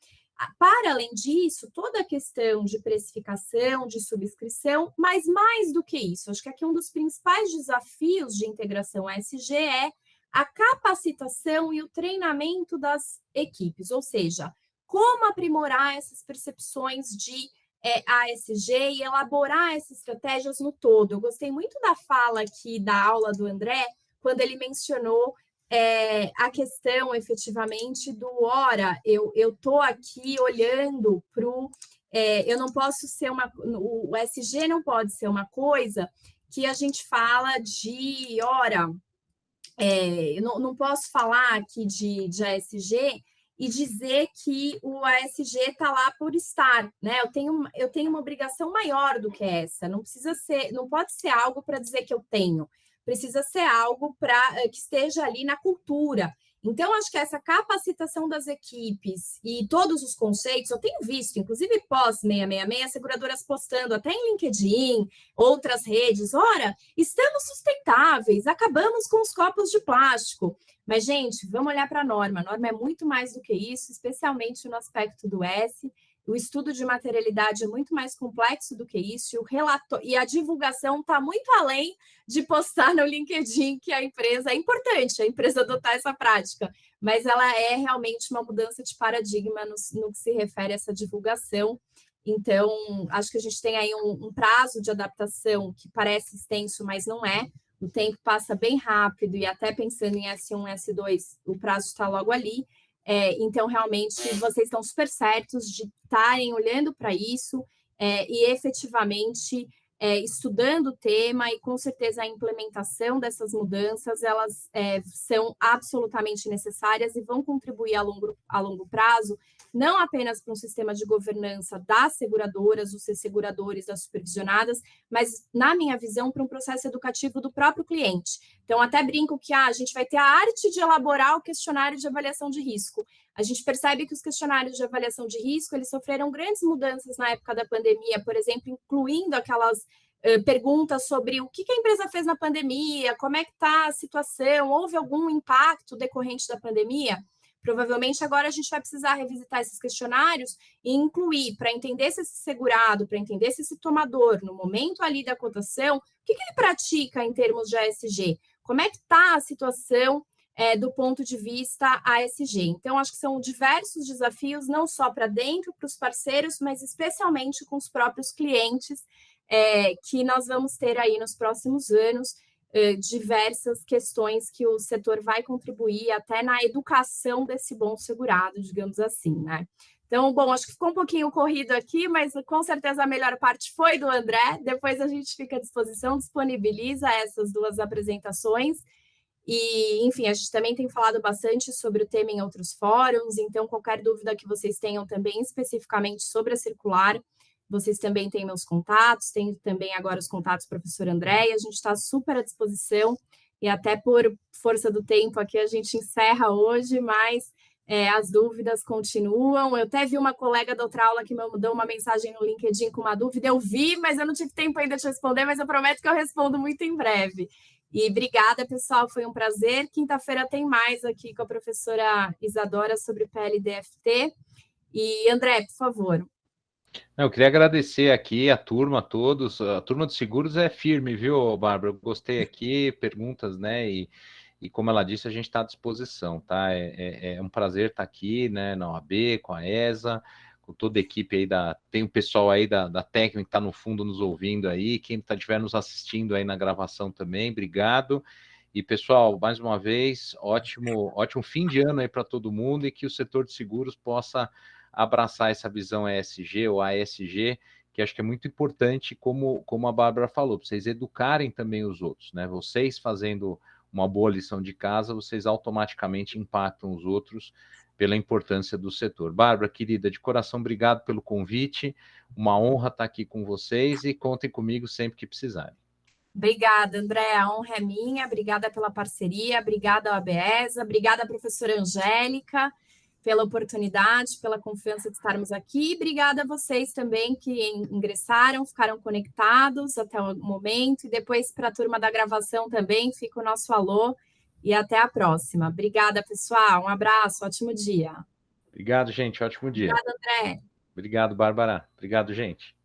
Para além disso, toda a questão de precificação, de subscrição, mas mais do que isso, acho que aqui um dos principais desafios de integração ESG é a capacitação e o treinamento das equipes, ou seja, como aprimorar essas percepções de ASG e elaborar essas estratégias no todo. Eu gostei muito da fala aqui da aula do André, quando ele mencionou a questão, efetivamente, ora, eu estou aqui olhando para o... eu não posso ser o SG não pode ser uma coisa que a gente fala de, ora, eu não posso falar aqui de ASG e dizer que o ASG está lá por estar, né? Eu tenho uma obrigação maior do que essa, não pode ser algo para dizer que eu tenho, precisa ser algo que esteja ali na cultura. Então, acho que essa capacitação das equipes e todos os conceitos, eu tenho visto, inclusive pós-666, seguradoras postando até em LinkedIn, outras redes, ora, estamos sustentáveis, acabamos com os copos de plástico. Mas, gente, vamos olhar para a norma. A norma é muito mais do que isso, especialmente no aspecto do S. O estudo de materialidade é muito mais complexo do que isso, e a divulgação está muito além de postar no LinkedIn que a empresa é importante, a empresa adotar essa prática, mas ela é realmente uma mudança de paradigma no que se refere a essa divulgação. Então, acho que a gente tem aí um prazo de adaptação que parece extenso, mas não é. O tempo passa bem rápido e até pensando em S1, S2, o prazo está logo ali. Então, realmente, vocês estão super certos de estarem olhando para isso e efetivamente estudando o tema, e com certeza a implementação dessas mudanças, elas são absolutamente necessárias e vão contribuir a longo prazo, não apenas para um sistema de governança das seguradoras, dos seguradores, das supervisionadas, mas, na minha visão, para um processo educativo do próprio cliente. Então, até brinco que a gente vai ter a arte de elaborar o questionário de avaliação de risco. A gente percebe que os questionários de avaliação de risco, eles sofreram grandes mudanças na época da pandemia, por exemplo, incluindo aquelas perguntas sobre o que a empresa fez na pandemia, como é que está a situação, houve algum impacto decorrente da pandemia? Provavelmente agora a gente vai precisar revisitar esses questionários e incluir, para entender se esse segurado, para entender se esse tomador, no momento ali da cotação, o que ele pratica em termos de ASG? Como é que está a situação do ponto de vista ASG? Então, acho que são diversos desafios, não só para dentro, para os parceiros, mas especialmente com os próprios clientes, que nós vamos ter aí nos próximos anos, diversas questões que o setor vai contribuir até na educação desse bom segurado, digamos assim, né? Então, bom, acho que ficou um pouquinho corrido aqui, mas com certeza a melhor parte foi do André. Depois a gente fica à disposição, disponibiliza essas duas apresentações. E, enfim, a gente também tem falado bastante sobre o tema em outros fóruns, então qualquer dúvida que vocês tenham também especificamente sobre a circular, vocês também têm meus contatos, tem também agora os contatos do professor André, e a gente está super à disposição, e até por força do tempo aqui a gente encerra hoje, mas as dúvidas continuam. Eu até vi uma colega da outra aula que me mandou uma mensagem no LinkedIn com uma dúvida, eu vi, mas eu não tive tempo ainda de responder, mas eu prometo que eu respondo muito em breve. E obrigada, pessoal, foi um prazer. Quinta-feira tem mais aqui com a professora Isadora sobre PLDFT. E, André, por favor. Eu queria agradecer aqui a turma, todos. A turma dos seguros é firme, viu, Bárbara? Eu gostei aqui, perguntas, né? E como ela disse, a gente está à disposição, tá? É um prazer estar aqui, né, na OAB, com a ESA, com toda a equipe aí tem o pessoal aí da técnica que está no fundo nos ouvindo aí, quem estiver nos assistindo aí na gravação também, obrigado. E, pessoal, mais uma vez, ótimo fim de ano aí para todo mundo, e que o setor de seguros possa abraçar essa visão ESG ou ASG, que acho que é muito importante, como a Bárbara falou, para vocês educarem também os outros, né? Vocês fazendo uma boa lição de casa, vocês automaticamente impactam os outros pela importância do setor. Bárbara, querida, de coração, obrigado pelo convite, uma honra estar aqui com vocês, e contem comigo sempre que precisarem. Obrigada, André, a honra é minha, obrigada pela parceria, obrigada ao ABESA, obrigada, professora Angélica, pela oportunidade, pela confiança de estarmos aqui. Obrigada a vocês também que ingressaram, ficaram conectados até o momento. E depois, para a turma da gravação também, fica o nosso alô e até a próxima. Obrigada, pessoal. Um abraço, ótimo dia. Obrigado, gente. Ótimo dia. Obrigada, André. Obrigado, Bárbara. Obrigado, gente.